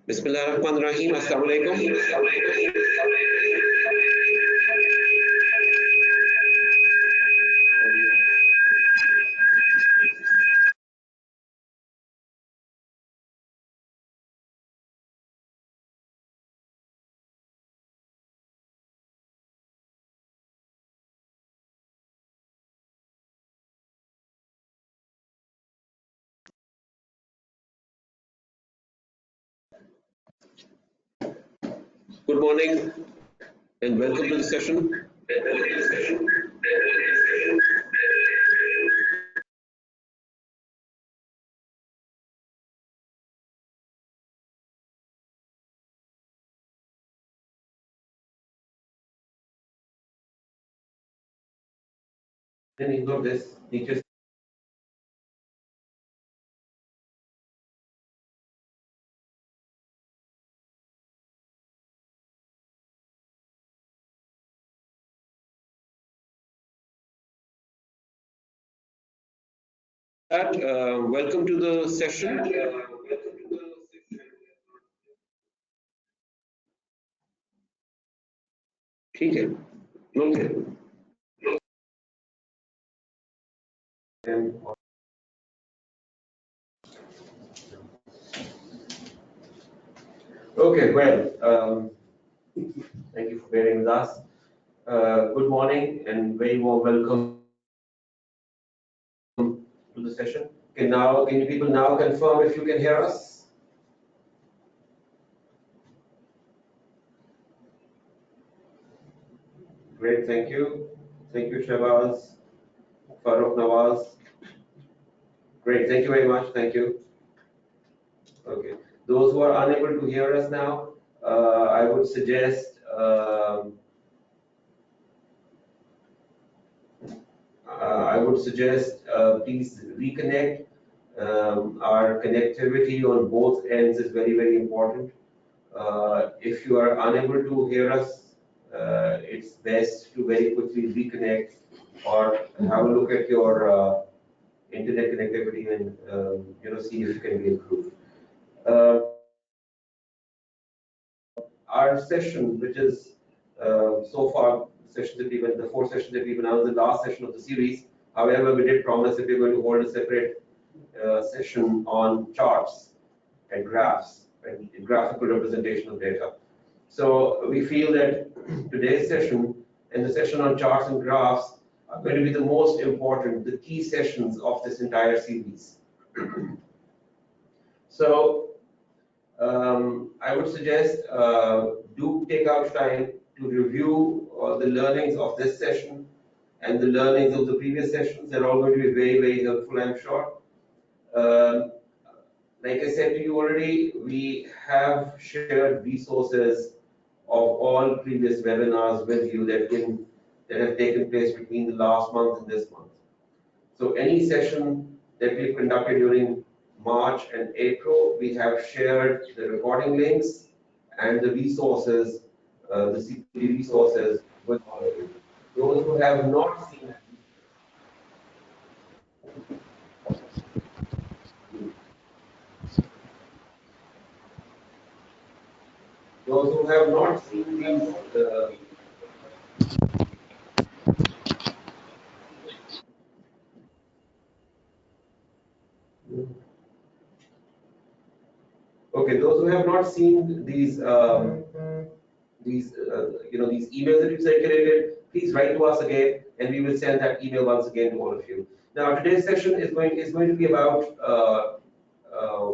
Bismillahirrahmanirrahim. Assalamu alaikum. Good morning and welcome to the session. Then ignore this. Just welcome to the session. ठीक है, okay. Okay, well, thank you for bearing with us. Good morning and very warm welcome to the session. Can you people now confirm if you can hear us? Great, thank you. Thank you, Shabaz, Farooq Nawaz. Great, thank you very much. Thank you. Okay, those who are unable to hear us now, I would suggest please reconnect. Our connectivity on both ends is very, very important. If you are unable to hear us, it's best to very quickly reconnect or have a look at your internet connectivity and see if it can be improved. Our session, which is so far the 4 sessions that we've announced, the last session of the series. However, we did promise that we're going to hold a separate session on charts and graphs and graphical representation of data. So we feel that today's session and the session on charts and graphs are going to be the most important, the key sessions of this entire series. So I would suggest do take out time to review the learnings of this session and the learnings of the previous sessions. They're all going to be very, very helpful, I'm sure. Like I said to you already, we have shared resources of all previous webinars with you that have taken place between the last month and this month. So any session that we've conducted during March and April, we have shared the recording links and the resources, the CPD resources with all of you. Those who have not seen it, those who have not seen these, okay, those who have not seen these emails that we've circulated, please write to us again, and we will send that email once again to all of you. Now, today's session is going to be about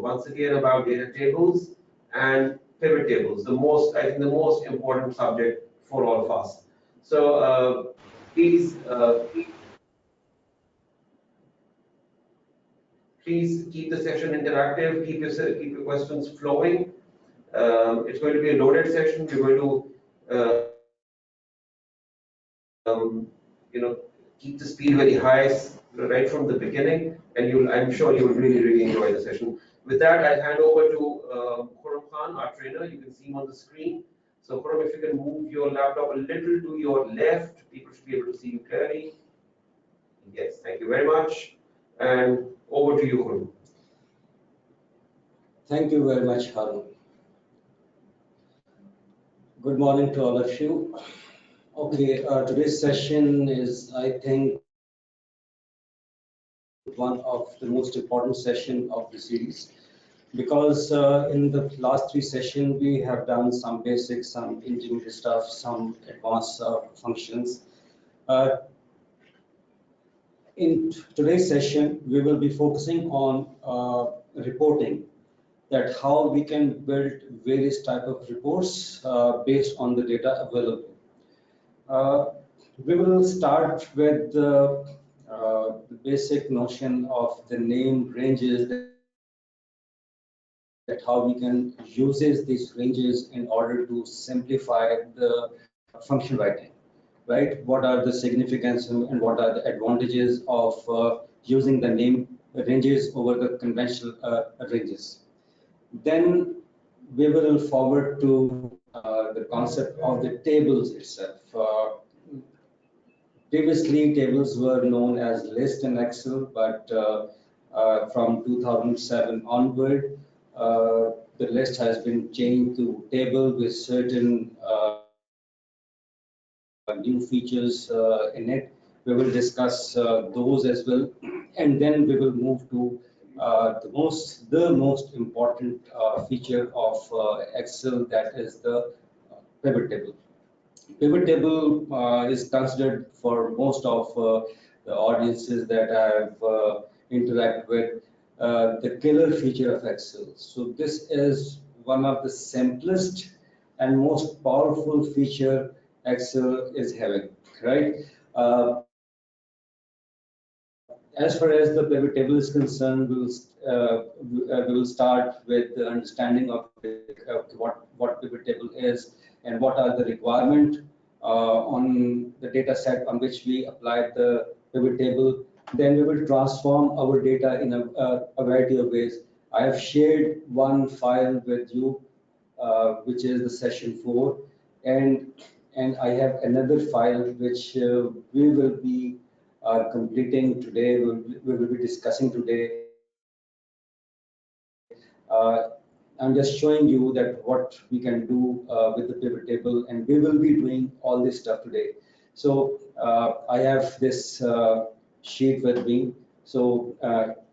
once again about data tables and pivot tables. The most important subject for all of us. So please keep the session interactive. Keep your questions flowing. It's going to be a loaded session. We're going to keep the speed very high right from the beginning, and I'm sure you will really enjoy the session. With that, I'll hand over to Khurram Khan, our trainer. You can see him on the screen. So Khurram, if you can move your laptop a little to your left, people should be able to see you clearly. Yes, thank you very much. And over to you, Khurram. Thank you very much, Harun. Good morning to all of you. Okay, today's session is, I think, one of the most important session of the series because in the last three sessions we have done some basics, some engineering stuff, some advanced functions. In today's session, we will be focusing on reporting, that how we can build various type of reports based on the data available. We will start with the basic notion of the name ranges, that how we can use these ranges in order to simplify the function writing, right? What are the significance and what are the advantages of using the name ranges over the conventional ranges? Then we will forward to the concept of the tables itself. Previously, tables were known as list in Excel, but from 2007 onward, the list has been changed to table with certain new features in it. We will discuss those as well, and then we will move to the most important feature of Excel, that is the pivot table. Pivot table is considered for most of the audiences that I have interact with the killer feature of Excel. So this is one of the simplest and most powerful feature Excel is having, right? As far as the pivot table is concerned, we will start with the understanding of what pivot table is and what are the requirements on the data set on which we apply the pivot table. Then we will transform our data in a variety of ways. I have shared one file with you, which is the session 4, and I have another file which we will be completing today. We will be discussing today. I'm just showing you that what we can do with the pivot table, and we will be doing all this stuff today. So I have this sheet with me. So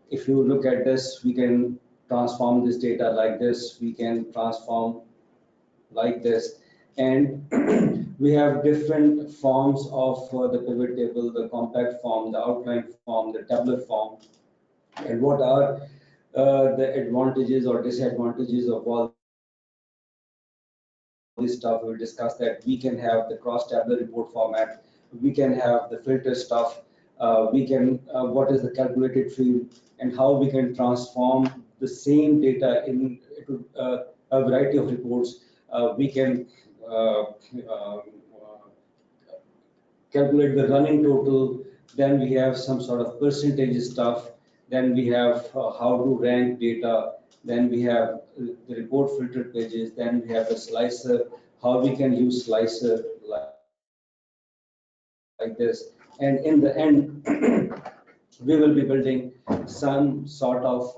if you look at this, we can transform this data like this. We can transform like this, and we have different forms of the pivot table: the compact form, the outline form, the tabular form. And what are the advantages or disadvantages of all this stuff? We'll discuss that. We can have the cross tabular report format, we can have the filter stuff, we can what is the calculated field, and how we can transform the same data into a variety of reports. We can calculate the running total. Then we have some sort of percentage stuff. Then we have how to rank data. Then we have the report filter pages. Then we have the slicer, how we can use slicer like this. And in the end, we will be building some sort of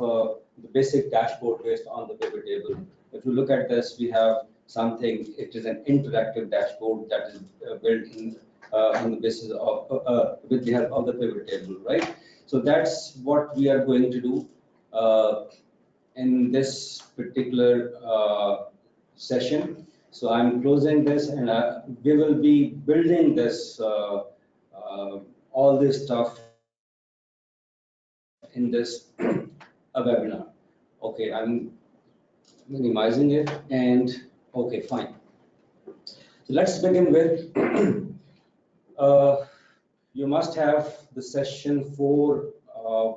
the basic dashboard based on the pivot table. If you look at this, we have something, it is an interactive dashboard that is built in on the basis of with the help of the pivot table, right? So that's what we are going to do in this particular session. So I'm closing this, and we will be building this all this stuff in this webinar. Okay, I'm minimizing it, and okay, fine. So let's begin with you must have the session 4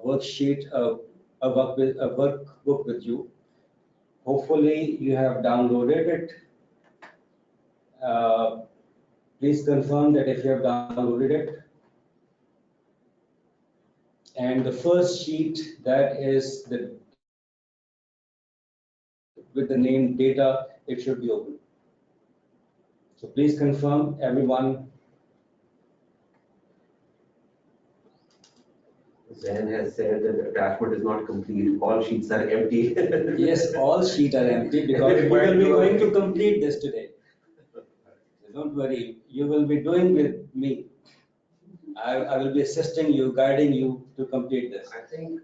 worksheet, a workbook with you. Hopefully you have downloaded it. Please confirm that if you have downloaded it. And the first sheet, that is with the name data, it should be open. So please confirm, everyone. Zain has said that the dashboard is not complete. All sheets are empty. Yes, all sheets are empty because we will be going to complete this today. Don't worry, you will be doing with me. I will be assisting you, guiding you to complete this. I think,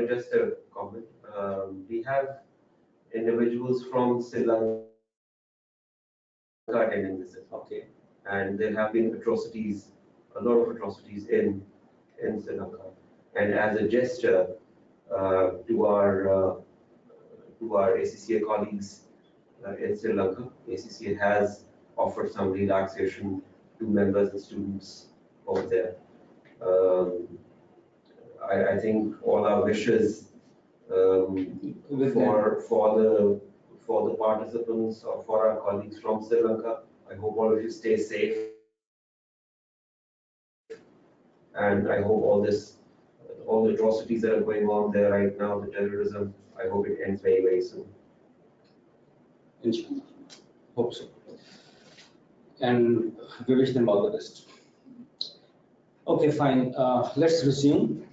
just a comment. We have individuals from Sri Lanka attending this, Okay. and there have been atrocities, a lot of atrocities in Sri Lanka. And as a gesture to our ACCA colleagues in Sri Lanka, ACCA has offered some relaxation to members and students over there. Um, I think all our wishes With for the participants or for our colleagues from Sri Lanka. I hope all of you stay safe, and I hope all the atrocities that are going on there right now, the terrorism, I hope it ends very, very soon. Inshallah. Hope so. And we wish them all the best. Okay, fine. Let's resume.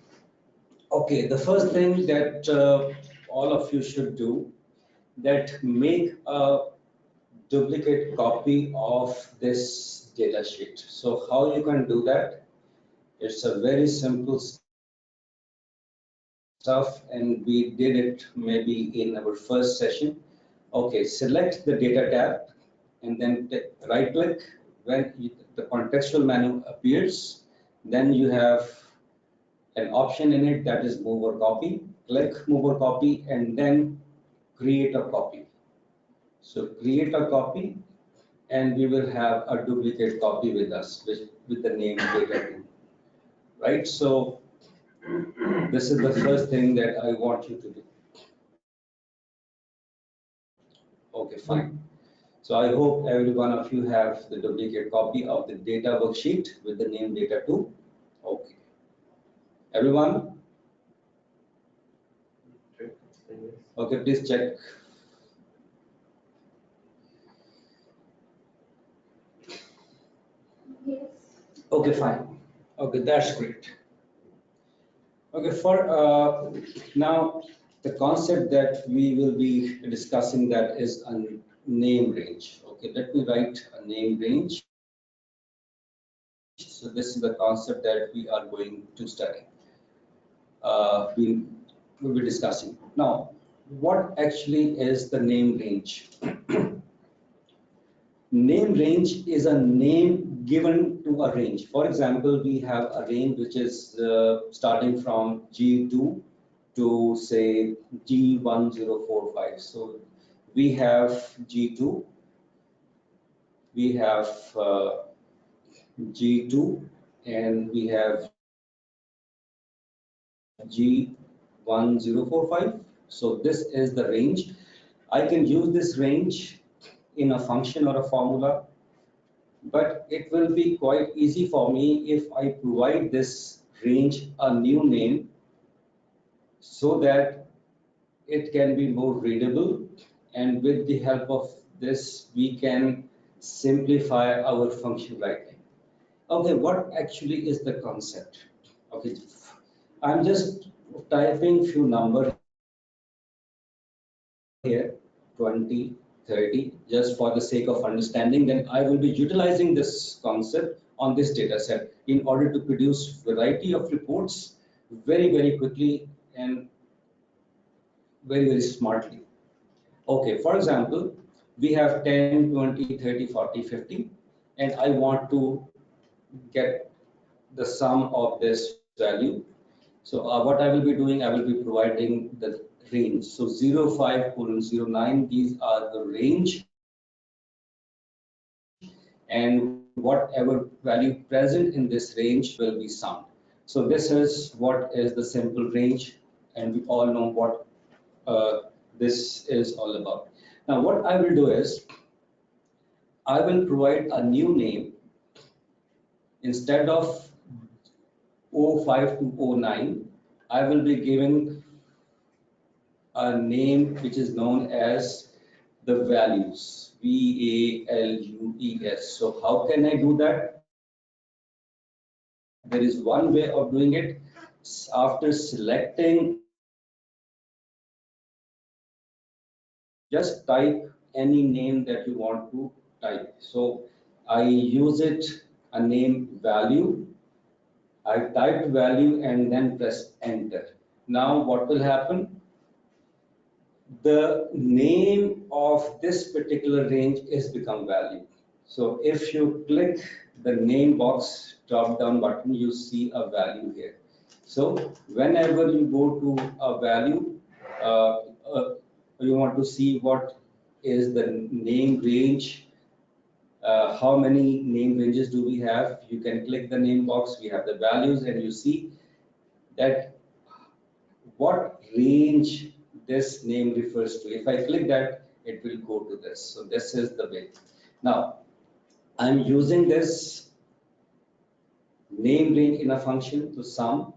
Okay, the first thing that all of you should do, that make a duplicate copy of this data sheet. So how you can do that? It's a very simple stuff, and we did it maybe in our first session. Okay, select the data tab and then right click. When the contextual menu appears, then you have an option in it that is move or copy. Click move or copy and then create a copy. So create a copy and we will have a duplicate copy with us with the name data2. Right? So this is the first thing that I want you to do. Okay, fine. So I hope every one of you have the duplicate copy of the data worksheet with the name data2. Okay. Everyone? Okay, please check. Yes. Okay, fine. Okay, that's great. Okay, for now, the concept that we will be discussing that is a name range. Okay, let me write a name range. So this is the concept that we are going to study. We will be discussing. Now, what actually is the name range? Name range is a name given to a range. For example, we have a range which is starting from G2 to say G1045. So we have G2, we have G2, and we have G1045. So this is the range. I can use this range in a function or a formula, but it will be quite easy for me if I provide this range a new name so that it can be more readable, and with the help of this we can simplify our function writing. Okay, what actually is the concept? Okay, I'm just typing few numbers here, 20, 30, just for the sake of understanding. Then I will be utilizing this concept on this data set in order to produce variety of reports very, very quickly and very, very smartly. Okay, for example, we have 10, 20, 30, 40, 50, and I want to get the sum of this value. So what I will be doing, I will be providing the range. So 05:09, these are the range, and whatever value present in this range will be summed. So this is what is the simple range, and we all know what this is all about. Now what I will do is, I will provide a new name instead of 05 to 09. I will be giving a name which is known as the values, VALUES. So how can I do that? There is one way of doing it. After selecting, just type any name that you want to type. So I use it a name value. I typed value and then press enter. Now what will happen? The name of this particular range is become value. So if you click the name box drop down button, you see a value here. So whenever you go to a value, uh, uh, you want to see what is the name range, how many name ranges do we have. You can click the name box, we have the values, and you see that what range this name refers to. If I click that, it will go to this. So this is the way. Now, I'm using this name range in a function to sum.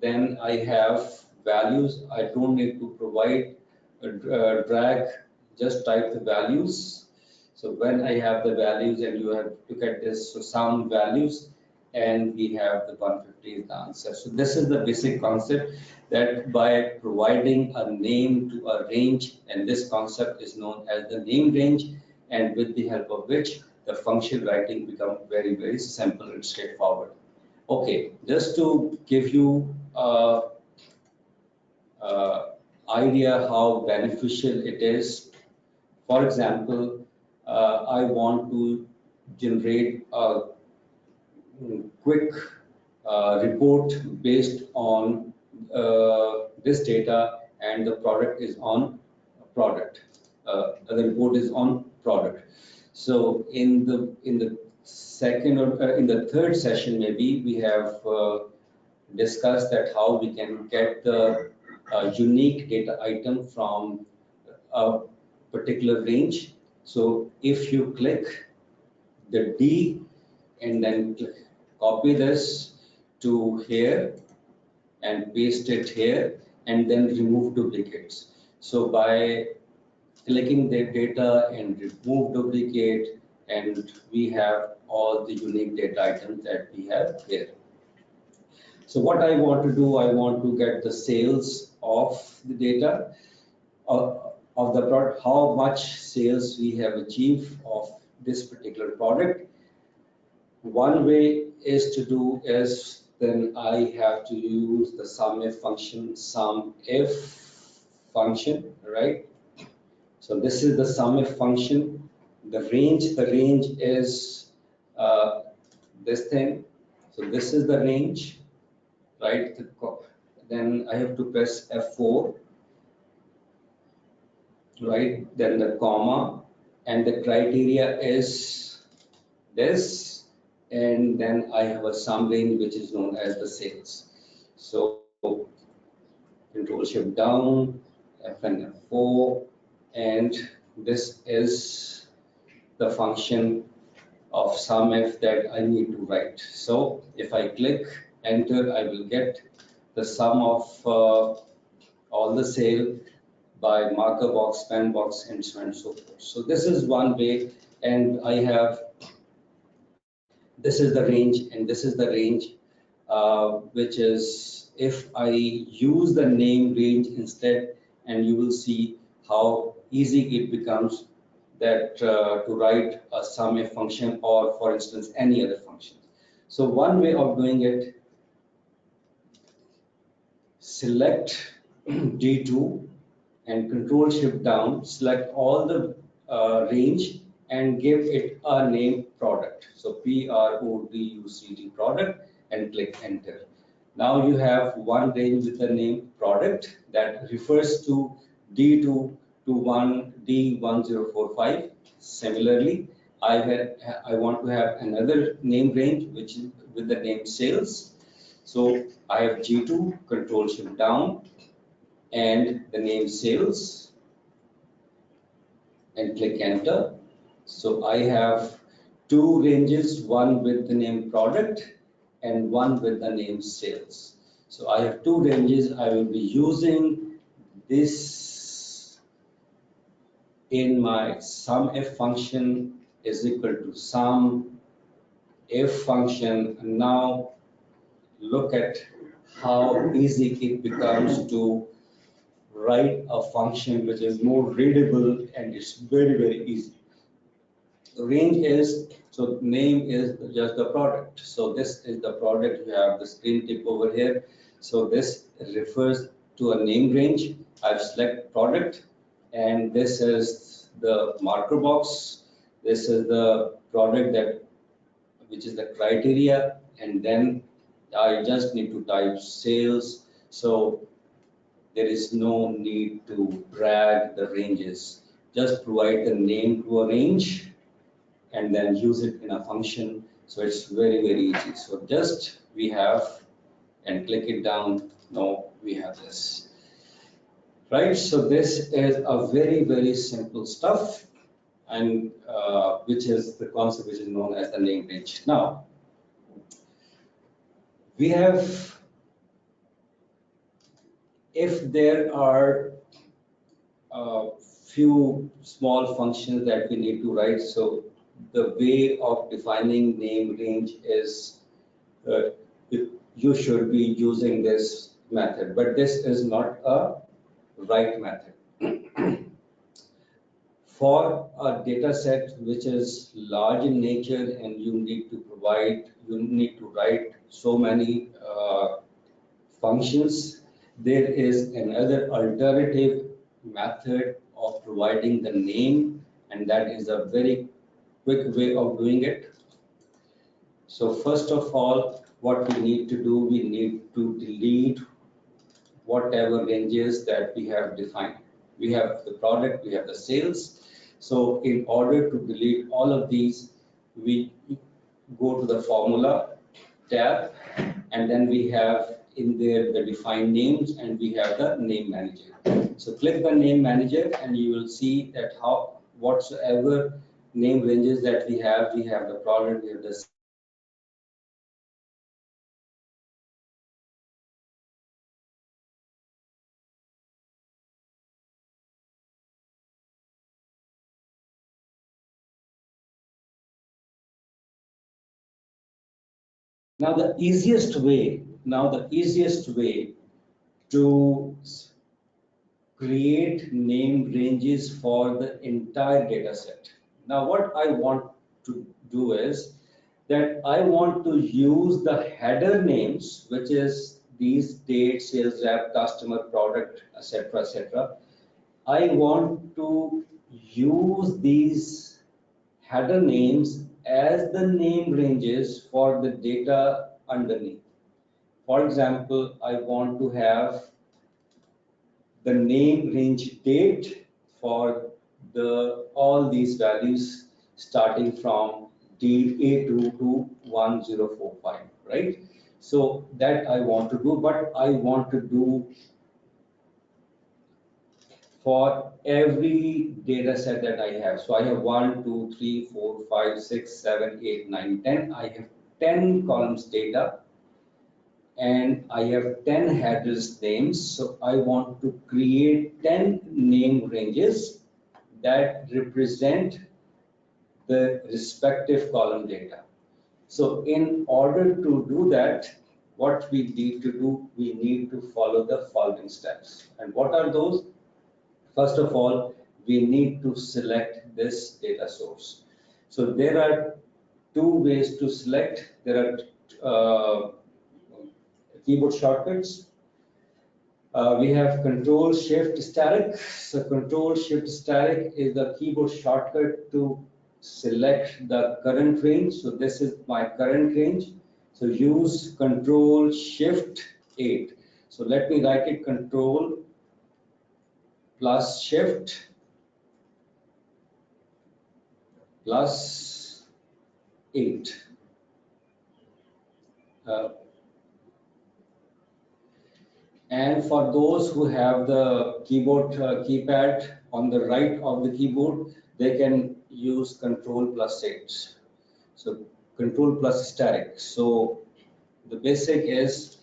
Then I have values. I don't need to provide drag, just type the values. So when I have the values and you have to get this, so sum values, and we have the 150 is the answer. So this is the basic concept, that by providing a name to a range, and this concept is known as the name range, and with the help of which the function writing become very, very simple and straightforward. Okay, just to give you idea how beneficial it is. For example, I want to generate a quick report based on this data, and the product is on product. The report is on product. So in the second or in the third session, maybe we have discussed that how we can get the unique data item from a particular range. So if you click the D and then copy this to here and paste it here, and then remove duplicates. So by clicking the data and remove duplicate, and we have all the unique data items that we have here. So what I want to do, I want to get the sales of the data of the product, how much sales we have achieved of this particular product. One way is to do is, then I have to use the SUMIF function, SUMIF function, right? So this is the SUMIF function. The range is this thing. So this is the range, right? Then I have to press F4, right? Then the comma, and the criteria is this, and then I have a sum range which is known as the sales. So Control Shift down, F and F4, and this is the function of SUMIF that I need to write. So if I click enter, I will get the sum of all the sale by marker box, pen box, and so on and so forth. So this is one way, and I have, this is the range, and this is the range, which is, if I use the name range instead, and you will see how easy it becomes that to write a SUMIF function, or for instance any other function. So one way of doing it, select D2 and Control Shift down, select all the range and give it a name product. So PRODUCT product, and click enter. Now you have one range with the name product that refers to D2 to 1 D1045. Similarly, I want to have another name range which is with the name sales. So I have G2, Control Shift down, and the name sales, and click enter. So I have two ranges, one with the name product and one with the name sales. So I have two ranges. I will be using this in my SUMIF function is equal to sum if function. And now look at how easy it becomes to write a function which is more readable, and it's very, very easy. range is, so name is just the product. So this is the product. You have the screen tip over here. So this refers to a name range. I've select product, and this is the marker box. This is the product that, which is the criteria, and then I just need to type sales. So there is no need to drag the ranges. Just provide the name to a range and then use it in a function. So it's very, very easy. So just we have, and click it down. Now we have this, right? So this is a very, very simple stuff, and which is the concept which is known as the name range. Now we have, if there are a few small functions that we need to write, so the way of defining name range is you should be using this method, but this is not a right method. For a data set which is large in nature and you need to write so many functions, there is another alternative method of providing the name, and that is a very quick way of doing it. So first of all, what we need to do, we need to delete whatever ranges that we have defined. We have the product, we have the sales. So in order to delete all of these, we go to the formula tab, and then we have in there the defined names, and we have the name manager. So click the name manager, and you will see that how whatsoever name ranges that we have the product, we have the now the easiest way to create name ranges for the entire data set. Now what I want to do is that I want to use the header names, which is these date, sales rep, customer, product, etc., etc. I want to use these header names as the name ranges for the data underneath. For example, I want to have the name range date for the all these values starting from DA2 to 1045, right? So that I want to do, but I want to do for every data set that I have. So I have 1, 2, 3, 4, 5, 6, 7, 8, 9, 10. I have 10 columns data, and I have 10 headers names. So I want to create 10 name ranges that represent the respective column data. So in order to do that, what we need to do, we need to follow the following steps. And what are those? First of all, we need to select this data source. So there are two ways to select. There are keyboard shortcuts. We have Control Shift Static. So Control Shift Static is the keyboard shortcut to select the current range. So this is my current range. So use Control Shift 8. So let me write it Control plus Shift plus 8. And for those who have the keyboard keypad on the right of the keyboard, they can use Control plus 8. So Control plus static. So the basic is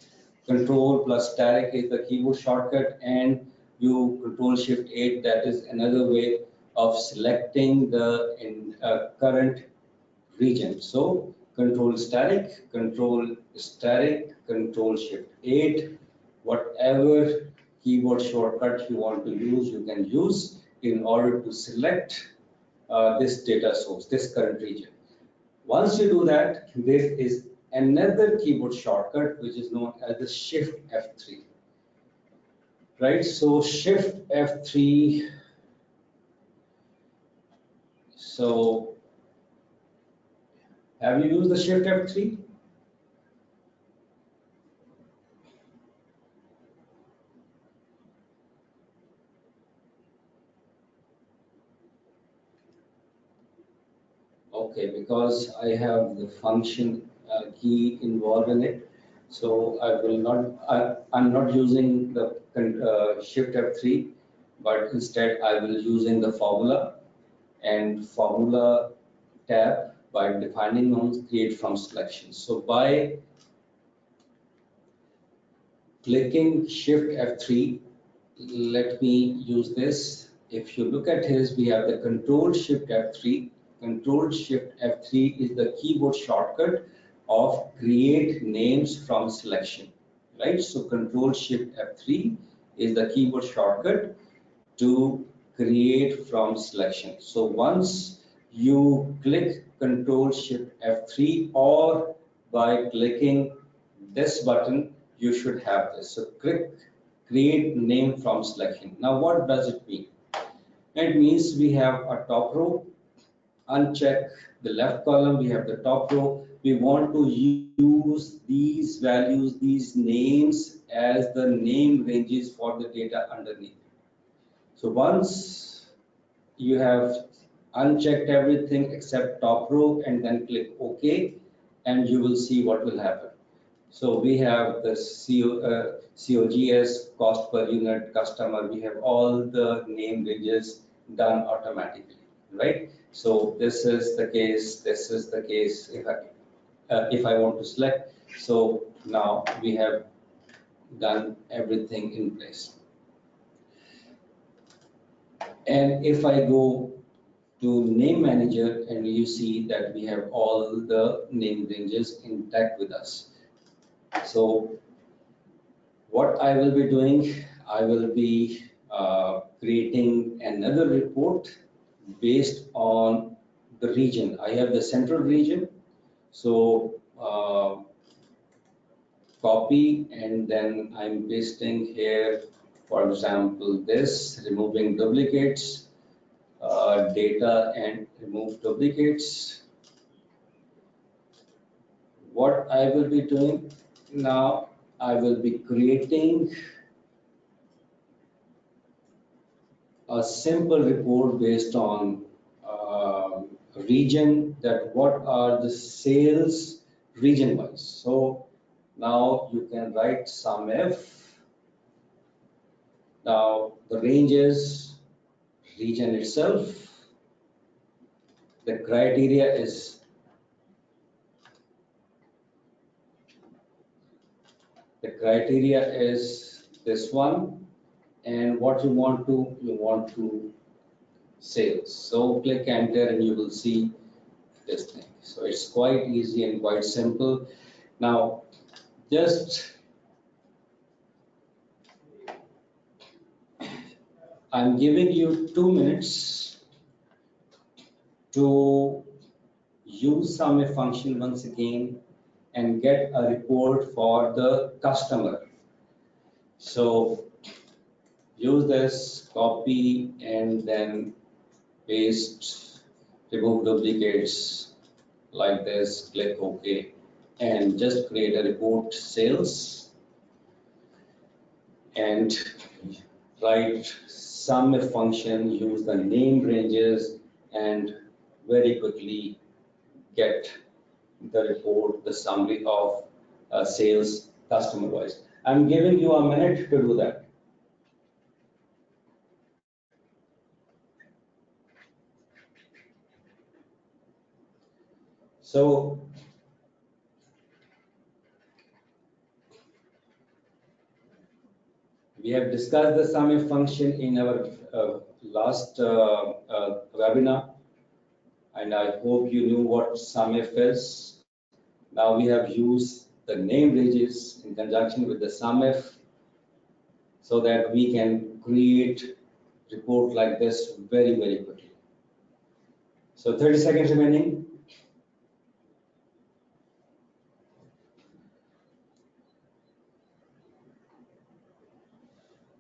Control plus static is the keyboard shortcut, and you Control Shift 8. That is another way of selecting the current region. So Control static, Control static, Control Shift 8. Whatever keyboard shortcut you want to use, you can use in order to select this data source, this current region. Once you do that, there is another keyboard shortcut which is known as the Shift F3. Right, so Shift F3. So have you used the Shift F3? Okay, because I have the function key involved in it, so I will not. I'm not using the Shift F3, but instead I will using the formula and formula tab by defining on create from selection. So by clicking Shift F3, let me use this. If you look at his, we have the Control Shift F3. Control Shift F3 is the keyboard shortcut of create names from selection, right? So Control Shift F3 is the keyboard shortcut to create from selection. So once you click Control Shift F3 or by clicking this button, you should have this. So click create name from selection. Now what does it mean? It means we have a top row, uncheck the left column, we have the top row. We want to use these values, these names as the name ranges for the data underneath. So once you have unchecked everything except top row and then click OK, and you will see what will happen. So we have the COGS, cost per unit, customer, we have all the name ranges done automatically, right? So this is the case, this is the case if I want to select. So now we have done everything in place. And if I go to name manager, and you see that we have all the name ranges intact with us. So what I will be doing, I will be creating another report based on the region. I have the central region, so copy, and then I'm pasting here, for example, this, removing duplicates, data and remove duplicates. What I will be doing now, I will be creating a simple report based on region, that what are the sales region wise. So now you can write sum F. Now the range is region itself. The criteria is this one, and what you want to sales. So click enter and you will see this thing. So it's quite easy and quite simple. Now just I'm giving you 2 minutes to use sum F function once again and get a report for the customer. So use this, copy, and then paste, remove duplicates like this, click OK, and just create a report sales and write sum F function, use the name ranges, and very quickly get the report, the summary of sales customer wise. I'm giving you a minute to do that. So we have discussed the sum F function in our last webinar, and I hope you knew what sum F is. Now we have used the name ranges in conjunction with the sum F so that we can create report like this very, very quickly. So 30 seconds remaining.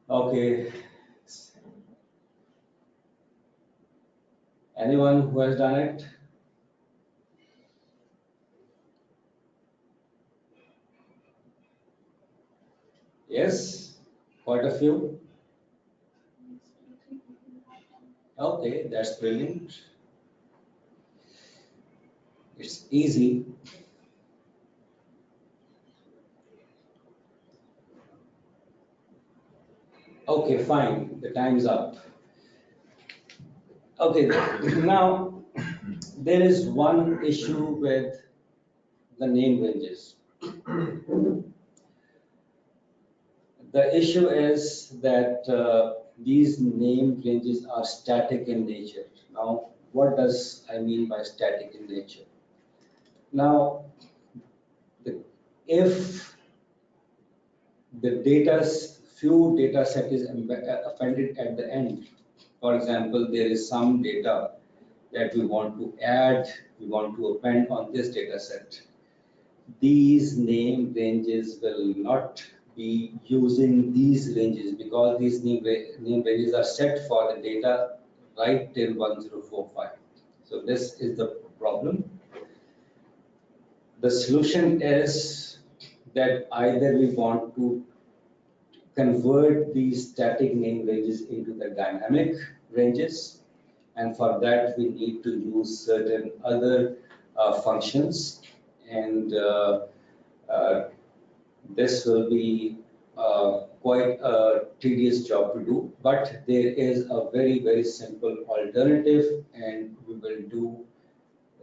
Okay. Anyone who has done it? Yes, quite a few. Okay, that's brilliant. It's easy. Okay, fine. The time's up. Okay, now there is one issue with the name ranges. The issue is that these name ranges are static in nature. Now, what does I mean by static in nature? Now, if the few data set is appended at the end, for example, there is some data that we want to add, we want to append on this data set. These name ranges will not be using these ranges because these name ranges are set for the data right till 1045. So this is the problem. The solution is that either we want to convert these static name ranges into the dynamic ranges, and for that we need to use certain other functions, and this will be quite a tedious job to do, but there is a very simple alternative, and we will do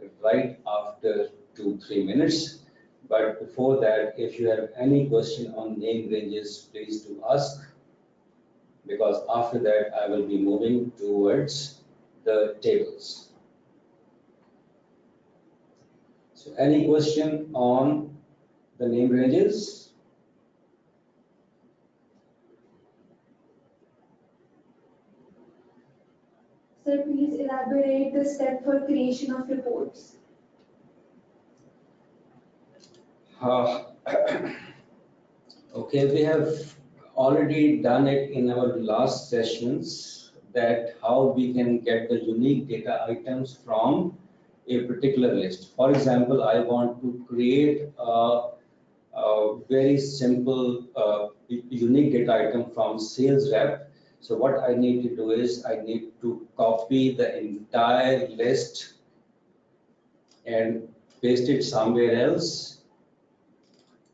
it right after 2-3 minutes. But before that, if you have any question on name ranges, please do ask, because after that I will be moving towards the tables. So any question on the name ranges? Sir, please elaborate the step for creation of reports. Okay, we have already done it in our last sessions, that how we can get the unique data items from a particular list. For example, I want to create a very simple unique data item from sales rep. So what I need to do is I need to copy the entire list and paste it somewhere else,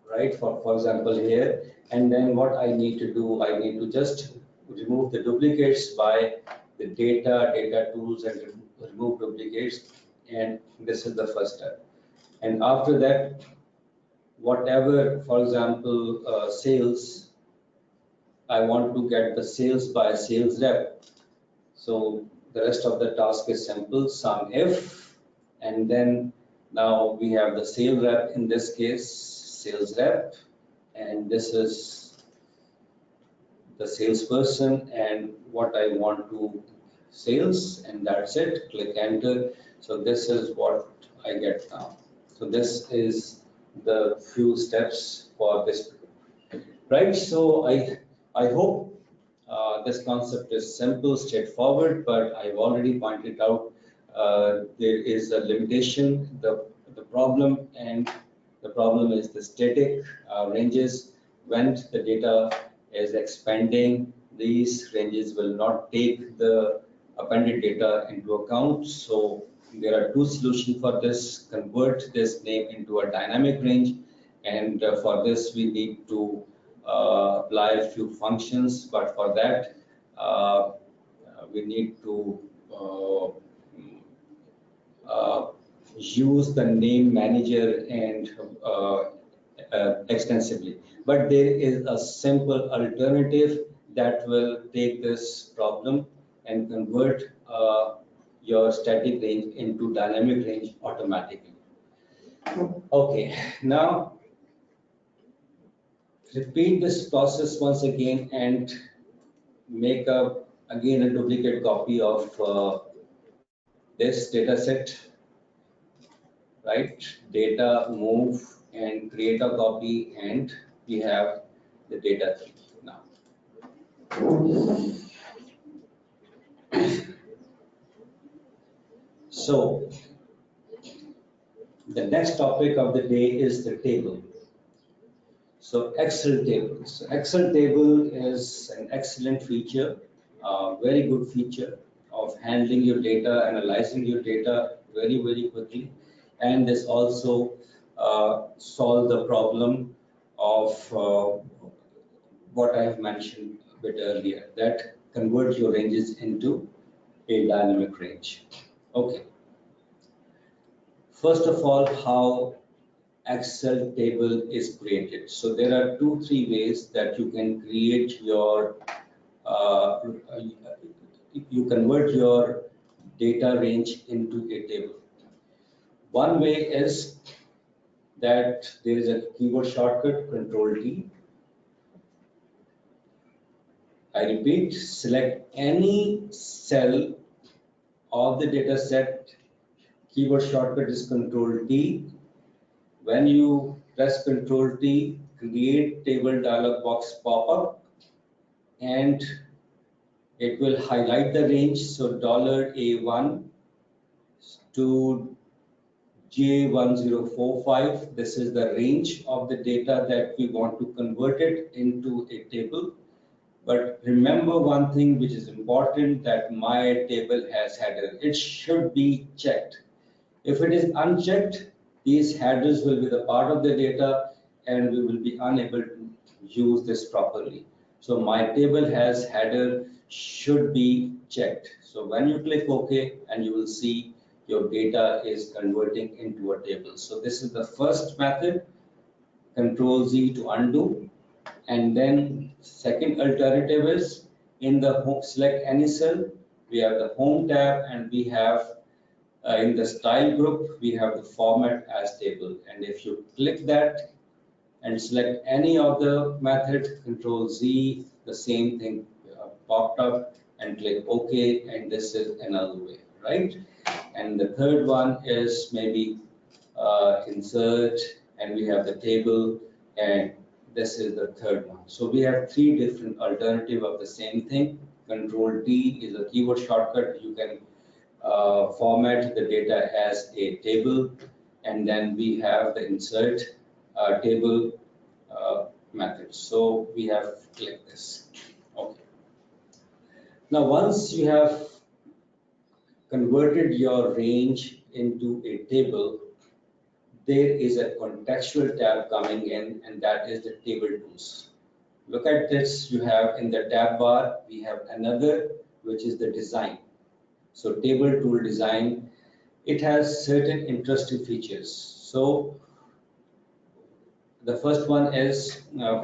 right? For example here, and then what I need to do, I need to just remove the duplicates by the data tools, and remove duplicates, and this is the first step. And after that, whatever, for example, sales, I want to get the sales by sales rep. So the rest of the task is simple, sum if, and then now we have the sales rep, in this case sales rep, and this is the salesperson and what I want to sales, and that's it. Click enter. So this is what I get now. So this is the few steps for this, right? So I hope this concept is simple, straightforward, but I've already pointed out there is a limitation, the problem, and the problem is the static ranges. When the data is expanding, these ranges will not take the appended data into account. So there are two solutions for this: convert this name into a dynamic range, and for this we need to apply a few functions, but for that we need to use the name manager and extensively. But there is a simple alternative that will take this problem and convert your static range into dynamic range automatically. Okay, now repeat this process once again and make again a duplicate copy of this data set, right? Data, move and create a copy, and we have the data tree now. So the next topic of the day is the table. So Excel table. So Excel table is an excellent feature, very good feature of handling your data, analyzing your data very, very quickly. And this also solve the problem of what I have mentioned a bit earlier, that convert your ranges into a dynamic range. Okay. First of all, how Excel table is created. So there are 2-3 ways that you can create your, you convert your data range into a table. One way is that there is a keyboard shortcut, Control T. I repeat, select any cell of the data set. Keyboard shortcut is Control T. When you press Control T, create table dialog box pop up, and it will highlight the range. So $A1 to J1045. This is the range of the data that we want to convert it into a table. But remember one thing which is important, that my table has header. It should be checked. If it is unchecked, these headers will be the part of the data and we will be unable to use this properly. So my table has header should be checked. So when you click OK, and you will see your data is converting into a table. So this is the first method, Control Z to undo. And then second alternative is in the home, select any cell. We have the home tab, and we have in the style group, we have the format as table. And if you click that and select any of the method, Control Z, the same thing popped up, and click OK, and this is another way, right? And the third one is maybe insert, and we have the table, and this is the third one. So we have 3 different alternative of the same thing. Control T is a keyboard shortcut. You can format the data as a table, and then we have the insert table method. So we have clicked this. Okay. Now once you have converted your range into a table, there is a contextual tab coming in, and that is the table tools. Look at this. You have in the tab bar, we have another, which is the design. So table tool design, it has certain interesting features. So the first one is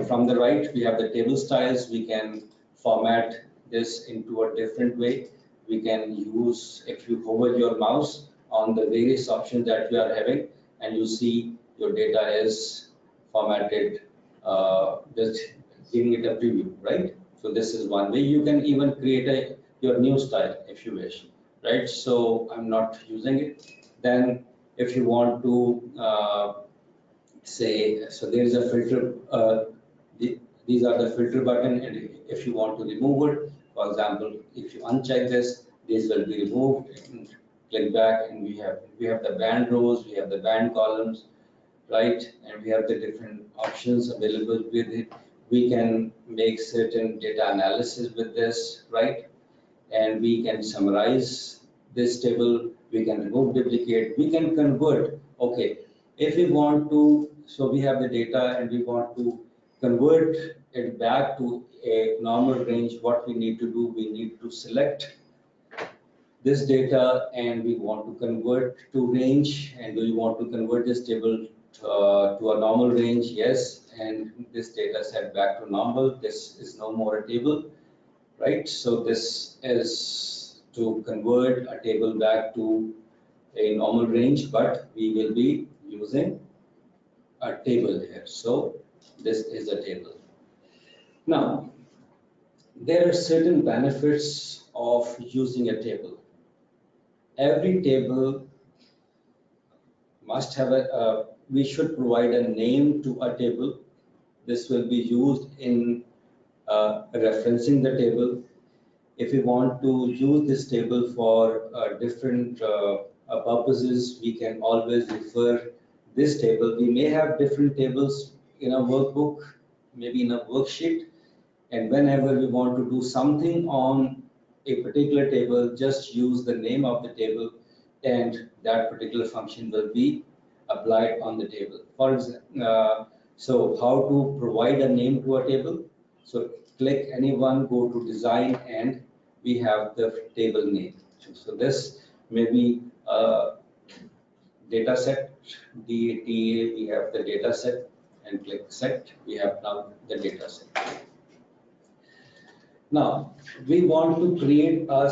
from the right, we have the table styles. We can format this into a different way. We can use, if you hover your mouse on the various options that we are having, and you see your data is formatted, just giving it a preview, right? So this is one way. You can even create your new style if you wish, right? So I'm not using it. Then if you want to say, so there is a filter, these are the filter button, and if you want to remove it, for example, if you uncheck this will be removed, and click back, and we have the band rows, we have the band columns, right? And we have the different options available with it. We can make certain data analysis with this, right? And we can summarize this table, we can remove duplicate, we can convert. Okay, if we want to, so we have the data and we want to convert it back to a normal range, what we need to do, we need to select this data and we want to convert to range, and do you want to convert this table to a normal range? Yes, and this data set back to normal. This is no more a table, right? So this is to convert a table back to a normal range, but we will be using a table here. So this is a table. Now, there are certain benefits of using a table. every table must have we should provide a name to a table. This will be used in referencing the table. If we want to use this table for different purposes, we can always refer this table. We may have different tables in a workbook, maybe in a worksheet, and whenever we want to do something on a particular table, just use the name of the table and that particular function will be applied on the table. For example, so how to provide a name to a table? So click anyone, go to design, and we have the table name. So this may be data set, DATA, we have the data set, and click set, we have now the data set. Now, we want to create a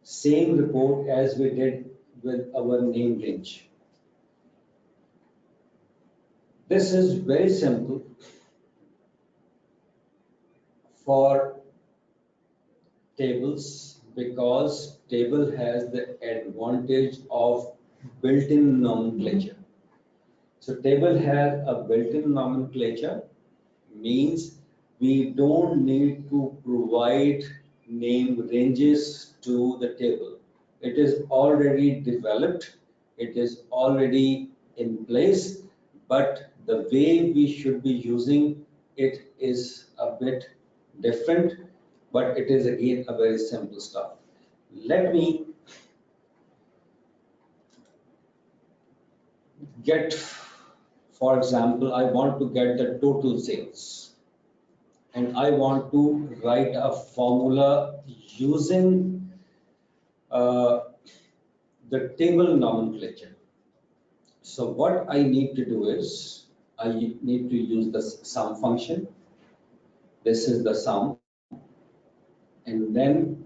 same report as we did with our name range. This is very simple. For tables, because table has the advantage of built-in nomenclature. So table has a built-in nomenclature, means we don't need to provide name ranges to the table. It is already developed, it is already in place, but the way we should be using it is a bit different, but it is again a very simple stuff. Let me get, for example, I want to get the total sales and I want to write a formula using the table nomenclature. So what I need to do is I need to use the sum function. This is the sum. And then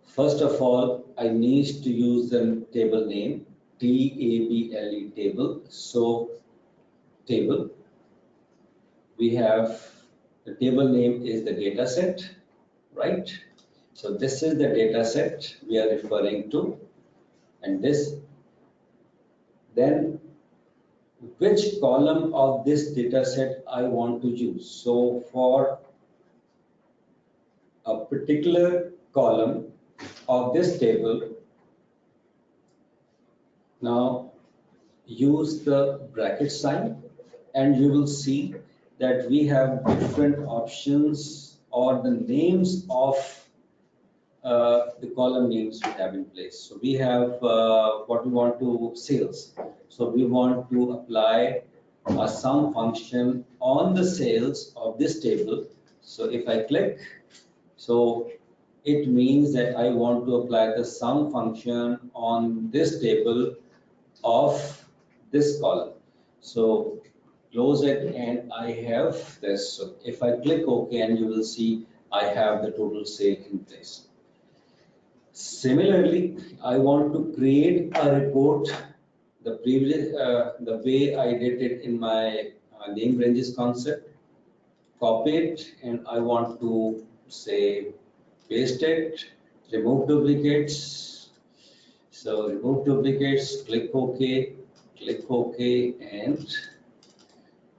first of all, I need to use the table name, table, table. So table, we have the table name is the data set, right? So this is the data set we are referring to, and this, then which column of this data set I want to use. So for a particular column of this table, now use the bracket sign and you will see that we have different options or the names of the column names we have in place. So we have what we want to sales. So we want to apply a sum function on the sales of this table. So if I click, so it means that I want to apply the sum function on this table of this column. So close it and I have this. So if I click OK, and you will see I have the total sale in place. Similarly, I want to create a report the way I did it in my name ranges concept. Copy it and I want to say paste it, remove duplicates. So remove duplicates, click OK, and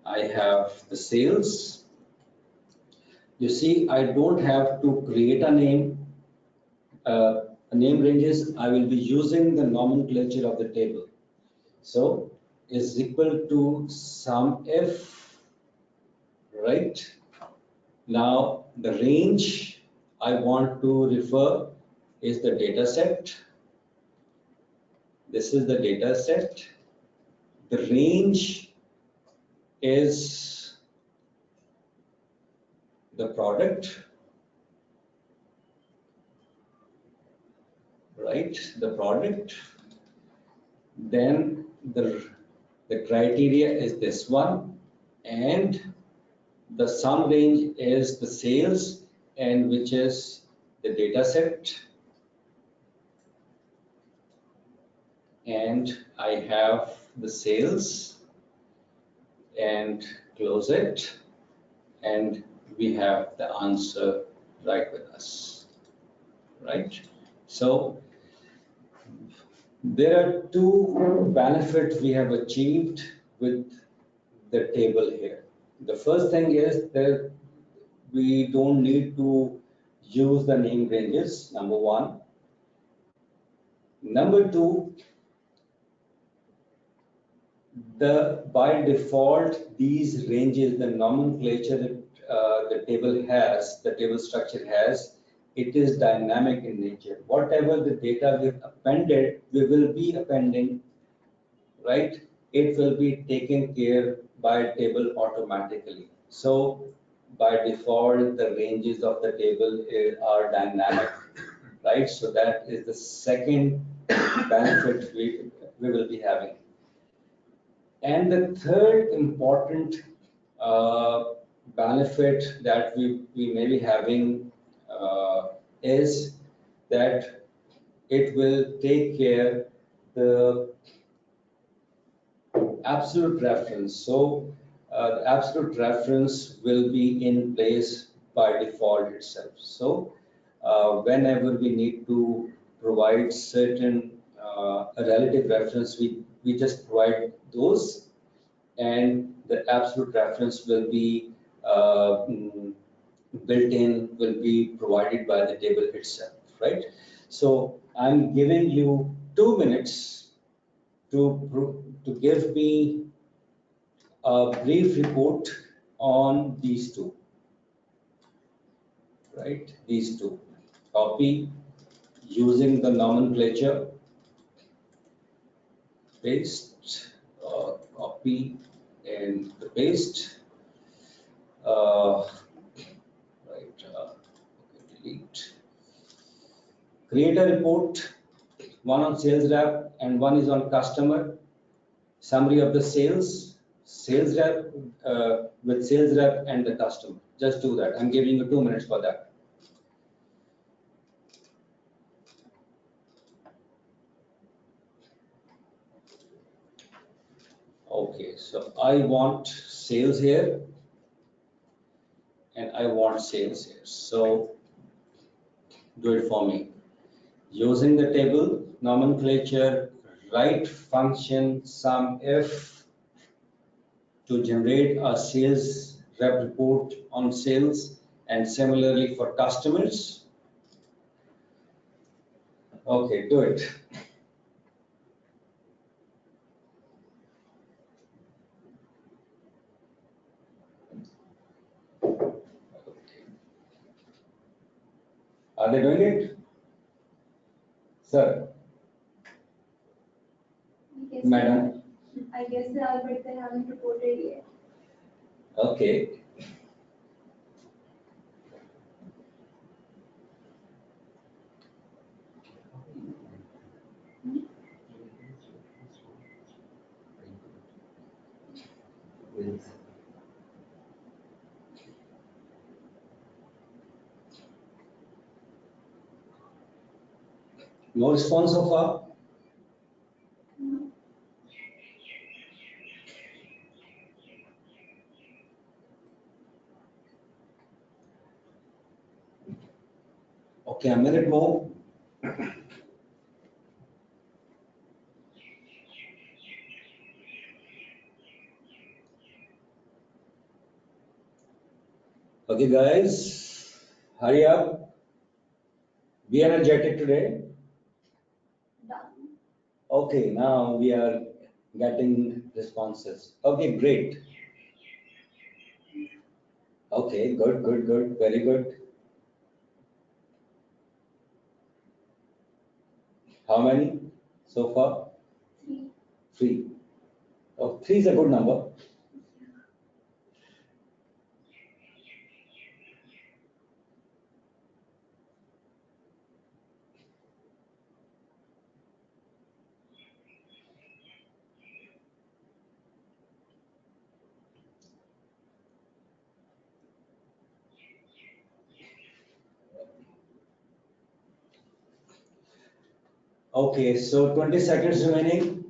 I have the sales. You see, I don't have to create a name. Name ranges, I will be using the nomenclature of the table. So is equal to sum if, right? Now the range I want to refer is the data set. This is the data set. The range is the product, right? The product. Then the criteria is this one, and the sum range is the sales, and which is the data set. And I have the sales and close it, and we have the answer right with us, right? So there are two benefits we have achieved with the table here. The first thing is that we don't need to use the name ranges, number one. Number two, by default, these ranges, the nomenclature that the table has, the table structure has, it is dynamic in nature. Whatever the data we've appended, we will be appending, right? It will be taken care by table automatically. So by default, the ranges of the table are dynamic, right? So that is the second benefit we will be having. And the third important benefit that we may be having is that it will take care the absolute reference. So the absolute reference will be in place by default itself. So whenever we need to provide certain a relative reference, we just provide those, and the absolute reference will be built in, will be provided by the table itself, right? So I'm giving you 2 minutes to give me a brief report on these two, right? These two. Copy using the nomenclature, paste, copy and the paste. Right, delete. Create a report, one on sales rep and one is on customer. Summary of the sales rep with sales rep and the customer. Just do that. I'm giving you 2 minutes for that. Okay, so I want sales here and I want sales here. So do it for me. Using the table nomenclature, write function SUMIF to generate a sales rep report on sales, and similarly for customers. Okay, do it. Are they doing it? Sir, Yes, madam. I guess they are, but they haven't reported yet. Okay. No response so far? No. Okay, a minute more. Okay, guys, hurry up. Be energetic today. Done. Okay, now we are getting responses. Okay, great. Okay, good, good, good, very good. How many so far? 3. 3. Oh, 3 is a good number. Okay, so 20 seconds remaining.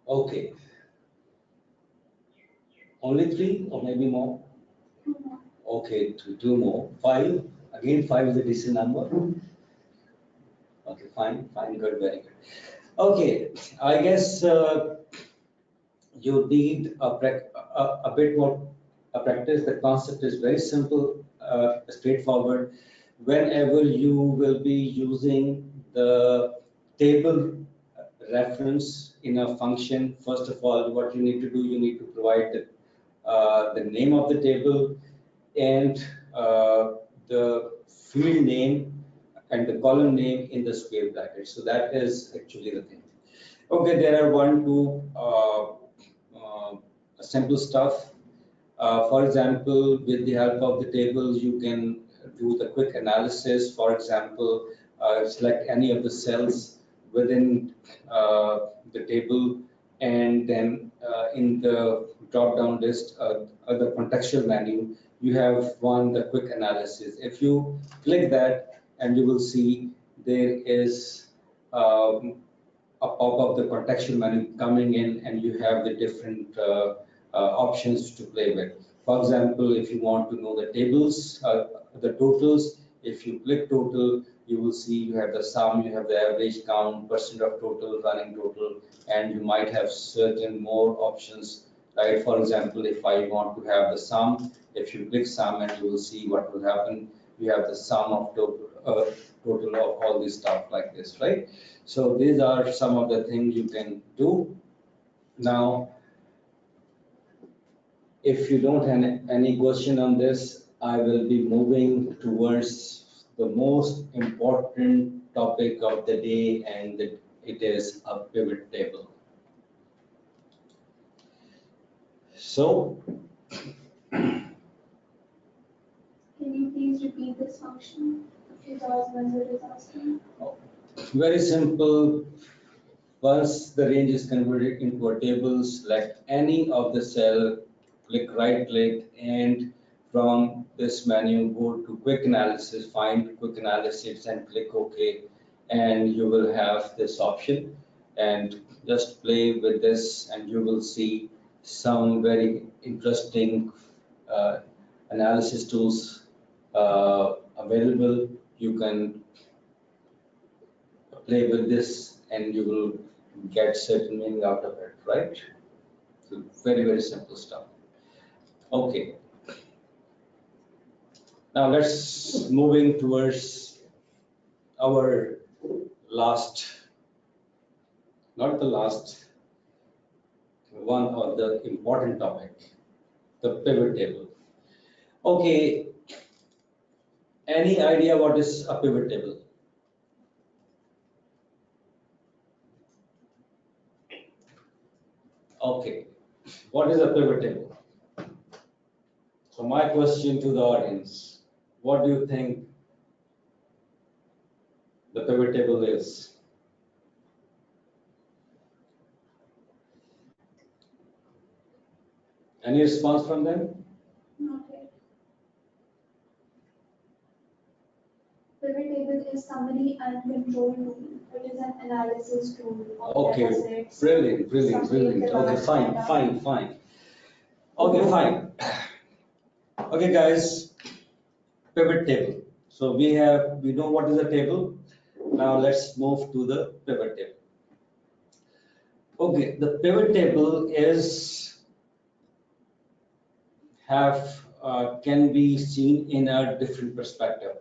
Okay, only 3 or maybe more? Okay, two more. 5. Again, 5 is a decent number. Okay, fine, good, very good. Okay, I guess you need a bit more practice. The concept is very simple, straightforward. Whenever you will be using the table reference in a function, first of all, what you need to do, you need to provide the name of the table and the field name and the column name in the square bracket. So that is actually the thing. Okay, there are one, two simple stuff. For example, with the help of the tables, you can do the quick analysis. For example, select any of the cells within the table, and then in the drop-down list, the contextual menu, you have the quick analysis. If you click that, and you will see there is a pop-up, the contextual menu coming in, and you have the different options to play with. For example, if you want to know the tables, the totals, if you click total, you will see you have the sum, you have the average count, percent of total, running total, and you might have certain more options, right? For example, if I want to have the sum, if you click sum, and you will see what will happen. You have the sum of total of all this stuff like this, right? So these are some of the things you can do. Now, if you don't have any question on this, I will be moving towards the most important topic of the day, and it is a pivot table. So, can you please repeat this function? It is asking. Very simple. Once the range is converted into a table, select any of the cell, right click, and from this menu, go to quick analysis, find quick analysis and click OK. And you will have this option, and just play with this, and you will see some very interesting analysis tools available. You can play with this and you will get certain meaning out of it, right? So very, very simple stuff. Okay. Now let's moving towards our last, not the last one, or the important topic, the pivot table. Okay. Any idea what is a pivot table? Okay, what is a pivot table? So my question to the audience, what do you think the pivot table is? Any response from them? Not yet. Pivot table is summary and control tool. It is an analysis tool of Okay, datasets. brilliant. Okay, fine. Okay, fine. Okay, guys, pivot table. So we know what is a table. Now let's move to the pivot table. Okay, the pivot table can be seen in a different perspective.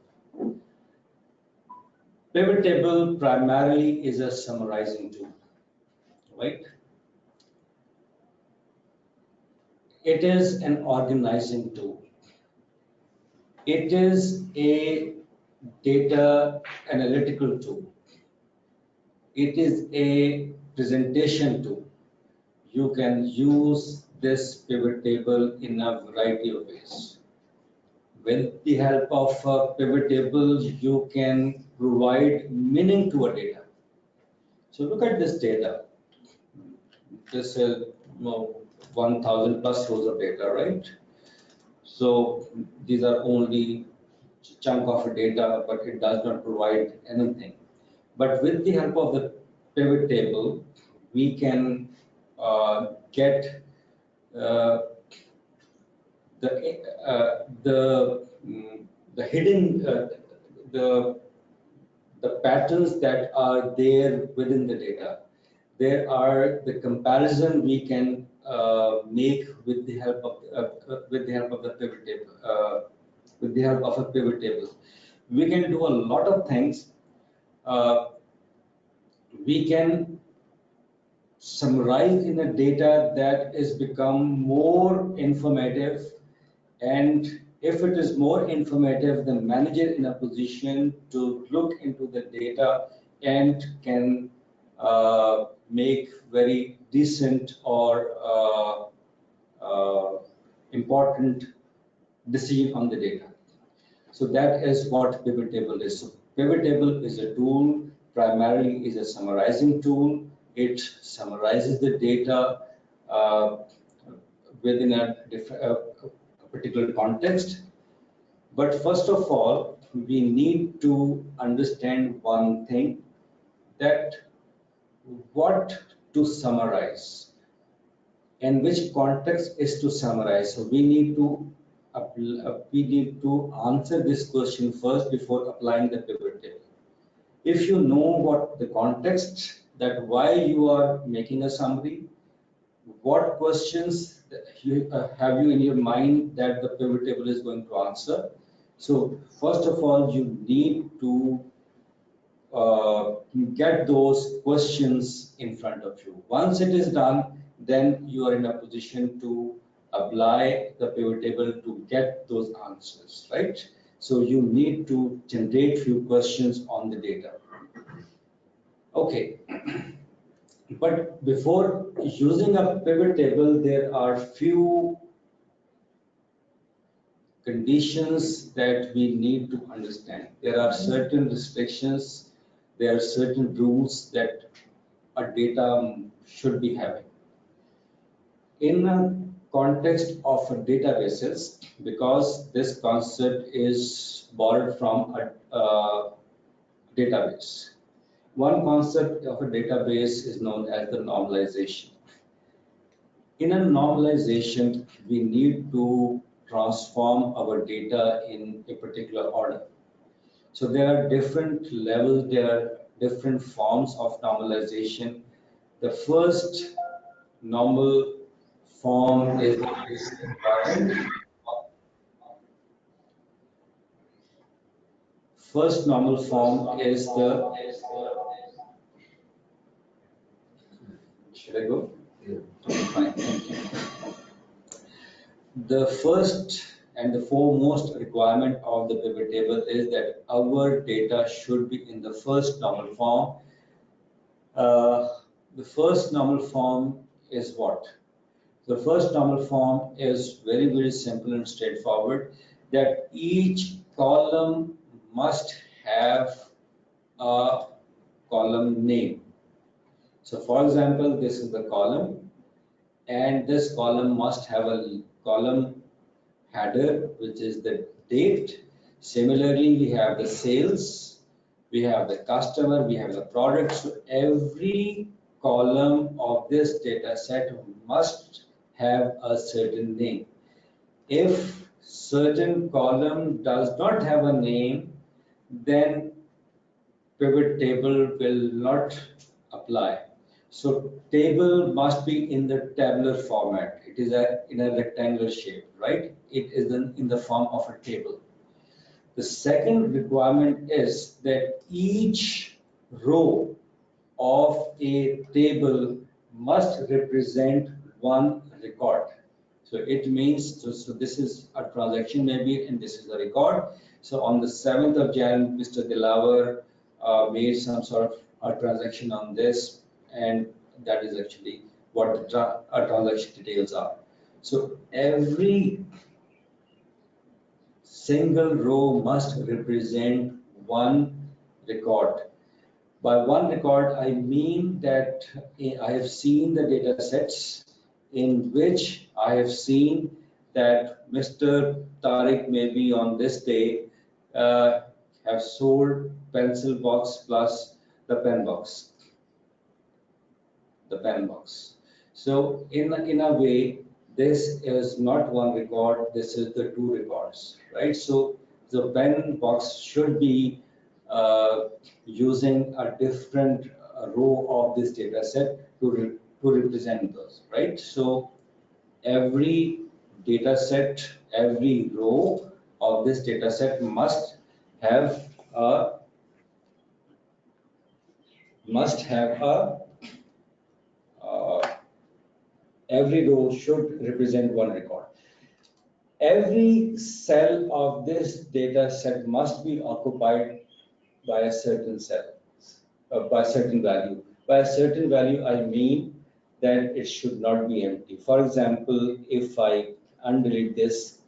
Pivot table primarily is a summarizing tool, right? It is an organizing tool. It is a data analytical tool. It is a presentation tool. You can use this pivot table in a variety of ways. With the help of a pivot table, you can provide meaning to a data. So look at this data. This is 1,000 plus rows of data, right? So these are only chunk of data, but it does not provide anything. But with the help of the pivot table, we can get the hidden the the patterns that are there within the data. There are the comparison we can make with the help of the pivot table. With the help of a pivot table, we can do a lot of things. We can summarize in a data that is become more informative, and if it is more informative, the manager in a position to look into the data and can make very decent or important decision on the data. So that is what pivot table is. So pivot table is a tool, primarily is a summarizing tool. It summarizes the data within a particular context. But first of all, we need to understand one thing, that what to summarize and which context is to summarize. So we need to answer this question first before applying the pivot table. If you know what the context, that why you are making a summary, what questions have you in your mind that the pivot table is going to answer. So first of all, you need to get those questions in front of you. Once it is done, then you are in a position to apply the pivot table to get those answers, right? So you need to generate few questions on the data. Okay. But before using a pivot table, there are few conditions that we need to understand. There are certain restrictions, there are certain rules that a data should be having. In a context of a databases, because this concept is borrowed from a database. One concept of a database is known as the normalization. In a normalization, we need to transform our data in a particular order. So there are different levels, there are different forms of normalization. The first normal form is the basic environment. First normal form is the, should I go? Yeah. Fine, thank you. The first and the foremost requirement of the pivot table is that our data should be in the first normal form. The first normal form is what? The first normal form is very, very simple and straightforward, that each column must have a column name. So for example, this is the column, and this column must have a column header, which is the date. Similarly, we have the sales, we have the customer, we have the product. So every column of this data set must have a certain name. If certain column does not have a name, then pivot table will not apply. So table must be in the tabular format. It is in a rectangular shape, right? It is in the form of a table. The second requirement is that each row of a table must represent one record. So it means, so this is a transaction maybe, and this is a record. So on the 7th of Jan, Mr. Dilawar made some sort of a transaction on this, and that is actually what the transaction details are. So every single row must represent one record. By one record, I mean that I have seen the data sets in which I have seen that Mr. Tariq maybe on this day have sold pencil box plus the pen box. So in a way, this is not one record, this is the two records, right? So the pen box should be using a different row of this data set to represent those, right? So every data set, every row of this data set have a must have a uh, every row should represent one record. Every cell of this data set must be occupied by a certain cell, by a certain value. By a certain value, I mean that it should not be empty. For example, if I undelete this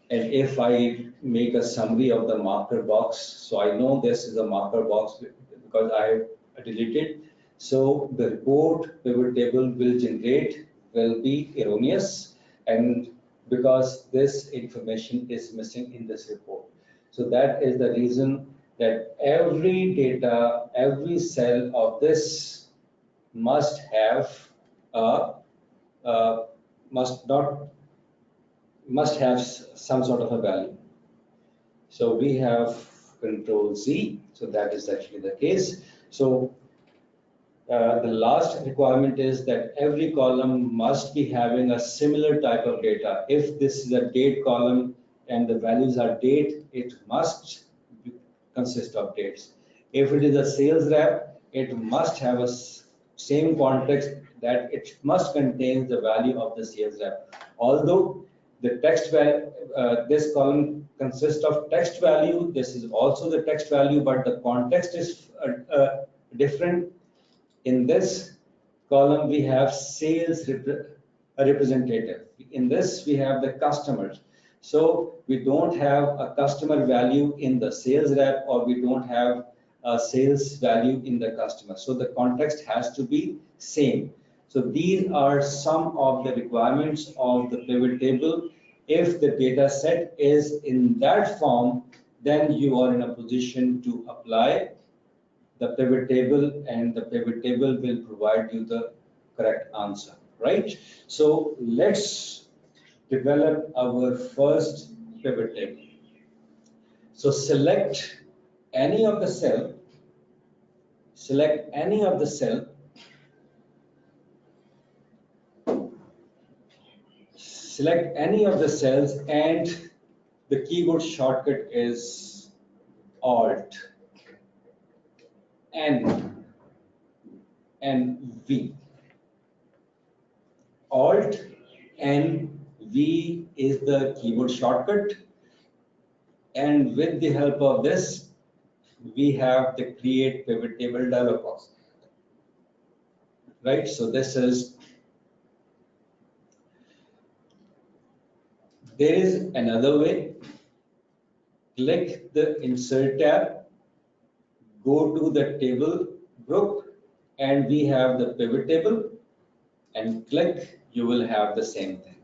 and if I make a summary of the marker box, so I know this is a marker box because I have deleted. So the report pivot table will generate will be erroneous, and because this information is missing in this report. So that is the reason that every data, every cell of this must have a, must not must have some sort of a value. So we have control Z, so that is actually the case. So the last requirement is that every column must be having a similar type of data. If this is a date column and the values are date, it must consist of dates. If it is a sales rep, it must have a same context that it must contain the value of the sales rep. Although the text value, this column consists of text value, this is also the text value, but the context is different. In this column, we have sales representative. In this, we have the customers. So we don't have a customer value in the sales rep, or we don't have a sales value in the customer. So the context has to be same. So these are some of the requirements of the pivot table. If the data set is in that form, then you are in a position to apply the pivot table, and the pivot table will provide you the correct answer, right? So let's develop our first pivot table. So select any of the cell, select any of the cell, select any of the cells, and the keyboard shortcut is Alt N and V. Alt N V is the keyboard shortcut, and with the help of this, we have the create pivot table dialog box, right? So this is, there is another way. Click the insert tab, go to the table group, and we have the pivot table, and click, you will have the same thing.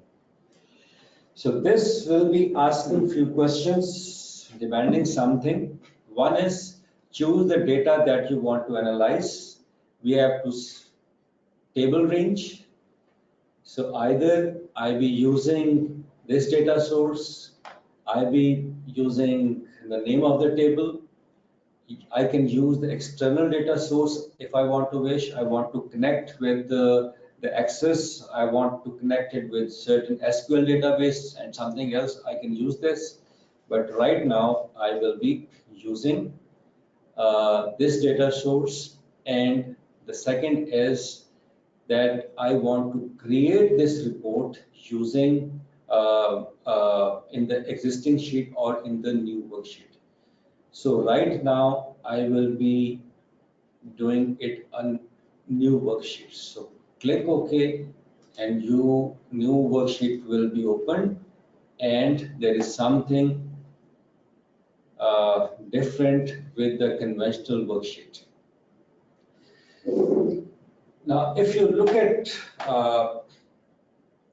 So this will be asking few questions, demanding something. One is choose the data that you want to analyze. We have to table range. So either I be using this data source, I be using the name of the table. I can use the external data source if I want to wish. I want to connect with the access. I want to connect it with certain SQL database and something else. I can use this. But right now, I will be using this data source. And the second is that I want to create this report using in the existing sheet or in the new worksheet. So right now I will be doing it on new worksheet. So click OK, and new worksheet will be opened, and there is something different with the conventional worksheet. Now, if you look at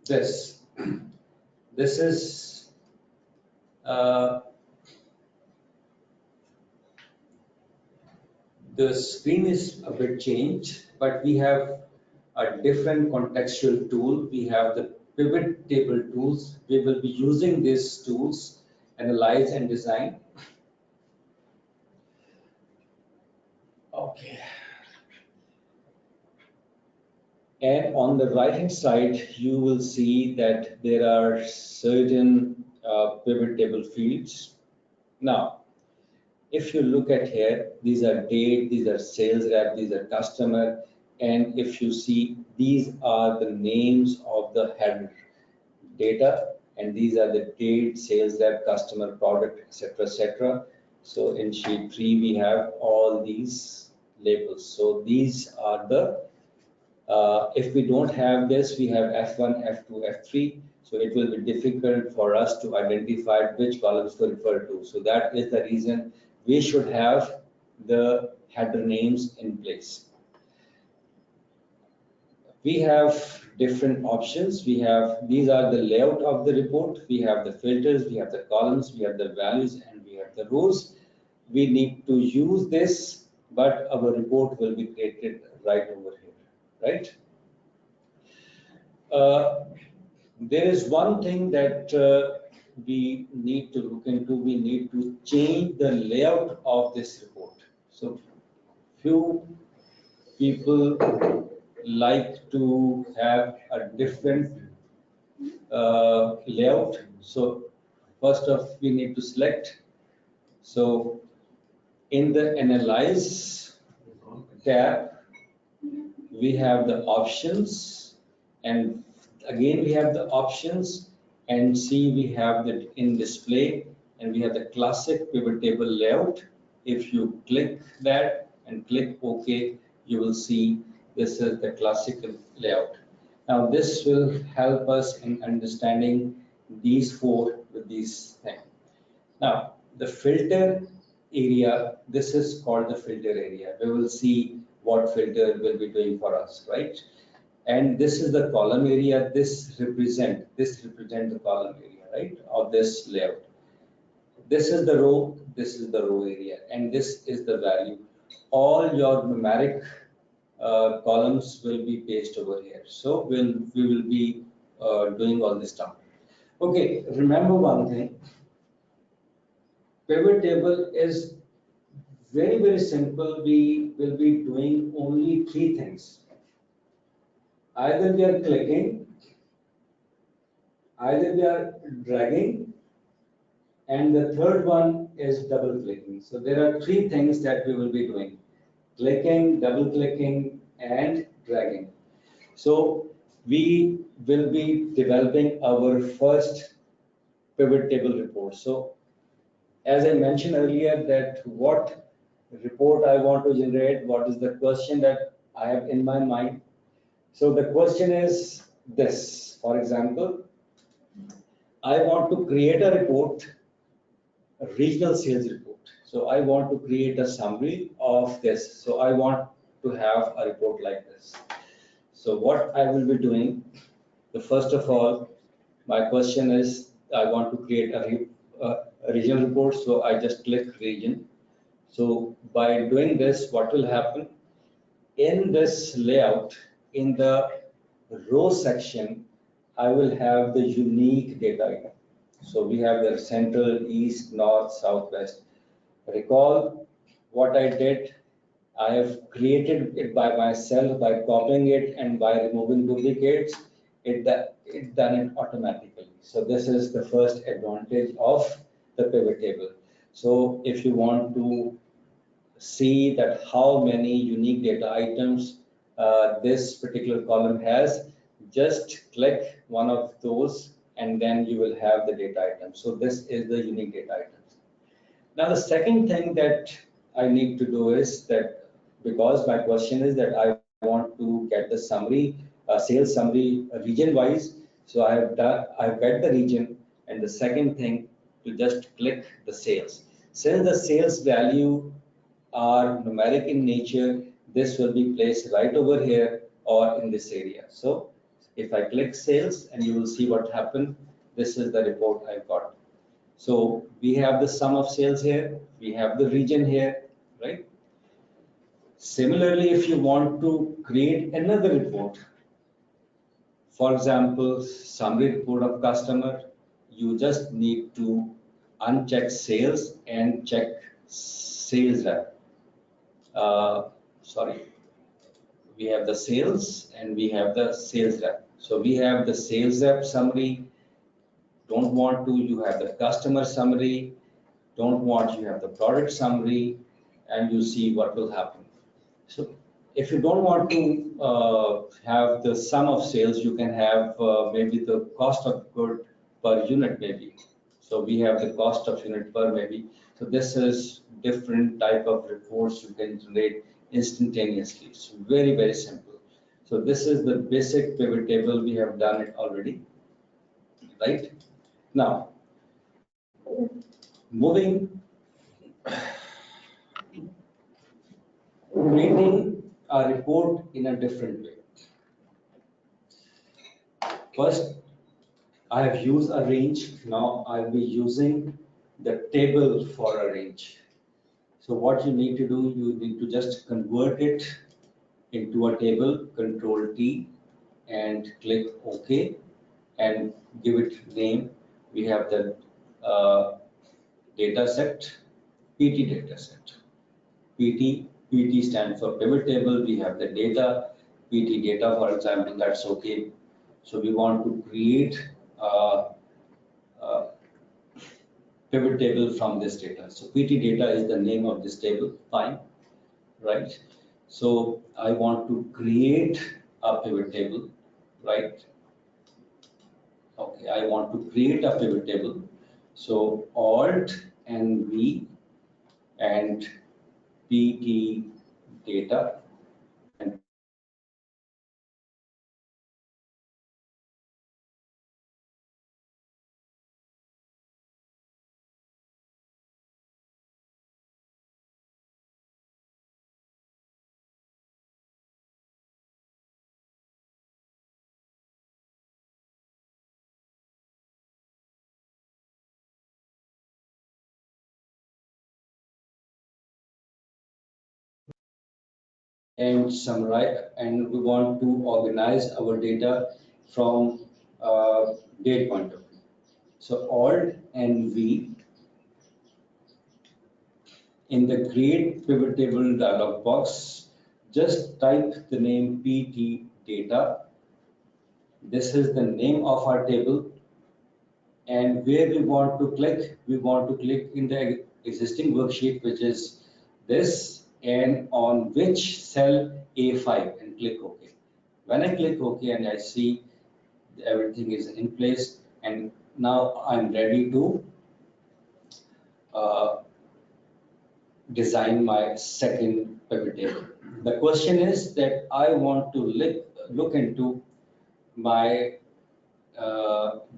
this, this is the screen is a bit changed, but we have a different contextual tool. We have the pivot table tools. We will be using these tools, analyze and design. Okay. And on the right hand side, you will see that there are certain pivot table fields. Now, if you look at here, these are date, these are sales rep, these are customer, and if you see, these are the names of the header data, and these are the date, sales rep, customer, product, etc., etc. So in sheet 3, we have all these labels. So these are the, if we don't have this, we have F1, F2, F3. So it will be difficult for us to identify which columns to refer to. So that is the reason we should have the header names in place. We have different options. We have, these are the layout of the report. We have the filters, we have the columns, we have the values, and we have the rows. We need to use this, but our report will be created right over here, right? There is one thing that we need to look into. We need to change the layout of this report. So few people like to have a different layout. So first off, we need to select. So in the Analyze tab, we have the options, and again we have the options, and see we have the in display, and we have the classic pivot table layout. If you click that and click OK, you will see this is the classical layout. Now this will help us in understanding these four with these things. Now the filter area, this is called the filter area. We will see what filter will be doing for us, right? And this is the column area. This represent the column area, right, of this layout. This is the row, this is the row area, and this is the value. All your numeric columns will be pasted over here. So we will be doing all this stuff. Okay, remember one thing. Pivot table is very, very simple. We will be doing only three things. Either we are clicking, either we are dragging, and the third one is double clicking. So there are three things that we will be doing: clicking, double clicking, and dragging. So we will be developing our first pivot table report. So as I mentioned earlier, that what report I want to generate, what is the question that I have in my mind. So the question is this: for example, I want to create a report, a regional sales report. So I want to create a summary of this. So I want to have a report like this. So what I will be doing, the first of all, my question is, I want to create a regional report. So I just click region. So by doing this, what will happen? In this layout, in the row section, I will have the unique data item. So we have the central, east, north, south, west. Recall what I did. I have created it by myself by copying it, and by removing duplicates, it done it automatically. So this is the first advantage of the pivot table. So if you want to see that how many unique data items this particular column has, just click one of those and then you will have the data item. So this is the unique data items. Now the second thing that I need to do is that, because my question is that I want to get the summary, sales summary region wise. So I've got the region, and the second thing, to just click the sales. Since the sales value are numeric in nature, this will be placed right over here or in this area. So if I click sales, and you will see what happened, this is the report I've got. So we have the sum of sales here, we have the region here, right? Similarly, if you want to create another report, For example, summary report of customer, you just need to uncheck sales and check sales rep. Sorry, we have the sales and we have the sales rep. So we have the sales rep summary. Don't want to, you have the customer summary. Don't want, you have the product summary, and you see what will happen. So if you don't want to have the sum of sales, you can have maybe the cost of good per unit maybe. So we have the cost of unit per maybe. So this is different type of reports you can generate instantaneously. It's very, very simple. So this is the basic pivot table. We have done it already, right? Now, moving, creating a report in a different way. First, I have used a range. Now I'll be using the table for a range. So what you need to do, you need to just convert it into a table, Control T, and click OK, and give it name. We have the data set, PT data set. PT stands for pivot table. We have the data, PT data, for example, that's okay. So we want to create a pivot table from this data. So PT data is the name of this table, fine, right? So I want to create a pivot table, right? Okay, I want to create a pivot table. So Alt and V and PT data and summarize, and we want to organize our data from date point of view. So Alt and V. In the Create Pivot Table dialog box, just type the name PT data. This is the name of our table. And where we want to click in the existing worksheet, which is this, and on which cell A5, and click OK. When I click OK and I see everything is in place, and now I'm ready to design my second pivot table. The question is that I want to look into my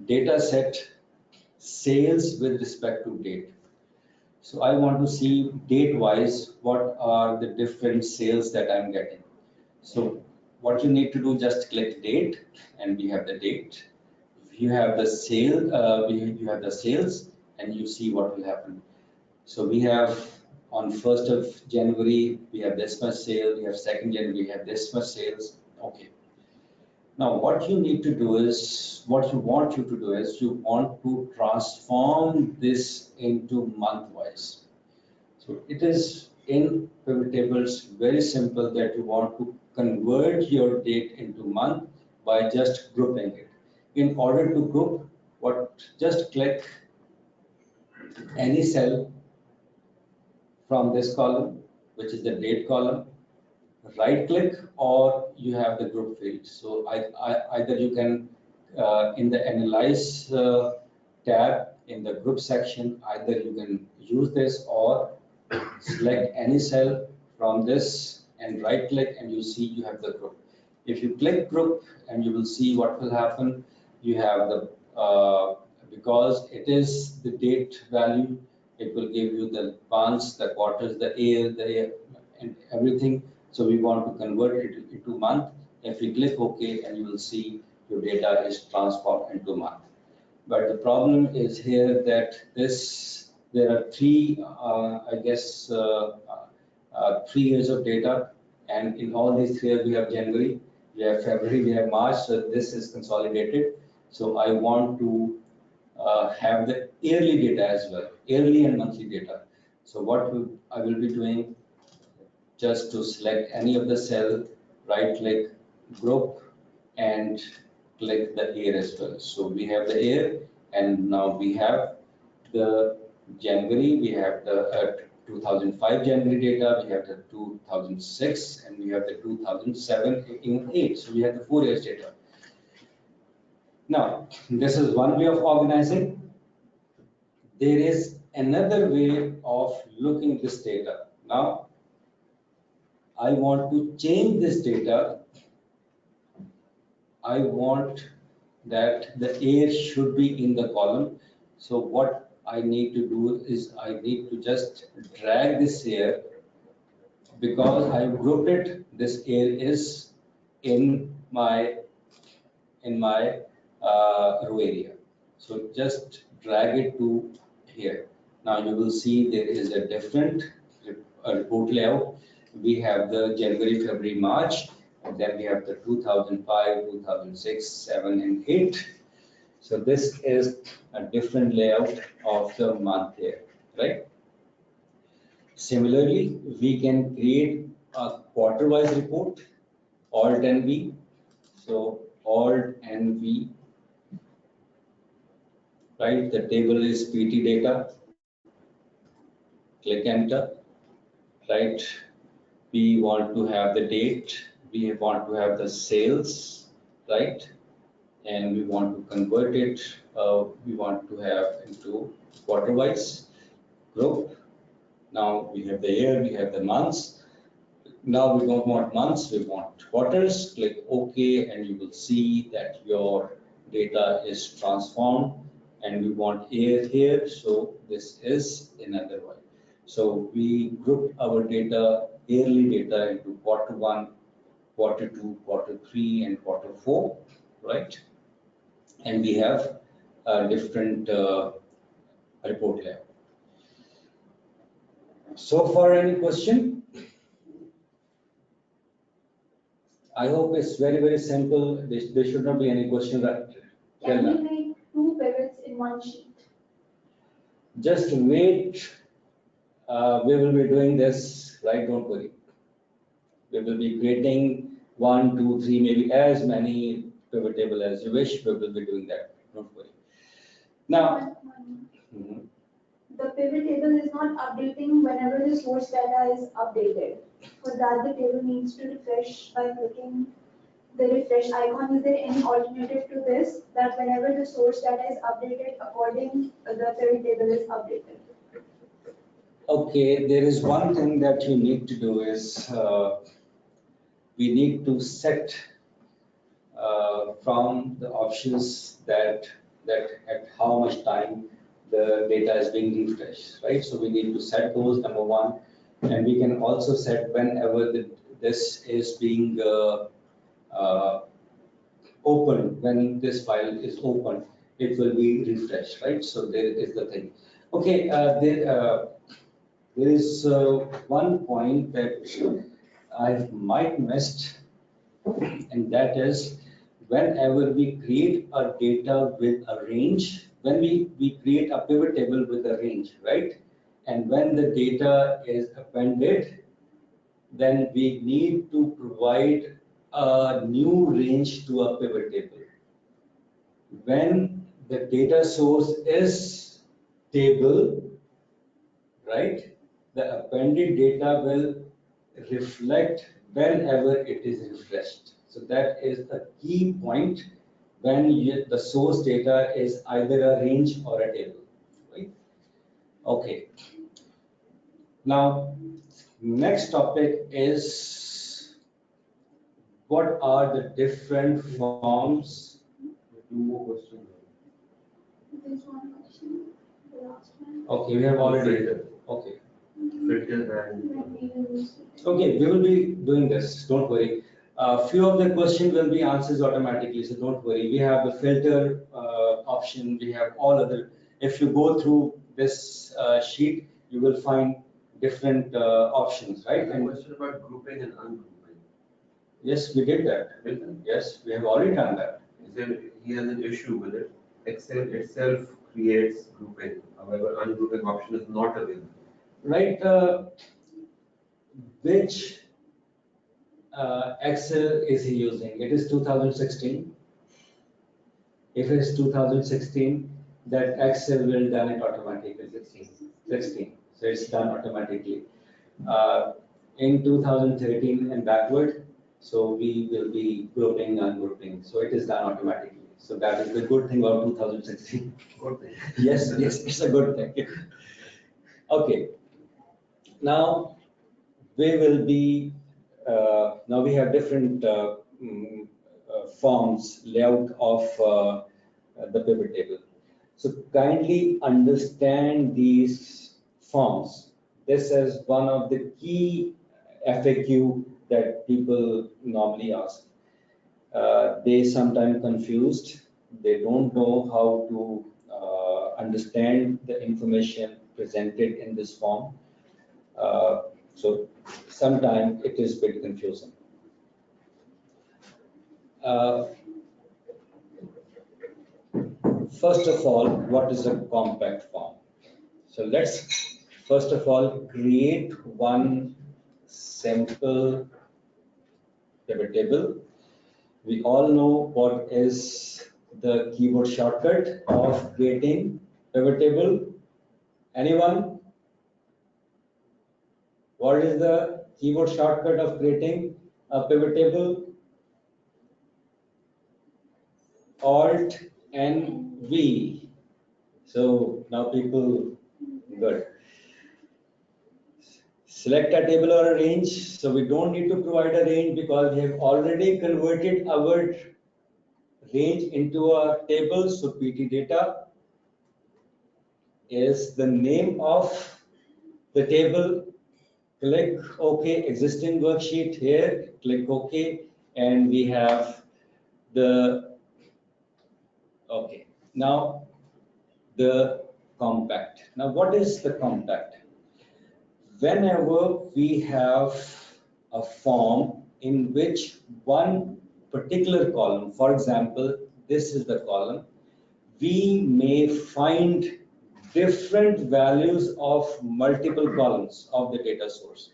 data set sales with respect to date. So I want to see date wise what are the different sales that I'm getting. So what you need to do, just click date, and we have the date. You have the sale, you have the sales, and you see what will happen. So we have on 1st of January, we have this much sale. We have 2nd January, we have this much sales. Okay. Now, what you need to do is, what you want to do is, you want to transform this into month-wise. So it is in pivot tables very simple that you want to convert your date into month by just grouping it. In order to group, just click any cell from this column, which is the date column, right click, or you have the group field. So either you can in the analyze tab in the group section, either you can use this or select any cell from this and right click, and you see you have the group. If you click group, and you will see what will happen. You have the because it is the date value, it will give you the months, the quarters, the year, and everything. So we want to convert it into month. If we click OK, and you will see your data is transformed into month. But the problem is here that there are three, I guess, 3 years of data, and in all these 3 years we have January. We have February, we have March, so this is consolidated. So I want to have the yearly data as well, yearly and monthly data. So what I will be doing, just to select any of the cell, right click, group, and click the year as well. So we have the year, and now we have the January, we have the 2005 January data, we have the 2006, and we have the 2007, even 8. So we have the 4 years data. Now, this is one way of organizing. There is another way of looking at this data. Now, I want to change this data. I want that the year should be in the column. So what I need to do is I need to just drag this year, because I grouped it. This year is in my row area. So just drag it to here. Now you will see there is a different report layout. We have the January, February, March, and then we have the 2005, 2006, 7, and 8. So this is a different layout of the month here, right? Similarly, we can create a quarter-wise report, Alt and V. So Alt and V, right? The table is PT data. Click enter, right? We want to have the date. We want to have the sales, right? And we want to convert it. We want to have into quarter-wise group. Now we have the year, we have the months. Now we don't want months, we want quarters. Click OK, and you will see that your data is transformed, and we want year here. So this is another one. So we group our data, yearly data, into quarter 1, quarter 2, quarter 3, and quarter 4, right? And we have a different report layout. So far, any question? I hope it's very, very simple. There should not be any question. Can we make 2 pivots in one sheet? Just wait. We will be doing this, right? Don't worry. We will be creating 1, 2, 3, maybe as many pivot table as you wish. We will be doing that. Don't worry. Now, The pivot table is not updating whenever the source data is updated. For that, the table needs to refresh by clicking the refresh icon. Is there any alternative to this, that whenever the source data is updated, according the pivot table is updated? okay, there is one thing that you need to do is we need to set from the options that at how much time the data is being refreshed, right? So we need to set those, number one, and we can also set whenever this is being opened, when this file is opened, it will be refreshed, right? So there is the thing. Okay, there is one point that I might missed, and that is whenever we create a data with a range, when we create a pivot table with a range, right? And when the data is appended, then we need to provide a new range to a pivot table. When the data source is table, right, the appended data will reflect whenever it is refreshed. So that is a key point when the source data is either a range or a table, right? Okay. Now, next topic is what are the different forms? Two more questions. There's one question, the last one. Okay, we have already. Okay. Filter and When we will use it. Okay, we will be doing this. Don't worry. Few of the questions will be answers automatically, so don't worry. We have the filter option. We have all other. If you go through this sheet, you will find different options, right? a question about grouping and ungrouping. Yes, we did that. Yes, we have already done that. He said he has an issue with it. Excel itself creates grouping. However, ungrouping option is not available. Right, which Excel is he using? It is 2016. If it's 2016, that Excel will done it automatically. 16. So it's done automatically. In 2013 and backward, so we will be grouping and grouping. So it is done automatically. So that is the good thing about 2016. Good thing. Yes, yes, it's a good thing. Okay. Now we will be, now we have different forms, layout of the pivot table. So kindly understand these forms. This is one of the key FAQ that people normally ask. They sometimes confused. They don't know how to understand the information presented in this form. So sometimes it is a bit confusing. First of all, what is a compact form? So let's first of all create one simple pivot table. We all know what is the keyboard shortcut of creating pivot table. Anyone? What is the keyboard shortcut of creating a pivot table? Alt and V. So now people, good. Select a table or a range. So we don't need to provide a range because we have already converted our range into a table. So PT data is the name of the table. Click OK, existing worksheet here, click OK, and we have the, okay. Now the compact. Now what is the compact? Whenever we have a form in which one particular column, for example, this is the column, we may find different values of multiple columns of the data source.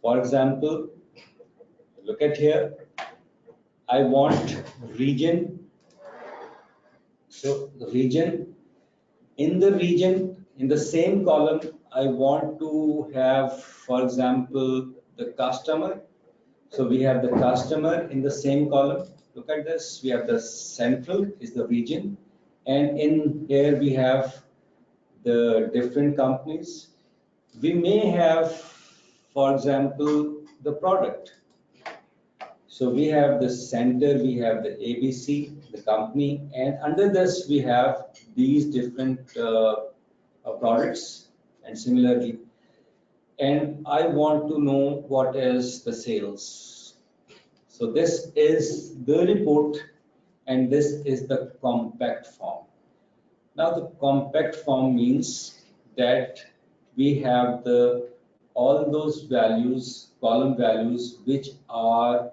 For example, look at here, I want region. So the region, in the same column, I want to have, for example, the customer. So we have the customer in the same column. Look at this. We have the central is the region. And in here we have the different companies. We may have, for example, the product. So we have the center, we have the ABC, the company, and under this we have these different products, and similarly. And I want to know what is the sales. So this is the report, and this is the compact form. Now the compact form means that we have the all those values, column values, which are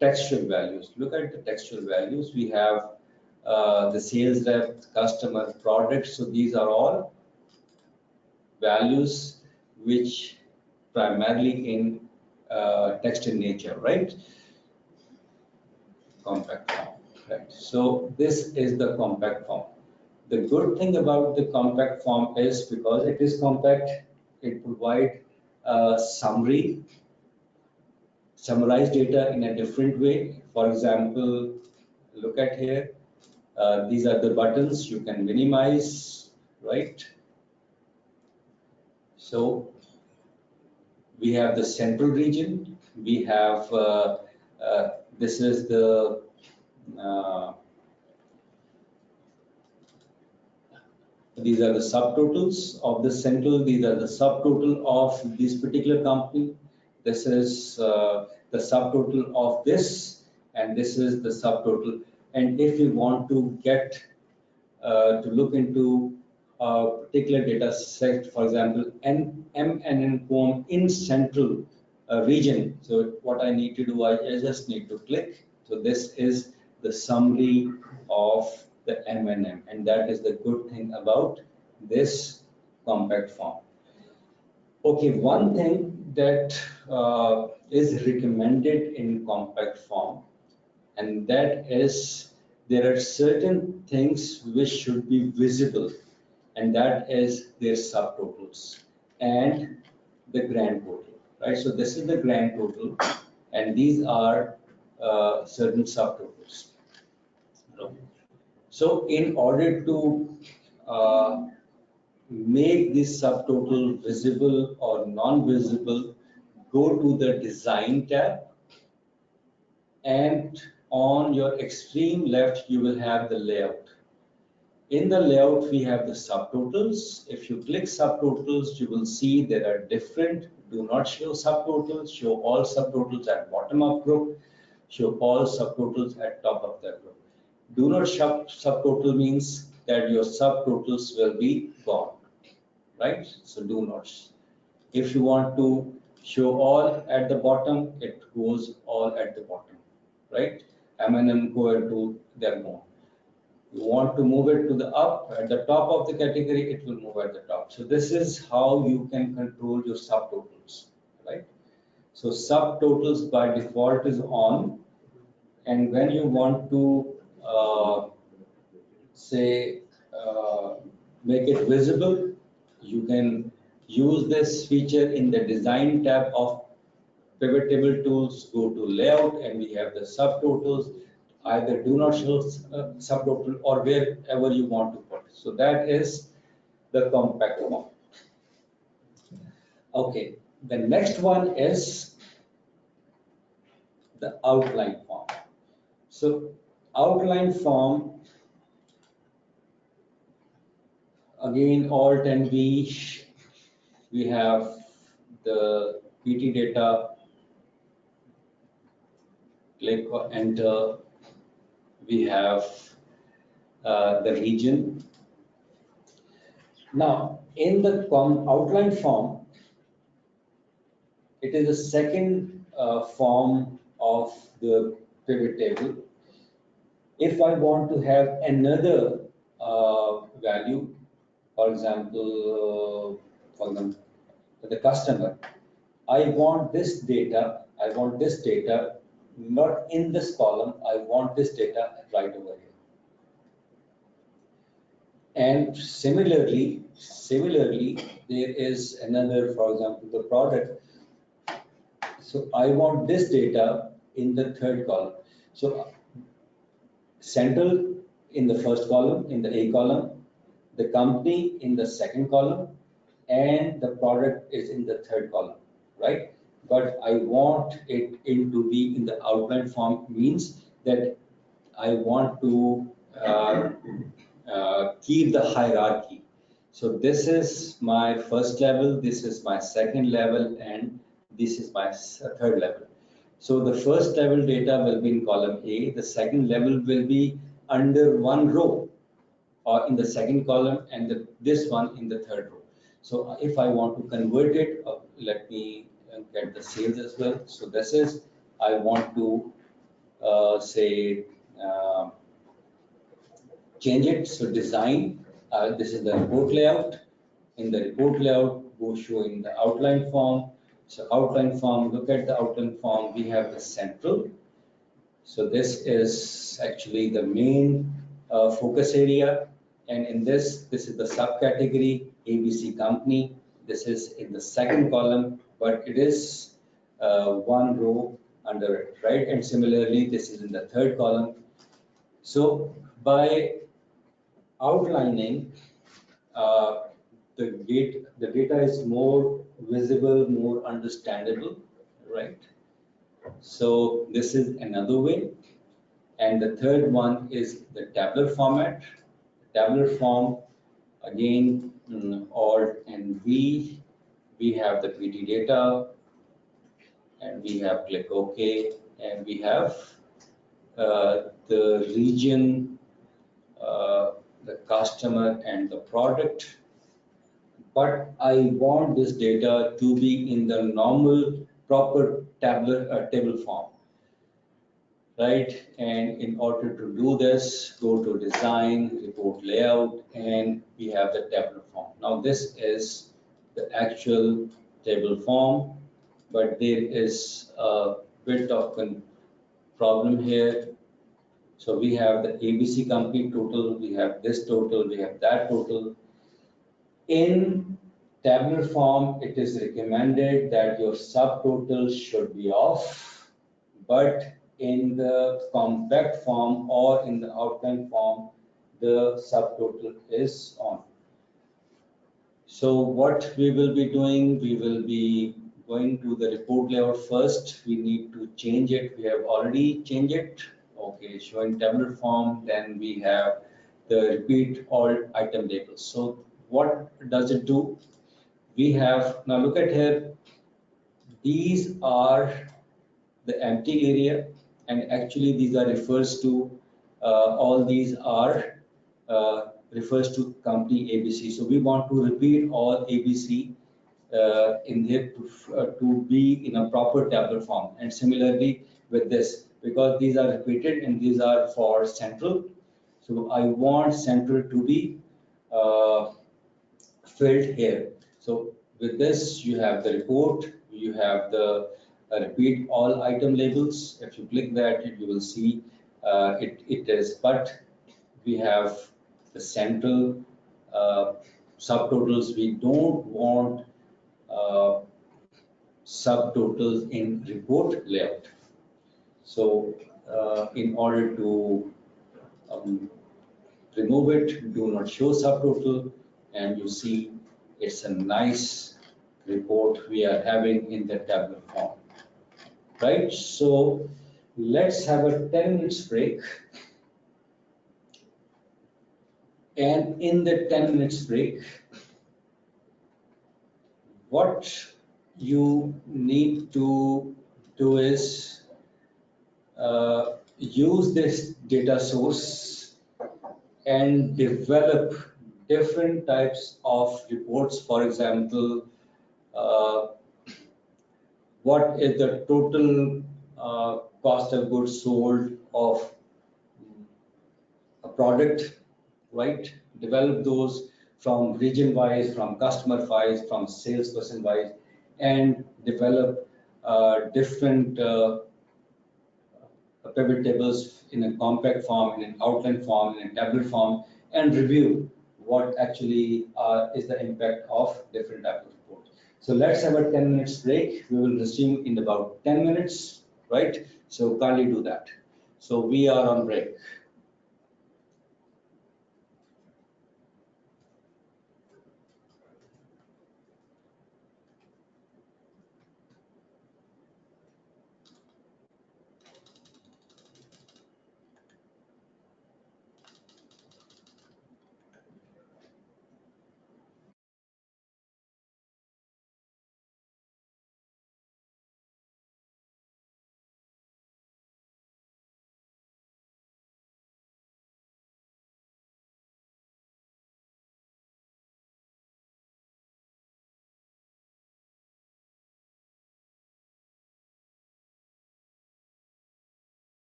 textual values. Look at the textual values. We have the sales rep, customer, product. So these are all values which primarily in text in nature, right? Compact form, right? So this is the compact form. The good thing about the compact form is because it is compact, it provides summarize data in a different way. For example, look at here. These are the buttons you can minimize, right? So we have the central region. We have this is the these are the subtotals of the central. These are the subtotal of this particular company. This is the subtotal of this, and this is the subtotal. And if you want to get to look into a particular data set, for example, MNN form in central region. So what I need to do, I just need to click. So this is the summary of the M&M, and that is the good thing about this compact form. Okay, one thing that is recommended in compact form, and that is there are certain things which should be visible, and that is their subtotals and the grand total, right? So this is the grand total, and these are certain subtotals. So in order to make this subtotal visible or non-visible, go to the design tab, and on your extreme left you will have the layout. In the layout we have the subtotals. If you click subtotals, you will see there are different. Do not show subtotals, show all subtotals at bottom of group, show all subtotals at top of the group. Do not show subtotal means that your subtotals will be gone, right? So do not. If you want to show all at the bottom, it goes all at the bottom, right? M&M equal to they're gone. You want to move it to the up at the top of the category, it will move at the top. So this is how you can control your subtotals, right? So subtotals by default is on, and when you want to say make it visible, you can use this feature in the design tab of pivot table tools. Go to layout, and we have the subtotals. Either do not show subtotal or wherever you want to put. So that is the compact form. Okay, the next one is the outline form. So outline form, again, Alt and V, we have the PT data, click or enter, we have the region. Now, in the outline form, it is the second form of the pivot table. If I want to have another value, for example, for the customer, I want this data not in this column, I want this data right over here. And similarly, there is another, for example, the product. So I want this data in the third column. So central in the first column, in the A column, the company in the second column, and the product is in the third column, right? But I want it to be in the outline form, means that I want to keep the hierarchy. So this is my first level, this is my second level, and this is my third level. So the first level data will be in column A, the second level will be under one row or in the second column, and this one in the third row. So if I want to convert it, let me get the sales as well. So this is, I want to say change it. So design, this is the report layout. In the report layout, go show in the outline form. So outline form, look at the outline form, we have the central. So this is actually the main focus area. And in this is the subcategory, ABC company. This is in the second column, but it is one row under it, right? And similarly, this is in the third column. So by outlining, the data is more visible, more understandable, right? So this is another way. And the third one is the tabular format. Tabular form, again, Alt and V, we have the PT data, and we have click OK, and we have the region, the customer, and the product. But I want this data to be in the normal proper table form, right? And in order to do this, go to design, report layout, and we have the table form. Now this is the actual table form, but there is a bit of problem here. So we have the ABC company total, we have this total, we have that total. In tabular form, it is recommended that your subtotal should be off, but in the compact form or in the outline form, the subtotal is on. So what we will be doing, we will be going to the report layout first. We need to change it. We have already changed it. Okay, showing tabular form. Then we have the repeat all item labels. So what does it do? We have, now look at here, these are the empty area, and actually these are refers to, all these are refers to company ABC. So we want to repeat all ABC in here to be in a proper tabular form. And similarly with this, because these are repeated and these are for central, so I want central to be filled here. So with this, you have the report, you have the repeat all item labels. If you click that, you will see it is, but we have the central subtotals. We don't want subtotals in report layout. So in order to remove it, do not show subtotal, and you see it's a nice report we are having in the tabular form, right? So let's have a 10 minutes break. And in the 10 minutes break, what you need to do is use this data source and develop different types of reports. For example, uh, what is the total cost of goods sold of a product, right? Develop those from region wise, from customer wise, from salesperson wise, and develop different pivot tables in a compact form, in an outline form, in a tabular form, and review what actually is the impact of different types of reports. So let's have a 10 minutes break. We will resume in about 10 minutes, right? So kindly do that. So we are on break.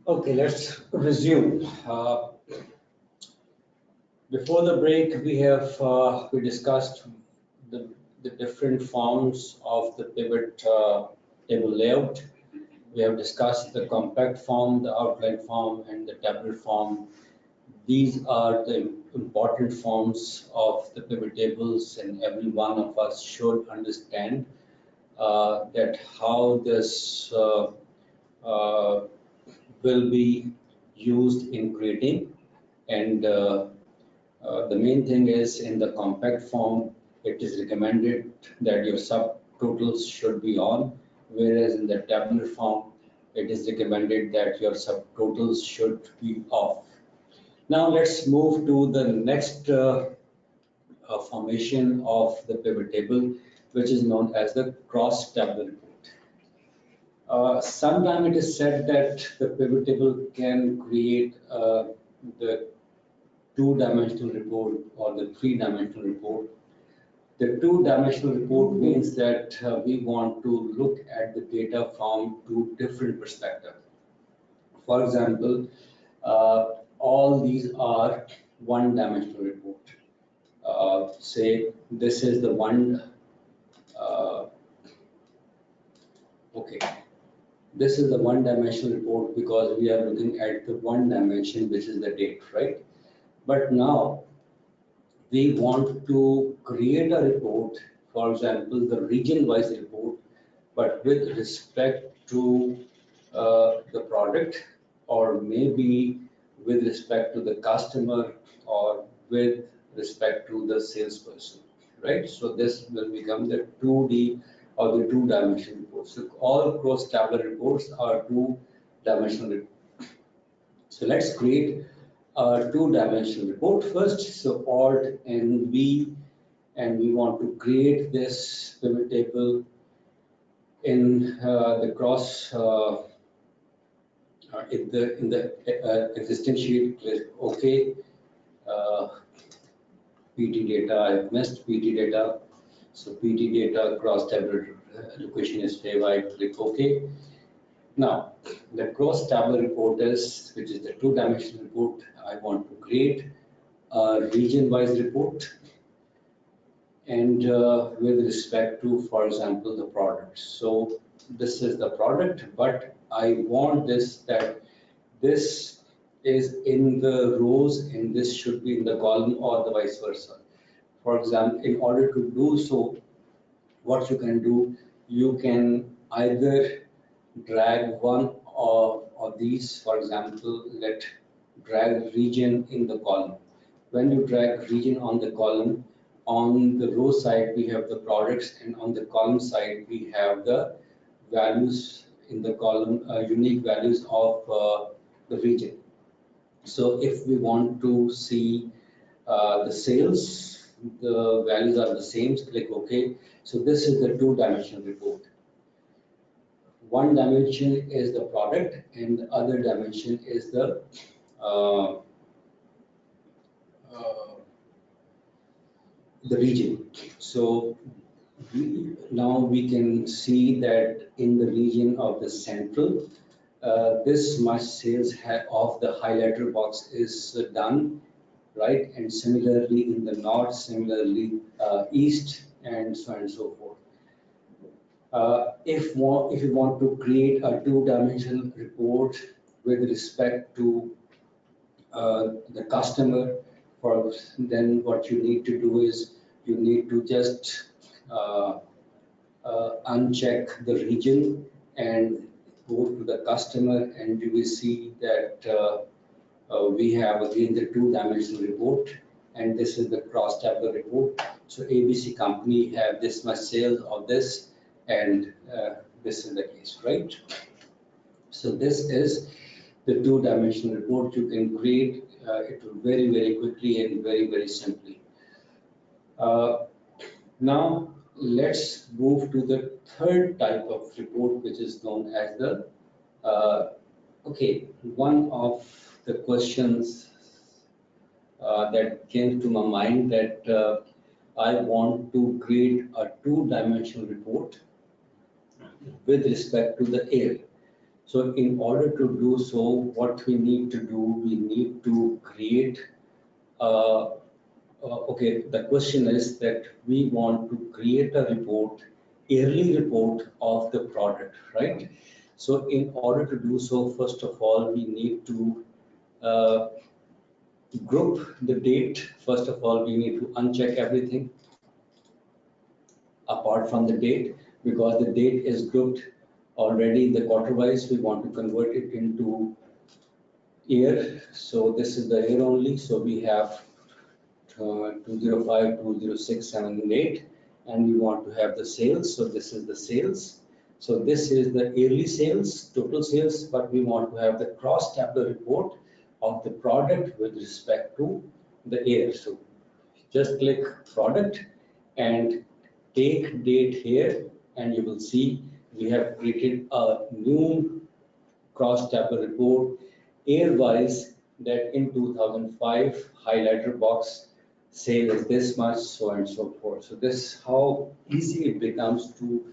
Okay, let's resume. Before the break, we discussed the, the different forms of the pivot table layout. We have discussed the compact form, the outline form, and the tabular form. These are the important forms of the pivot tables, and every one of us should understand that how this will be used in creating. And the main thing is in the compact form, it is recommended that your subtotals should be on, whereas in the tabular form, it is recommended that your subtotals should be off. Now let's move to the next formation of the pivot table, which is known as the cross tabular report. Sometimes it is said that the pivot table can create the two-dimensional report or the three-dimensional report. The two-dimensional report means that we want to look at the data from two different perspectives. For example, all these are one-dimensional report. Say this is the one, okay, this is the one-dimensional report because we are looking at the one dimension, which is the date, right? But now we want to create a report, for example, the region-wise report, but with respect to the product, or maybe with respect to the customer, or with respect to the salesperson, right? So this will become the 2D or the two-dimensional reports. So all cross-tabular reports are two-dimensional reports. So let's create a two-dimensional report first. So Alt and V, and we want to create this pivot table in the cross in the existing sheet. Click OK. PT data, I've missed PT data. So PT data cross tabular location is favored. Click OK. Now, the cross tabular report is, which is the two-dimensional report. I want to create a region-wise report, and with respect to, for example, the product. So this is the product, but I want this that this is in the rows and this should be in the column, or the vice versa. For example, in order to do so, what you can do, you can either drag one of these, for example, let drag region in the column. When you drag region on the column, on the row side we have the products, and on the column side we have the values in the column, unique values of the region. So if we want to see the sales, the values are the same, click OK. So this is the two-dimensional report. One dimension is the product and the other dimension is the region. So now we can see that in the region of the central, this much sales of the highlighter box is done, right? And similarly in the north, similarly east, and so on and so forth. If you want to create a two-dimensional report with respect to the customer, then what you need to do is you need to just uncheck the region and go to the customer, and you will see that we have again the two-dimensional report, and this is the cross-tabular report. So ABC company have this much sales of this, and this is the case, right? So this is the two-dimensional report. You can create it very, very quickly and very, very simply. Now let's move to the third type of report, which is known as the okay, one of the questions that came to my mind, that I want to create a two-dimensional report with respect to the air. So in order to do so, what we need to do, we need to create, okay, the question is that we want to create a report, yearly report of the product, right? So in order to do so, first of all, we need to uh, group the date. First of all, we need to uncheck everything apart from the date, because the date is grouped already in the quarter wise. We want to convert it into year. So this is the year only. So we have 205, 206, 7, and 8, and we want to have the sales. So this is the sales. So this is the yearly sales, total sales, but we want to have the cross tableau report of the product with respect to the year. So just click product and take date here, and you will see we have created a new cross tableau report year wise, that in 2005 highlighter box sale is this much, so and so forth. So this how easy it becomes to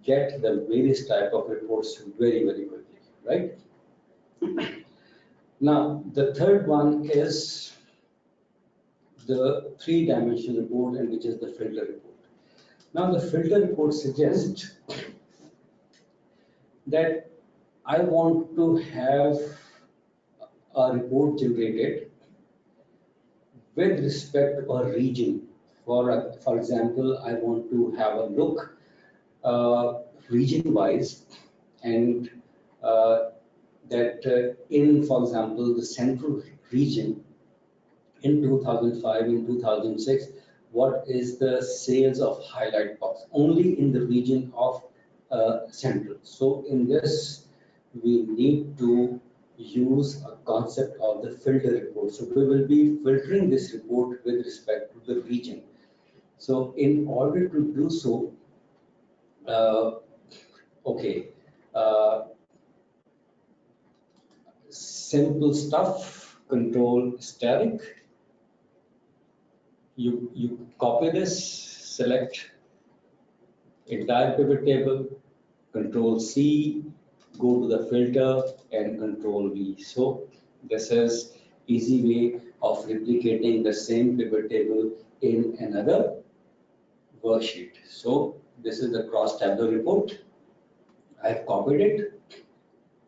get the various type of reports very, very quickly, right? Now the third one is the three-dimensional report, and which is the filter report. Now the filter report suggests that I want to have a report generated with respect to a region. For example, I want to have a look region-wise, and that in, for example, the central region in 2005, in 2006, what is the sales of highlight box only in the region of central. So in this, we need to use a concept of the filter report. So we will be filtering this report with respect to the region. So in order to do so, okay, simple stuff, control static. You copy this, select entire pivot table, control C, go to the filter and control V. So this is easy way of replicating the same pivot table in another worksheet. So this is the cross tableau report. I've copied it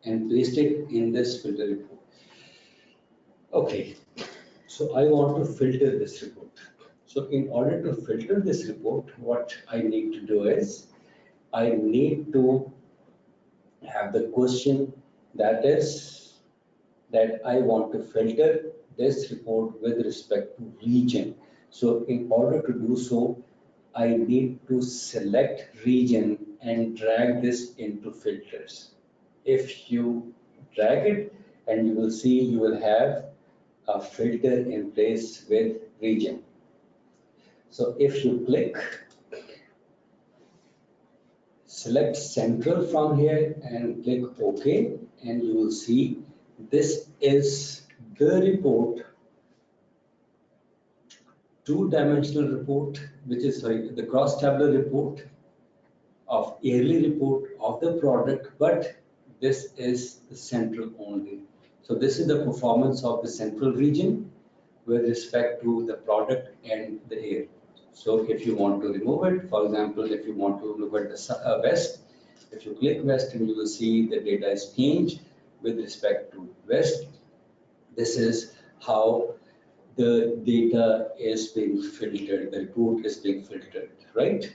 and pasted it in this filter report. Okay, so I want to filter this report. So in order to filter this report, what I need to do is I need to have the question that is that I want to filter this report with respect to region. So in order to do so, I need to select region and drag this into filters. If you drag it, and you will see you will have a filter in place with region. So if you click, select central from here and click OK, and you will see this is the report, two-dimensional report, which is the cross tableau report of yearly report of the product, but this is the central only. So this is the performance of the central region with respect to the product and the year. So if you want to remove it, for example, if you want to look at the west, if you click west, and you will see the data is changed with respect to west. This is how the data is being filtered, the report is being filtered, right?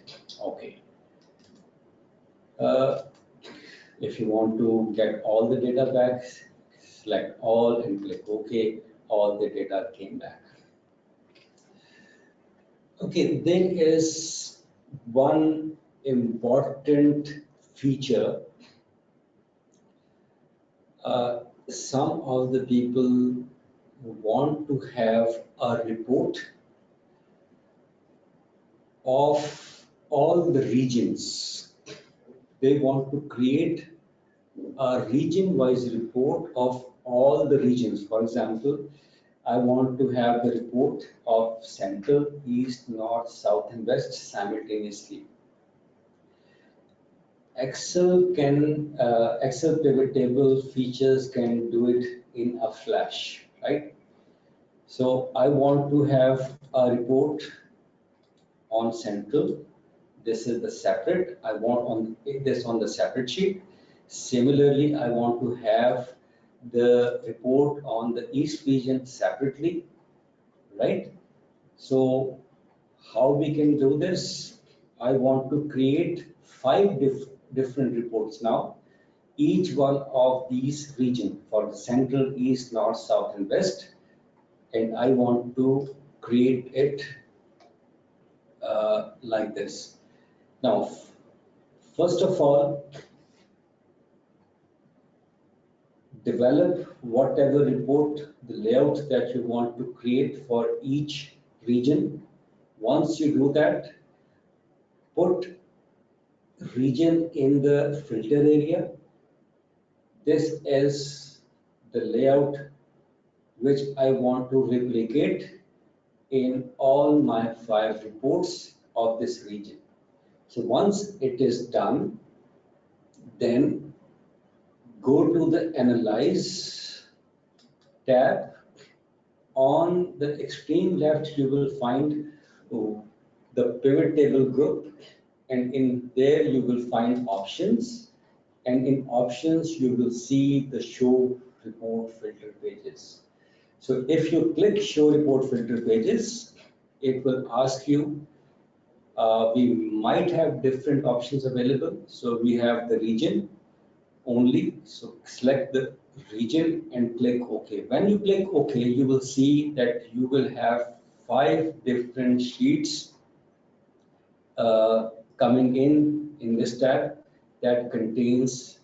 Okay. If you want to get all the data back, select all and click OK, all the data came back. Okay, there is one important feature. Some of the people want to have a report of all the regions. They want to create a region-wise report of all the regions. For example, I want to have the report of central, east, north, south, and west simultaneously. Excel pivot table features can do it in a flash, right? So I want to have a report on central. This is the separate. I want this on the separate sheet. Similarly, I want to have the report on the east region separately, right? So how we can do this? I want to create 5 different reports now. Each one of these region for the central, east, north, south, and west, and I want to create it like this. Now, first of all, develop whatever report, the layout that you want to create for each region. Once you do that, put region in the filter area. This is the layout which I want to replicate in all my 5 reports of this region. So once it is done, then go to the Analyze tab. On the extreme left, you will find the pivot table group, and in there you will find options, and in options you will see the show report filter pages. So if you click show report filter pages, it will ask you, we might have different options available. So we have the region only. So select the region and click OK. When you click OK, you will see that you will have 5 different sheets coming in this tab that contains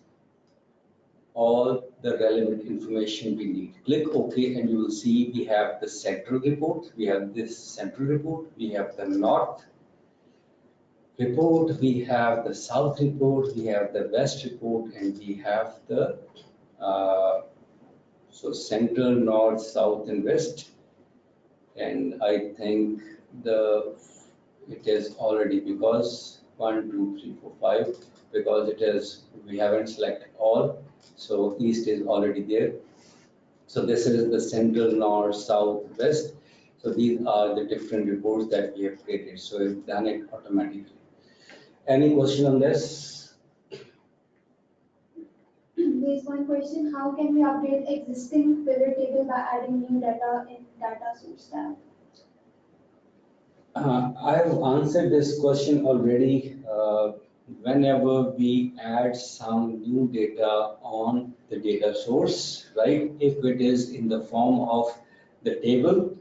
all the relevant information we need. Click OK and you will see we have the central report, we have this central report, we have the north report, we have the south report, we have the west report, and we have the so central, north, south, and west. And I think it is already, because 1, 2, 3, 4, 5, because it is, we haven't selected all, so east is already there. So this is the central, north, south, west. So these are the different reports that we have created. So it's done it automatically. Any question on this? There's one question: how can we update existing pivot table by adding new data in data source tab? I've answered this question already. Whenever we add some new data on the data source, right? If it is in the form of the table,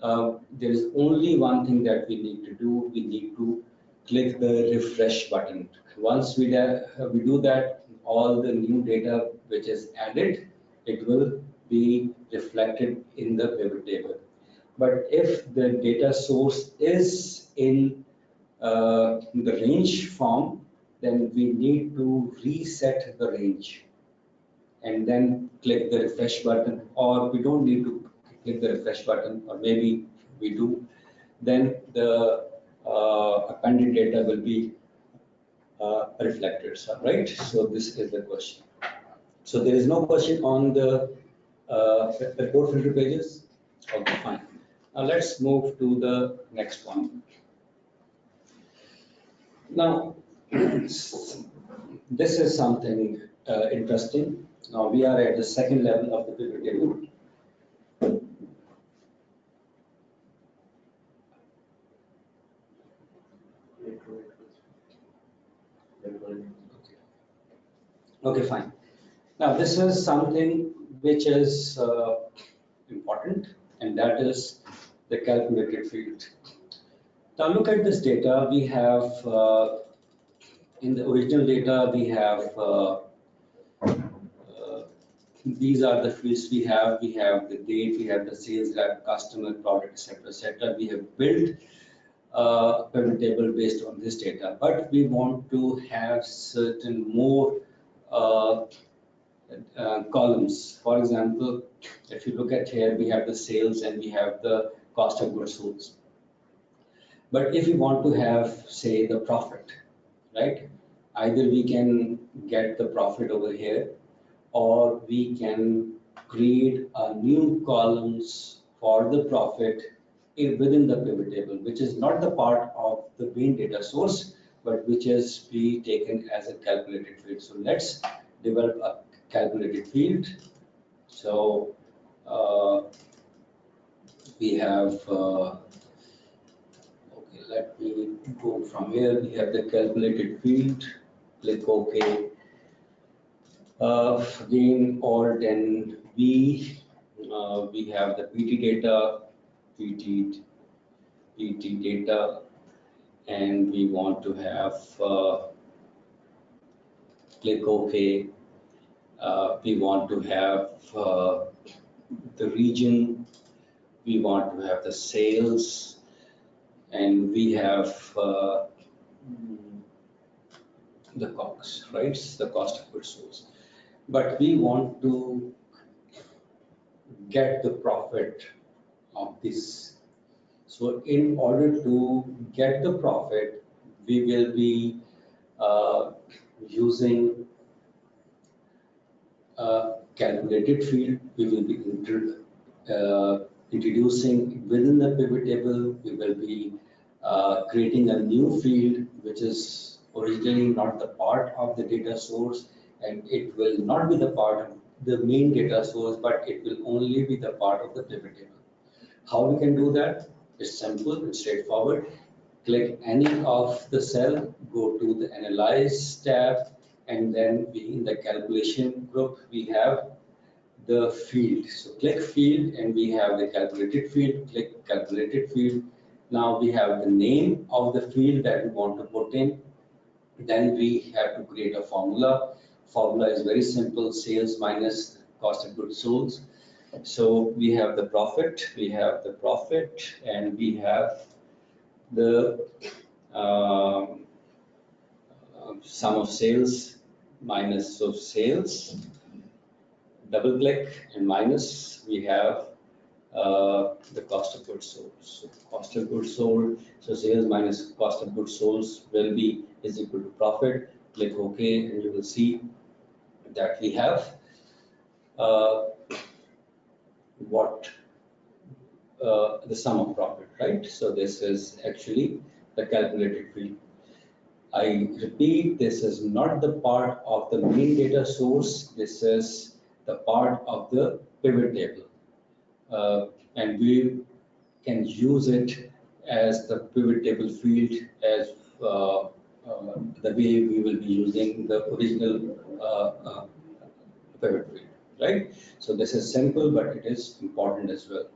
there is only one thing that we need to do. We need to click the refresh button. Once we do that, all the new data which is added, it will be reflected in the pivot table. But if the data source is in the range form, then we need to reset the range and then click the refresh button, or we don't need to click the refresh button, or maybe we do. Then the appended data will be reflected, right? So this is the question. So there is no question on the report filter pages. Okay, fine. Now let's move to the next one. Now, this is something interesting. Now we are at the second level of the pivot table. Okay, fine. Now this is something which is important, and that is the calculated field. Now look at this data. We have in the original data we have these are the fields we have. We have the date, we have the sales rep, customer, product, etc., etc. We have built a pivot table based on this data, but we want to have certain more columns. For example, if you look at here, we have the sales and we have the cost of goods sold. But if you want to have, say, the profit, right? Either we can get the profit over here, or we can create a new columns for the profit within the pivot table, which is not the part of the main data source, but which is be taken as a calculated field. So let's develop a calculated field. So we have, okay, let me go from here. We have the calculated field, click OK. Again, Alt and V, we have the PT data, PT data, and we want to have, click OK. We want to have the region, we want to have the sales, and we have the COGS, right? The cost of goods sold. But we want to get the profit of this. So in order to get the profit, we will be using a calculated field. We will be introducing within the pivot table. We will be creating a new field, which is originally not the part of the data source, and it will not be the part of the main data source, but it will only be the part of the pivot table. How we can do that? It's simple, it's straightforward. Click any of the cell, go to the Analyze tab, and then in the calculation group, we have the field. So click field, and we have the calculated field, click calculated field. Now we have the name of the field that we want to put in. Then we have to create a formula. Formula is very simple, sales minus cost of goods sold. So we have the profit, and we have the sum of sales minus of sales. Double click and minus, we have the cost of goods sold. So cost of goods sold, so sales minus cost of goods sold will be is equal to profit. Click OK, and you will see that we have what the sum of profit, right? So this is actually the calculated field. I repeat, this is not the part of the main data source. This is the part of the pivot table. And we can use it as the pivot table field as the way we will be using the original pivot field, right? So this is simple, but it is important as well.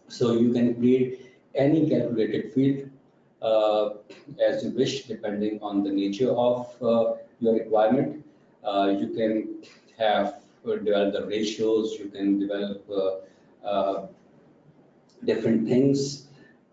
So you can create any calculated field as you wish, depending on the nature of your requirement. You can have develop the ratios, you can develop different things.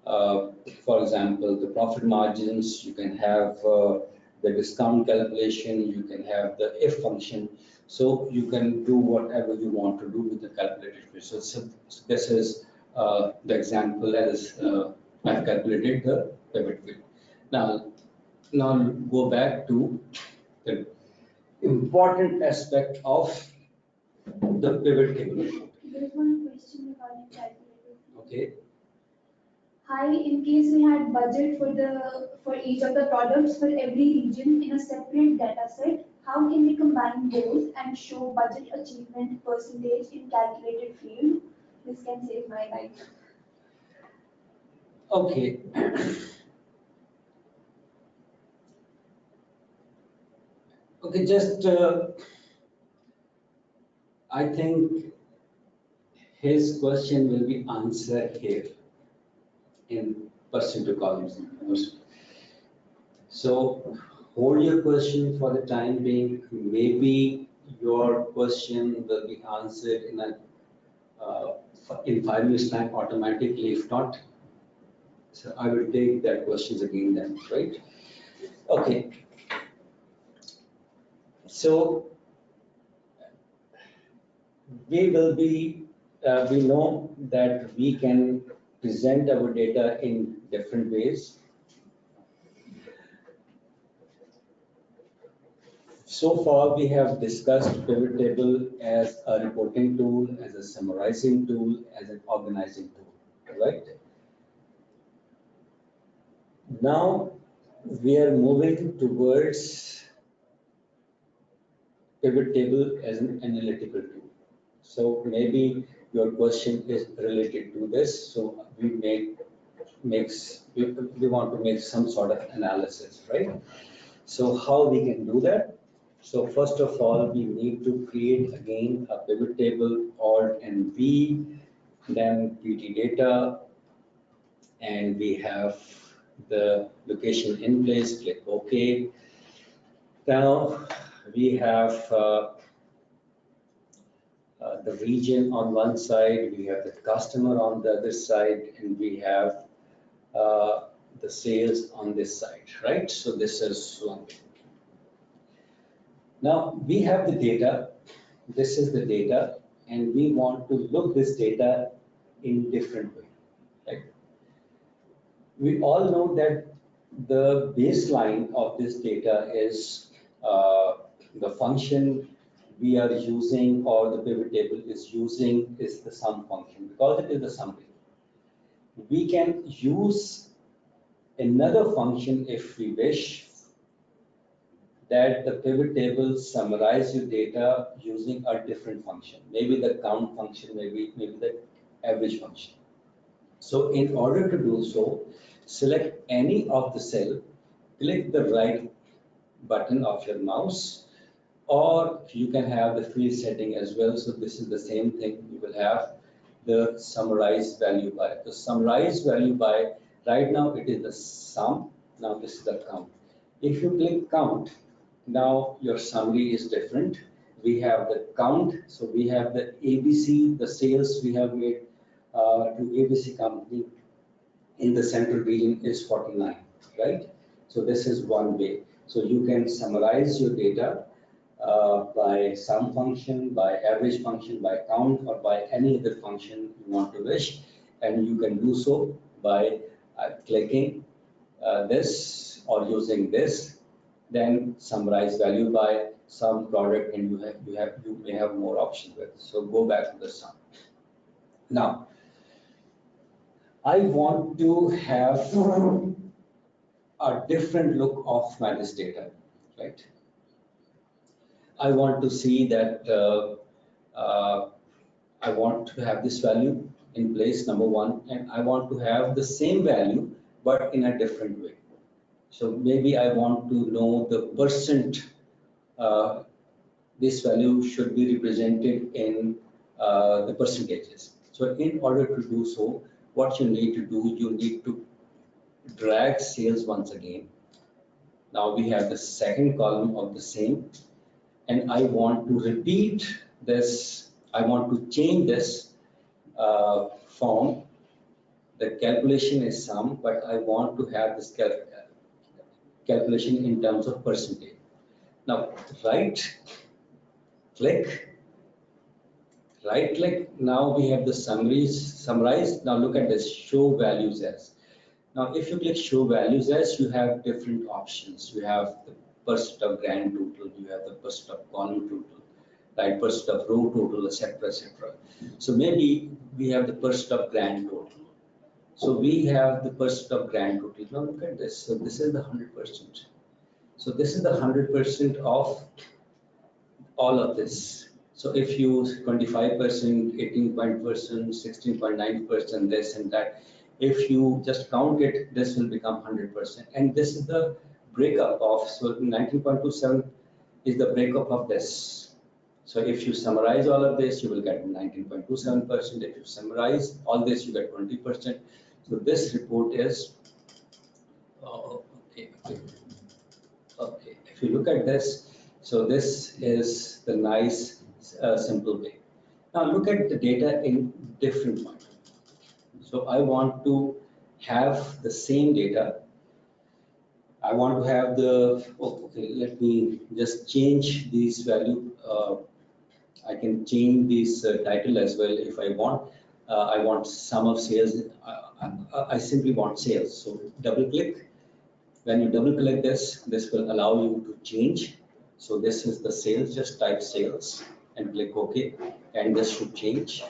For example, the profit margins, you can have the discount calculation, you can have the if function. So you can do whatever you want to do with the calculated field. So this is the example as I've calculated the pivot field. Now go back to the important aspect of the pivot table. There is one question regarding calculated. Okay. Hi, in case we had budget for each of the products for every region in a separate data set, how can we combine those and show budget achievement percentage in calculated field? This can save my life. Okay. Okay, just I think his question will be answered here in percentage columns. So hold your question for the time being. Maybe your question will be answered in 5 minutes time automatically. If not, so I will take that questions again then, right? Okay. So we will be, we know that we can present our data in different ways. So far, we have discussed pivot table as a reporting tool, as a summarizing tool, as an organizing tool, right? Now, we are moving towards pivot table as an analytical tool. So maybe your question is related to this. So we want to make some sort of analysis, right? So how we can do that? So first of all, we need to create again a pivot table, Alt and V, then PT data, and we have the location in place, click OK. Now we have the region on one side, we have the customer on the other side, and we have the sales on this side, right? So this is one thing. Now we have the data, this is the data, and we want to look this data in different way, right? We all know that the baseline of this data is the function we are using or the pivot table is using is the sum function because it is the summary. We can use another function if we wish that the pivot table summarize your data using a different function, maybe the count function, maybe the average function. So in order to do so, select any of the cell, click the right button of your mouse, or you can have the field setting as well. So this is the same thing. You will have the summarized value by. The summarized value by, right now it is the sum. Now this is the count. If you click count, now your summary is different. We have the count. So we have the ABC, the sales we have made to ABC company in the central region is 49, right? So this is one way. So you can summarize your data by sum function, by average function, by count, or by any other function you want to wish. And you can do so by clicking this or using this, then summarize value by sum product, and you may have more options with. So go back to the sum. Now, I want to have a different look of this data, right? I want to see that I want to have this value in place, number one, and I want to have the same value, but in a different way. So maybe I want to know the percent, this value should be represented in the percentages. So in order to do so, what you need to do, you need to drag sales once again. Now we have the second column of the same, and I want to repeat this. I want to change this form. The calculation is sum, but I want to have this calculation in terms of percentage. Now right click. Now we have the summarized. Now look at this, show values as. Now if you click show values as, you have different options. You have the percent of grand total, you have the percent of column total, right? Percent of row total, etc., etc. So maybe we have the percent of grand total. So we have the percent of grand total. Now look at this. So this is the 100%. So this is the 100% of all of this. So if you 25%, 18%, 16.9%, this and that, if you just count it, this will become 100%. And this is the breakup of, so 19.27 is the breakup of this. So if you summarize all of this, you will get 19.27%. If you summarize all this, you get 20%. So this report is, okay. If you look at this, so this is the nice simple way. Now look at the data in different point. So I want to have the same data. I want to have the, okay, let me just change these value. I can change this title as well if I want. I want sum of sales. I simply want sales. So double click. When you double click this, this will allow you to change So this is the sales, just type sales and click OK, and this should change.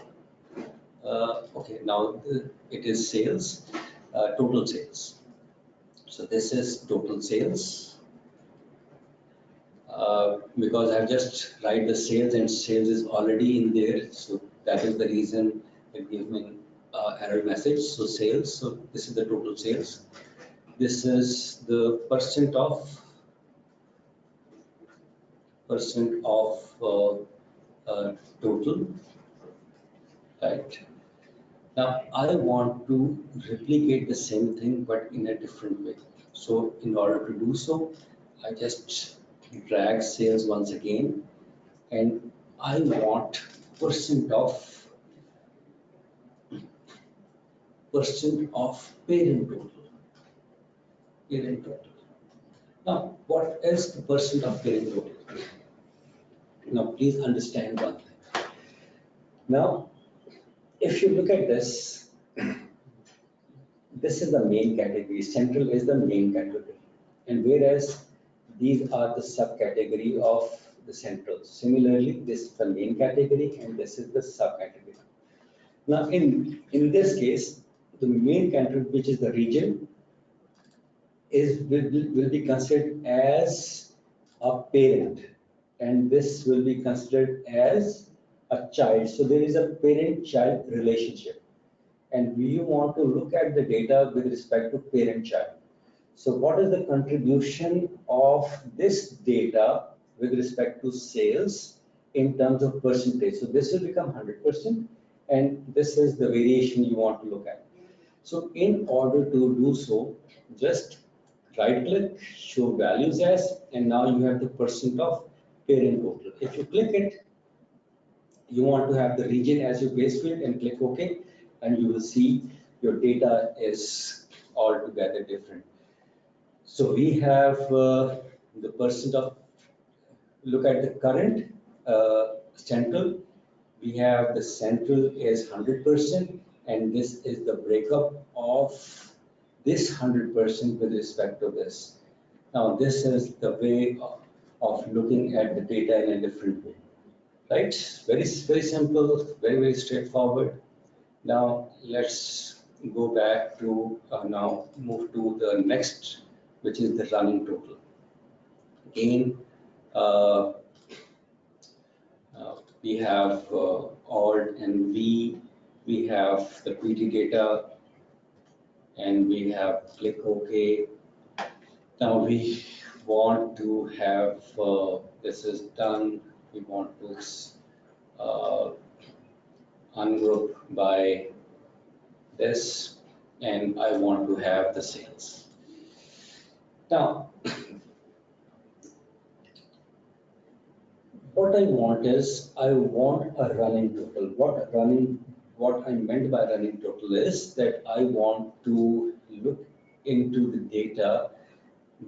Okay, now it is sales, total sales. So this is total sales. Because I've just write the sales and sales is already in there. So that is the reason it gives me error message. So sales, so this is the total sales. This is the percent of total, right? Now I want to replicate the same thing but in a different way. So in order to do so, I just drag sales once again, and I want percent of parent total. Parent total. Now, what is the percent of parent total? Now, please understand one thing. Now, if you look at this, this is the main category. Central is the main category, and whereas these are the subcategory of the central. Similarly, this is the main category, and this is the subcategory. Now, in this case, the main category, which is the region, will be considered as a parent, and this will be considered as a child. So there is a parent-child relationship, and we want to look at the data with respect to parent-child. So what is the contribution of this data with respect to sales in terms of percentage? So this will become 100%, and this is the variation you want to look at. So in order to do so, just right click, show values as, and now you have the percent of parent total. If you click it, you want to have the region as your base field and click OK, and you will see your data is altogether different. So we have the percent of, look at the current central, we have the central is 100%, and this is the breakup of this 100% with respect to this. Now this is the way of looking at the data in a different way, right? Very simple, very straightforward. Now let's go back to now move to the next, which is the running total. Again, we have Alt and V, we have the PT data, and we have click OK. Now we want to have, this is done, we want to ungroup by this, and I want to have the sales. Now, what I want is, I want a running total. What I meant by running total is that I want to look into the data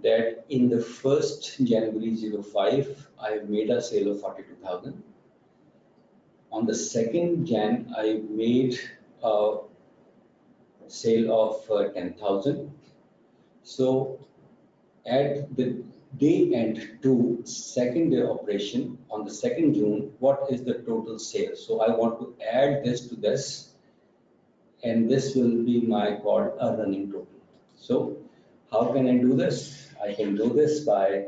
that in the 1st January 05, I have made a sale of 42,000. On the 2nd Jan, I made a sale of 10,000. So at the day end to 2nd day operation on the 2nd June, what is the total sales? So I want to add this to this, and this will be my called a running total. So how can I do this? I can do this by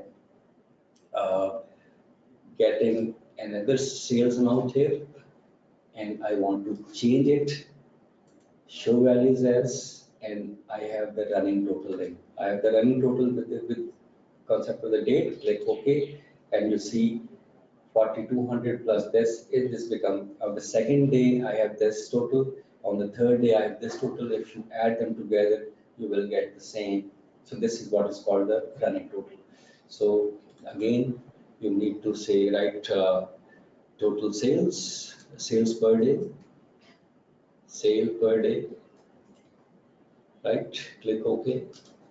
getting another sales amount here, and I want to change it, show values as, and I have the running total in. I have the running total with concept of the date, click OK, and you see 4,200 plus this, is this become, on the 2nd day I have this total, on the 3rd day I have this total. If you add them together, you will get the same. So this is what is called the running total. So again, you need to say, right, total sales per day, sale per day, right, click OK,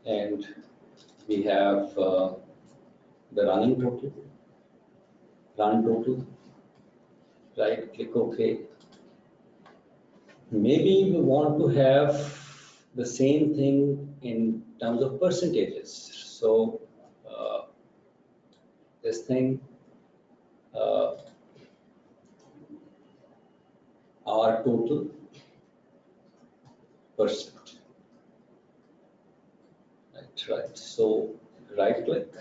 and we have the running total, run total, right, click OK. Maybe we want to have the same thing in terms of percentages. So this thing, our total percent. Right. So right click,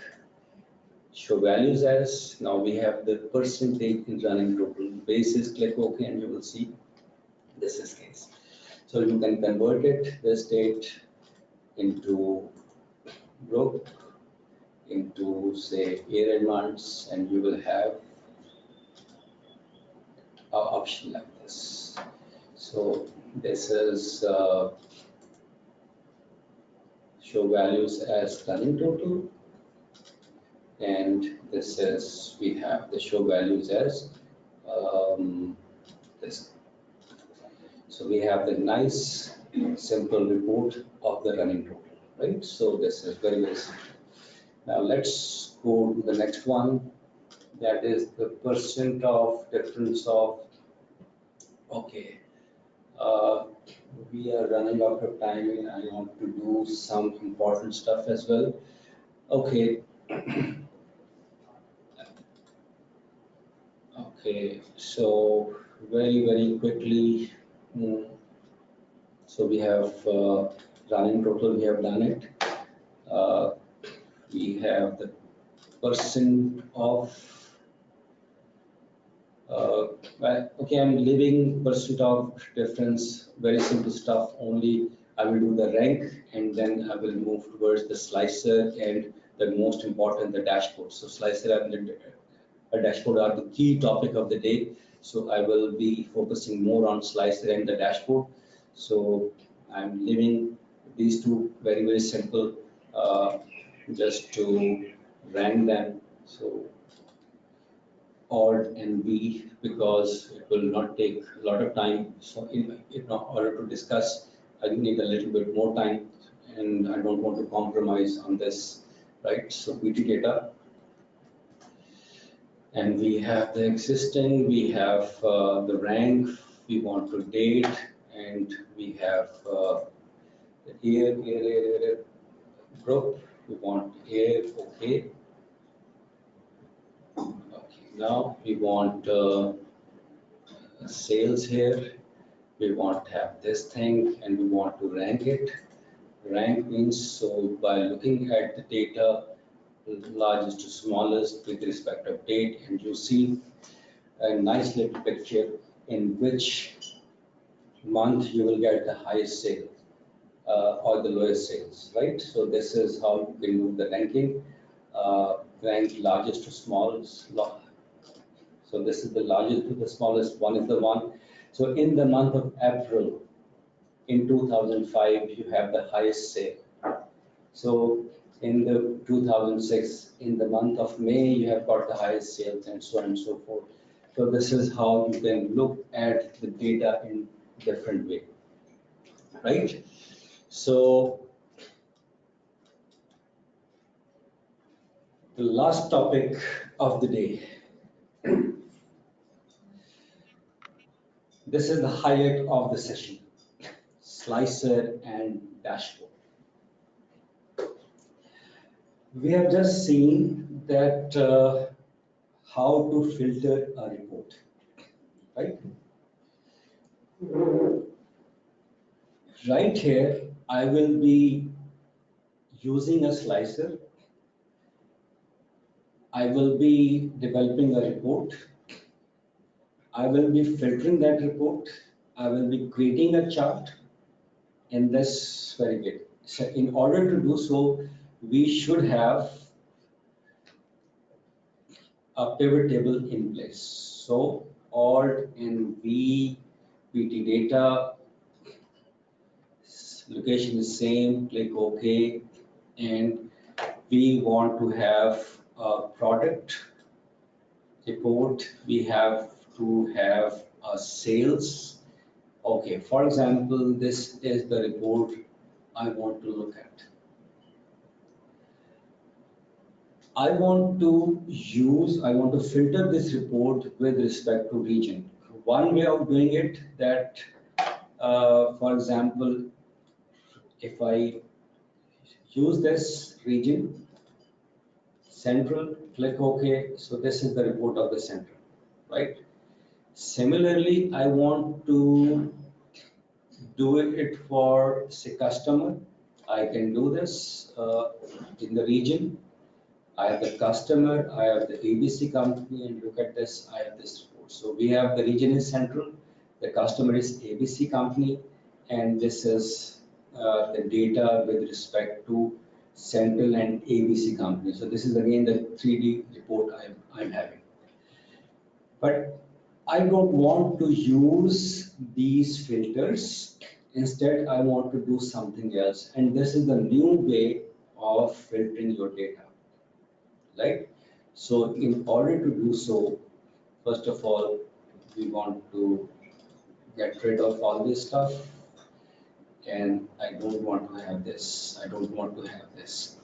show values as. Now we have the percentage in running total basis. Click OK, and you will see this is case. So you can convert it, this date, into group, into say year and months, and you will have an option like this. So this is show values as running total, and this is we have the show values as this. So we have the nice simple report of the running total, right? So this is very, very simple. Now let's go to the next one. That is the percent of difference of, okay. We are running out of time and I want to do some important stuff as well. Okay. Okay, so very, very quickly. So we have running total, we have done it. We have the percent of, okay, I'm leaving percent of difference, very simple stuff only. I will do the rank and then I will move towards the slicer and the most important, the dashboard. So slicer and a dashboard are the key topic of the day. So I will be focusing more on slicer and the dashboard. So I'm leaving these two very, very simple, just to rank them. So Alt and V, because it will not take a lot of time. So in order to discuss, I need a little bit more time, and I don't want to compromise on this, right? So BT data, and we have the existing, we have the rank, we want to date, and we have the year group, we want year, okay. Now we want sales here. We want to have this thing and we want to rank it. Rank means, so by looking at the data, largest to smallest with respect of date, and you see a nice little picture in which month you will get the highest sale or the lowest sales, right? So this is how you can do the ranking. Rank largest to smallest. So this is the largest to the smallest, one is the one. So in the month of April, in 2005, you have the highest sale. So in the 2006, in the month of May, you have got the highest sales, and so on and so forth. So this is how you can look at the data in different way, right? So the last topic of the day. This is the highlight of the session, slicer and dashboard. We have just seen that how to filter a report, right? Right here, I will be using a slicer. I will be developing a report. I will be filtering that report. I will be creating a chart in this very bit. So in order to do so, we should have a pivot table in place. So Alt and V, PT data, location is same, click OK, and we want to have a product report. We have to have a sales. Okay, for example, this is the report I want to look at. I want to filter this report with respect to region. One way of doing it that, for example, if I use this region, Central, click OK. So this is the report of the central, right? Similarly, I want to do it for, say, customer. I can do this in the region. I have the customer, I have the ABC company, and look at this, I have this report. So we have the region is central, the customer is ABC company, and this is the data with respect to central and ABC company. So this is again the 3D report I'm having. But I don't want to use these filters. Instead, I want to do something else. And this is the new way of filtering your data, right? So in order to do so, first of all, we want to get rid of all this stuff. And I don't want to have this. I don't want to have this.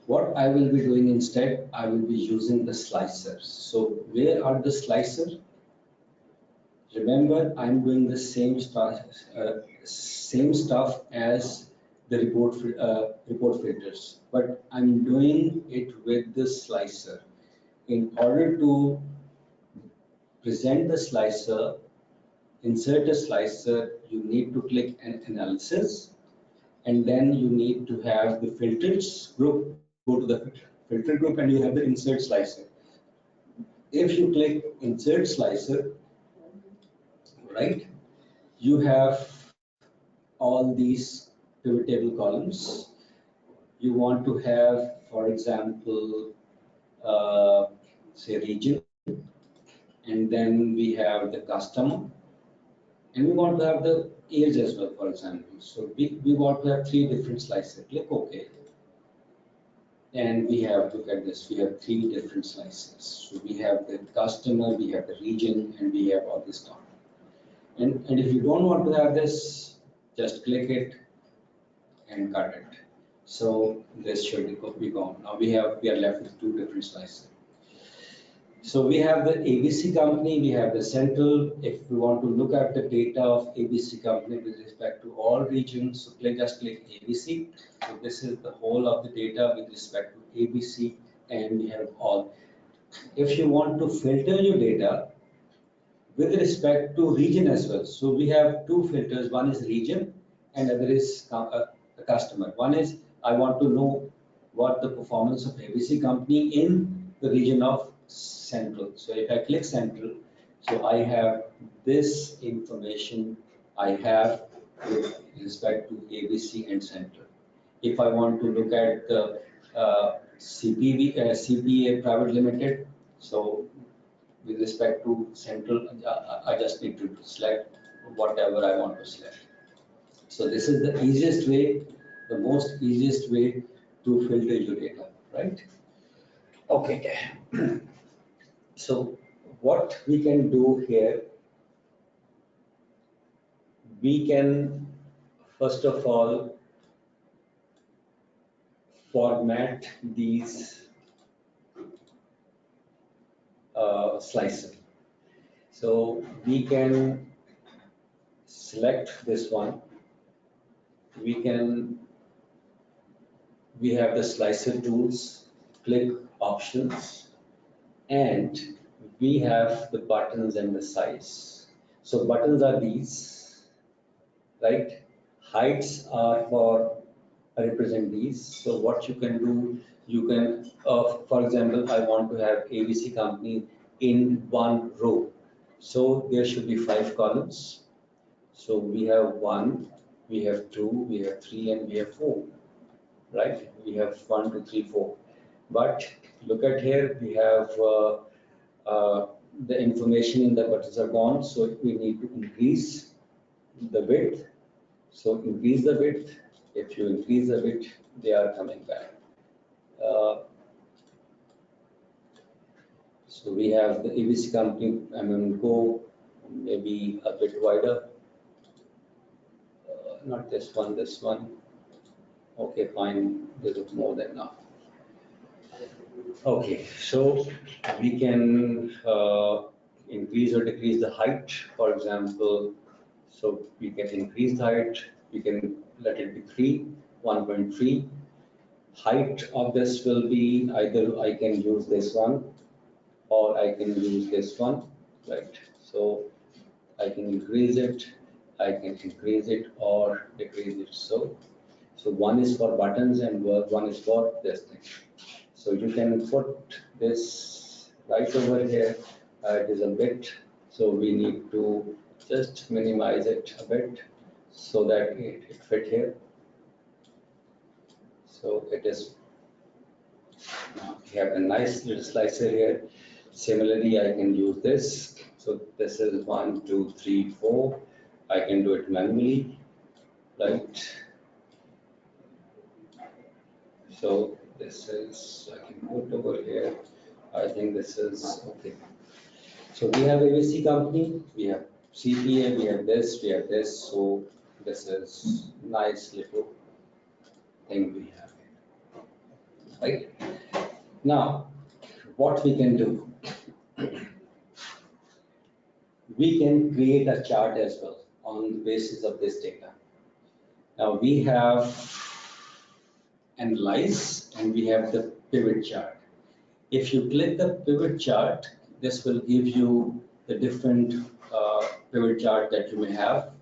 What I will be doing instead, I will be using the slicer. So where are the slicer? Remember, I'm doing the same stuff as the report filters, but I'm doing it with the slicer. In order to present the slicer, insert a slicer, you need to click an analysis, and then you need to have the filters group, go to the filter group, and you have the insert slicer. If you click insert slicer, right, you have all these pivot table columns. You want to have, for example, say region, and then we have the customer, and we want to have the age as well, for example. So we want to have 3 different slices. Click OK. And we have, look at this, we have 3 different slices. So we have the customer, we have the region, and we have all this stuff. And if you don't want to have this, just click it and cut it. So this should be gone. Now we are left with 2 different slices. So we have the ABC company, we have the central. If we want to look at the data of ABC company with respect to all regions, so just click ABC. So this is the whole of the data with respect to ABC, and we have all. If you want to filter your data with respect to region as well, so we have 2 filters. One is region, and other is the customer. One is I want to know what the performance of ABC company in the region of central. So if I click central, so I have this information I have with respect to ABC and central. If I want to look at the CPA private limited, so with respect to central, I just need to select whatever I want to select. So this is the easiest way, the most easiest way to filter your data, right? Okay. So what we can do here, we can first of all format these slices. So we can select this one. We have the slicer tools, click options, and we have the buttons and the size. So buttons are these, right? Heights are for represent these. So what you can do, you can, for example, I want to have ABC company in 1 row. So there should be 5 columns. So we have 1, we have 2, we have 3, and we have 4, right? We have 1, 2, 3, 4. But look at here, we have the information in the buttons are gone. So we need to increase the width. So increase the width. If you increase the width, they are coming back. So we have the ABC company. I'm going to go maybe a bit wider. Not this one, this one. Okay, fine. This is more than enough. Okay, so we can increase or decrease the height, for example. So we can increase the height. We can let it be 3, 1.3. Height of this will be either I can use this one or I can use this one, right? So I can increase it, I can increase it or decrease it. So one is for buttons and one is for this thing. So you can put this right over here. It is a bit, so we need to just minimize it a bit so that it fit here. So it is, now we have a nice little slicer here. Similarly, I can use this. So this is 1, 2, 3, 4. I can do it manually, right? So this is, I can put over here. I think this is okay. So we have ABC company, we have CPA, we have this, we have this. So this is nice little thing we have here, right? Now, what we can do, we can create a chart as well on the basis of this data. Now we have analyze and we have the pivot chart. If you click the pivot chart, this will give you the different pivot chart that you may have,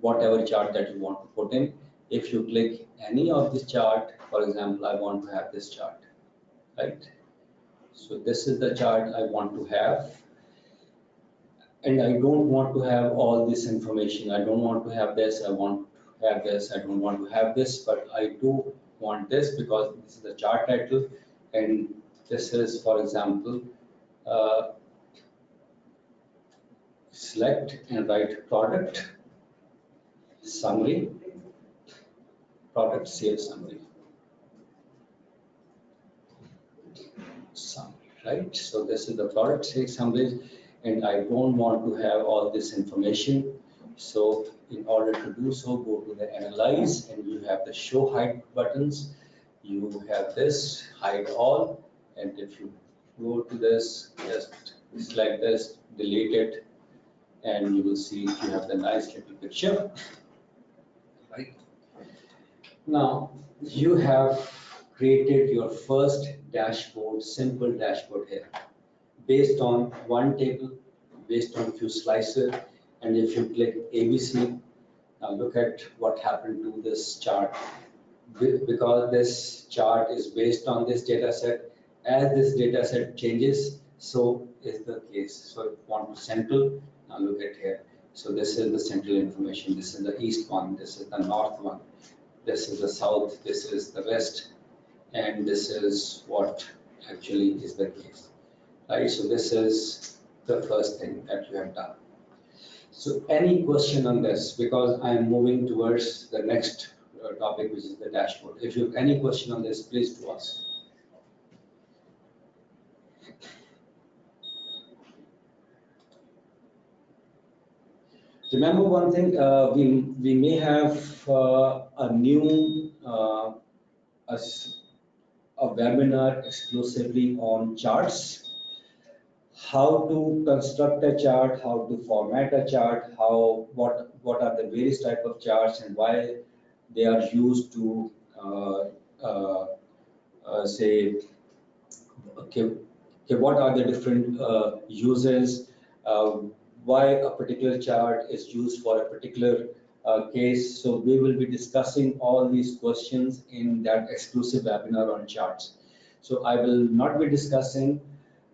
whatever chart that you want to put in. If you click any of this chart, for example, I want to have this chart, right? So this is the chart I want to have. And I don't want to have all this information. I don't want to have this, I want to have this, I don't want to have this, but I do want this because this is the chart title. And this is, for example, select and write product summary, product sales summary, right? So this is the product sales summary, and I don't want to have all this information. So in order to do so, go to the analyze and you have the show hide buttons. You have this hide all, and if you go to this, just select this, delete it, and you will see you have the nice little picture, right? Now you have created your first dashboard, simple dashboard here, based on one table, based on few slices. And if you click ABC, now look at what happened to this chart. Because this chart is based on this data set, as this data set changes, so is the case. So if you want to central, now look at here. So this is the central information, this is the east one, this is the north one, this is the south, this is the west, and this is what actually is the case, right? So this is the first thing that you have done. So any question on this, because I'm moving towards the next topic, which is the dashboard. If you have any question on this, please do ask. Remember one thing, we may have a new a webinar exclusively on charts. How to construct a chart, how to format a chart, what are the various type of charts and why they are used to say, okay, what are the different uses, why a particular chart is used for a particular case. So we will be discussing all these questions in that exclusive webinar on charts. So I will not be discussing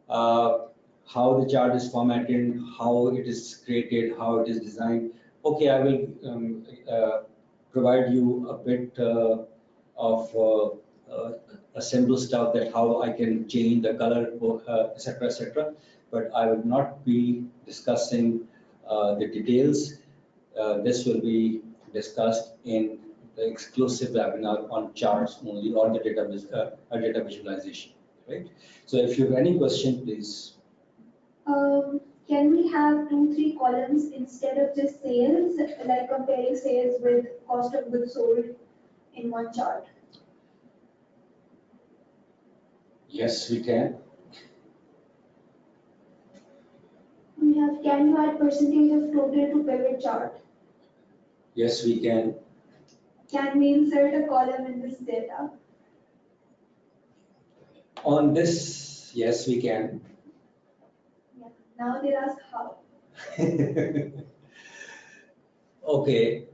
how the chart is formatted, how it is created, how it is designed. Okay, I will provide you a bit of a simple stuff that how I can change the color, etc., etc. But I will not be discussing the details. This will be discussed in the exclusive webinar on charts only, or the data visualization, right? So if you have any question, please. Can we have 2-3 columns instead of just sales, like comparing sales with cost of goods sold in one chart? Yes, we can. Can you add percentage of total to pivot chart? Yes, we can. Can we insert a column in this data? On this, yes, we can. Yeah. Now they ask how. Okay.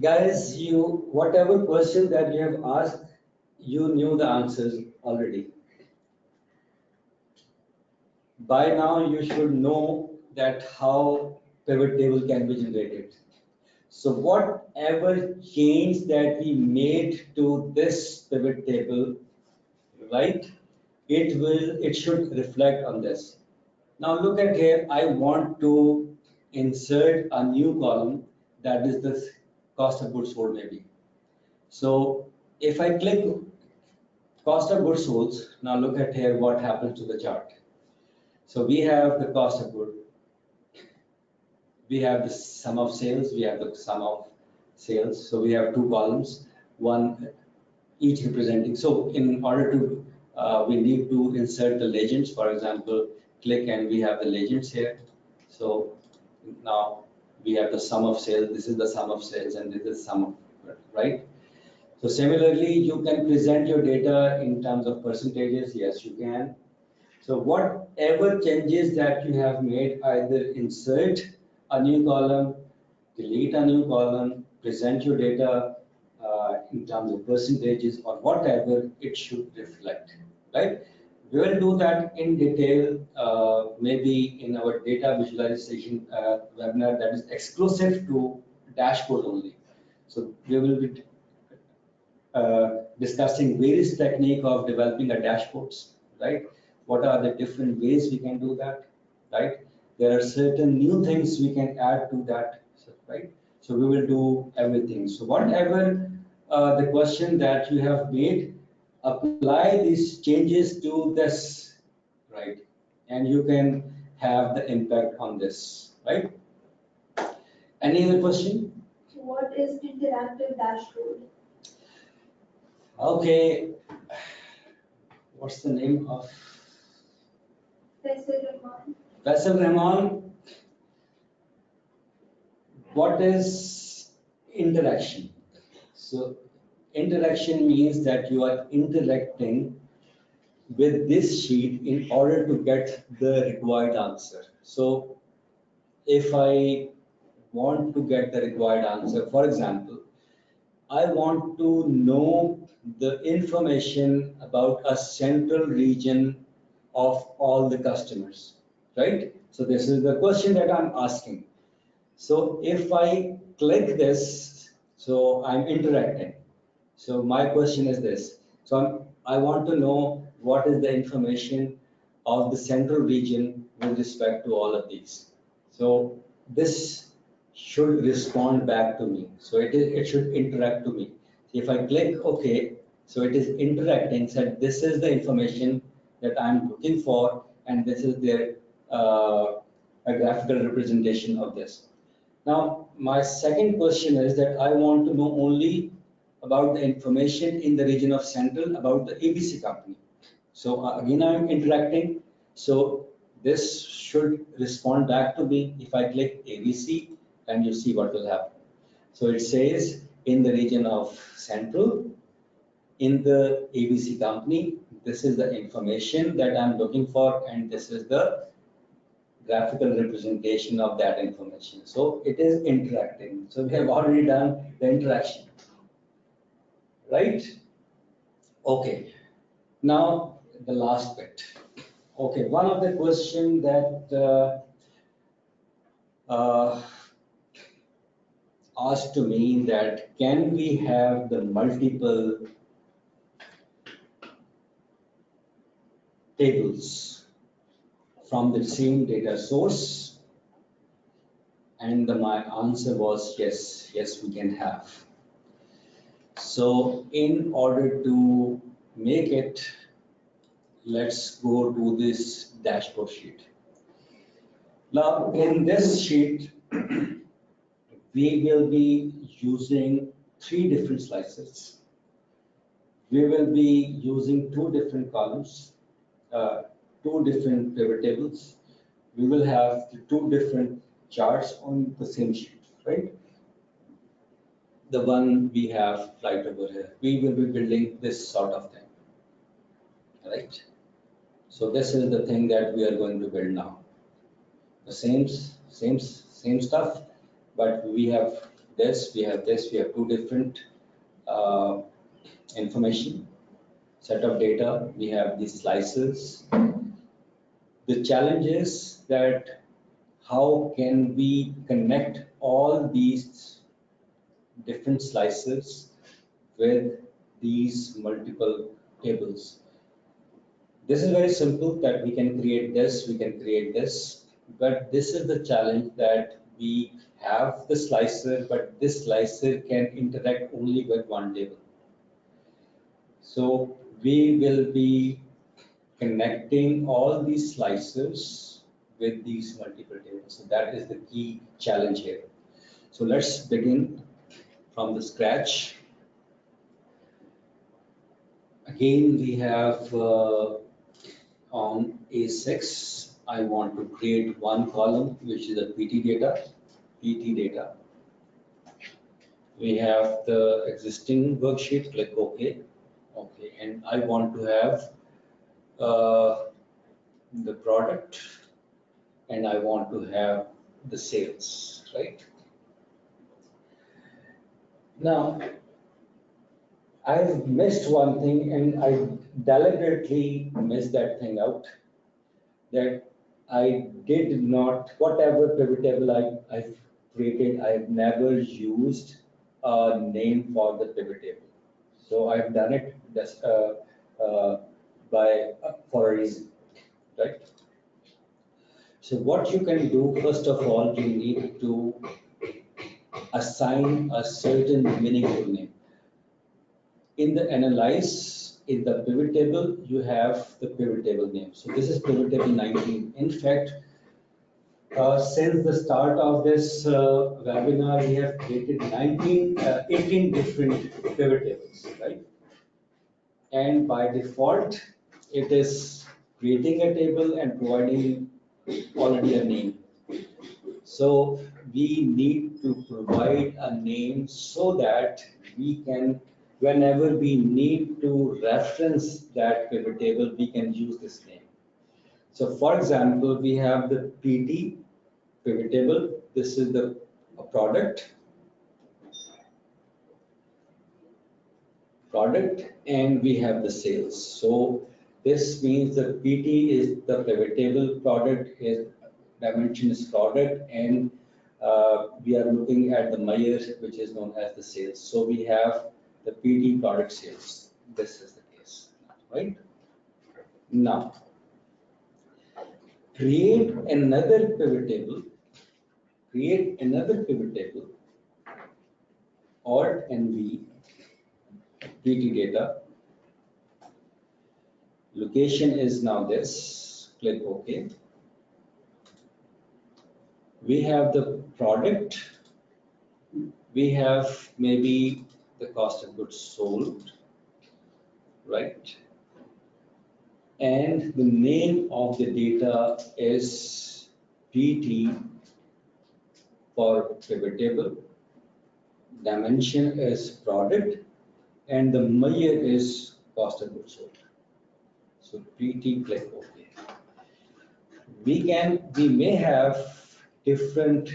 Guys, whatever question that you have asked, you knew the answers already. By now, you should know that how pivot table can be generated. So whatever change that we made to this pivot table, right, it should reflect on this. Now look at here, I want to insert a new column that is the cost of goods sold maybe. So if I click cost of goods sold, now look at here what happens to the chart. So we have the cost of good, we have the sum of sales, we have the sum of sales. So we have two columns, one each representing. So in order to, we need to insert the legends. For example, click and we have the legends here. So now we have the sum of sales. This is the sum of sales and this is sum of, right? So similarly, you can present your data in terms of percentages. Yes, you can. So whatever changes that you have made, either insert a new column, delete a new column, present your data in terms of percentages or whatever it should reflect, right? We will do that in detail, maybe in our data visualization webinar that is exclusive to dashboard only. So we will be discussing various technique of developing a dashboards, right? What are the different ways we can do that, right? There are certain new things we can add to that, right? So we will do everything. So whatever the question that you have made, apply these changes to this, right? And you can have the impact on this, right? Any other question? What is interactive dashboard? Okay, what's the name of Faisal Rahman? What is interaction? So interaction means that you are interacting with this sheet in order to get the required answer. So if I want to get the required answer, for example, I want to know the information about a central region of all the customers, right? So this is the question that I'm asking. So if I click this, so I'm interacting. So my question is this. So I want to know what is the information of the central region with respect to all of these. So this should respond back to me. So it should interact to me. If I click OK, so it is interacting, said this is the information that I'm looking for, and this is their a graphical representation of this. Now, my second question is that I want to know only about the information in the region of Central about the ABC company. So again, I'm interacting. So this should respond back to me if I click ABC, and you see what will happen. So it says in the region of Central, in the ABC company, this is the information that I'm looking for, and this is the graphical representation of that information. So it is interacting. So we have already done the interaction, right? Okay. Now the last bit. Okay, one of the question that asked to me that can we have the multiple tables from the same data source? And my answer was yes, yes, we can have. So in order to make it, let's go to this dashboard sheet. Now in this sheet, we will be using 3 different slices. We will be using 2 different columns, 2 different pivot tables. We will have 2 different charts on the same sheet, right? the one we have right over here. We will be building this sort of thing, right? So this is the thing that we are going to build now. The same stuff, but we have this, we have this, we have two different information, set of data, we have these slices. The challenge is that how can we connect all these different slices with these multiple tables. This is very simple that we can create this, we can create this, but this is the challenge that we have the slicer, but this slicer can interact only with one table. So we will be connecting all these slicers with these multiple tables. So that is the key challenge here. So let's begin from the scratch. Again, we have on A6, I want to create one column, which is the PT data. We have the existing worksheet, click OK. Okay, and I want to have the product and I want to have the sales, right? Now, I've missed one thing and I deliberately missed that thing out, that I did not, whatever pivot table I've created, I've never used a name for the pivot table. So I've done it just, for a reason, right? So what you can do, first of all, you need to assign a certain meaningful name. In the analyze, in the pivot table, you have the pivot table name. So this is pivot table 19. In fact, since the start of this webinar, we have created 18 different pivot tables, right? And by default, it is creating a table and providing already a name. So we need to provide a name so that we can, whenever we need to reference that pivot table, we can use this name. So for example, we have the PT pivot table. This is the product, and we have the sales. So this means the PT is the pivot table, product is dimension is product, and we are looking at the Meyer, which is known as the sales. So we have the PT product sales. This is the case, right? Now, create another pivot table, Alt and V, PT data. Location is now this, click OK. We have the product, we have maybe the cost of goods sold, right? And the name of the data is PT for pivot table, dimension is product, and the Meyer is cost of goods sold. So PT, click OK. We may have different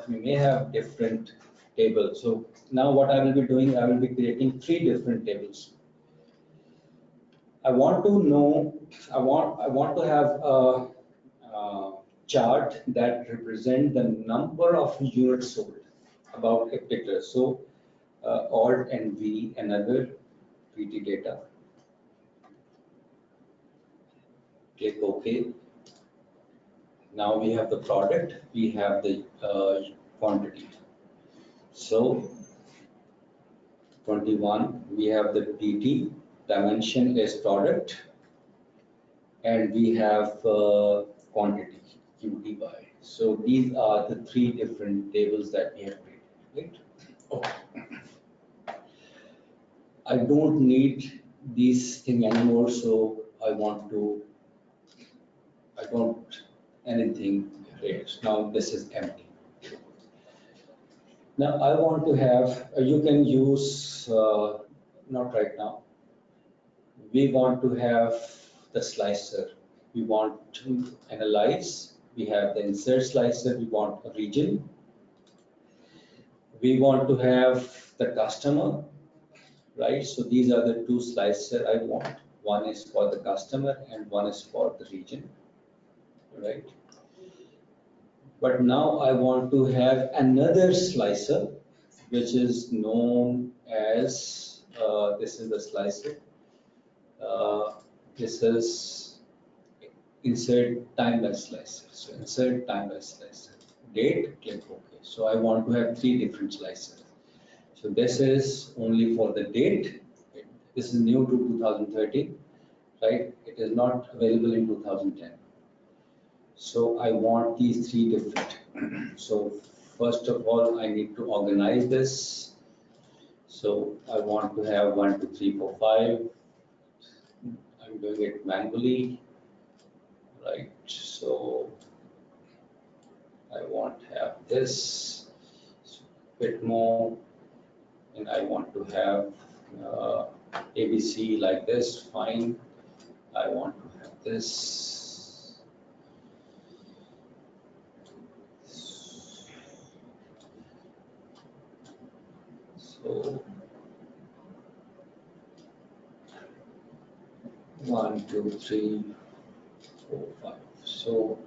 we may have different tables. So now what I will be doing, I will be creating 3 different tables. I want to have a chart that represent the number of units sold about a particular. So Alt and V, another PT data. Click OK. Now we have the product, we have the quantity. So 21, we have the PT, dimension is product, and we have quantity, QT by. So these are the 3 different tables that we have created, right? Okay. I don't need these thing anymore, so I don't anything here. Now this is empty. Now I want to have, you can use, not right now. We want to have the slicer. We want to analyze. We have the insert slicer. We want a region. We want to have the customer, right? So these are the two slicer I want. One is for the customer and one is for the region, right? But now I want to have another slicer, which is known as, this is the slicer. This is insert timeless slicer. So insert timeless slicer. Date, click OK. So I want to have three different slicers. So this is only for the date. This is new to 2013, right? It is not available in 2010. So I want these three different. So first of all, I need to organize this. So I want to have 1, 2, 3, 4, 5. I'm doing it manually, right? So I want to have this a bit more, and I want to have ABC like this, fine. I want to have this. So 1, 2, 3, 4, 5. So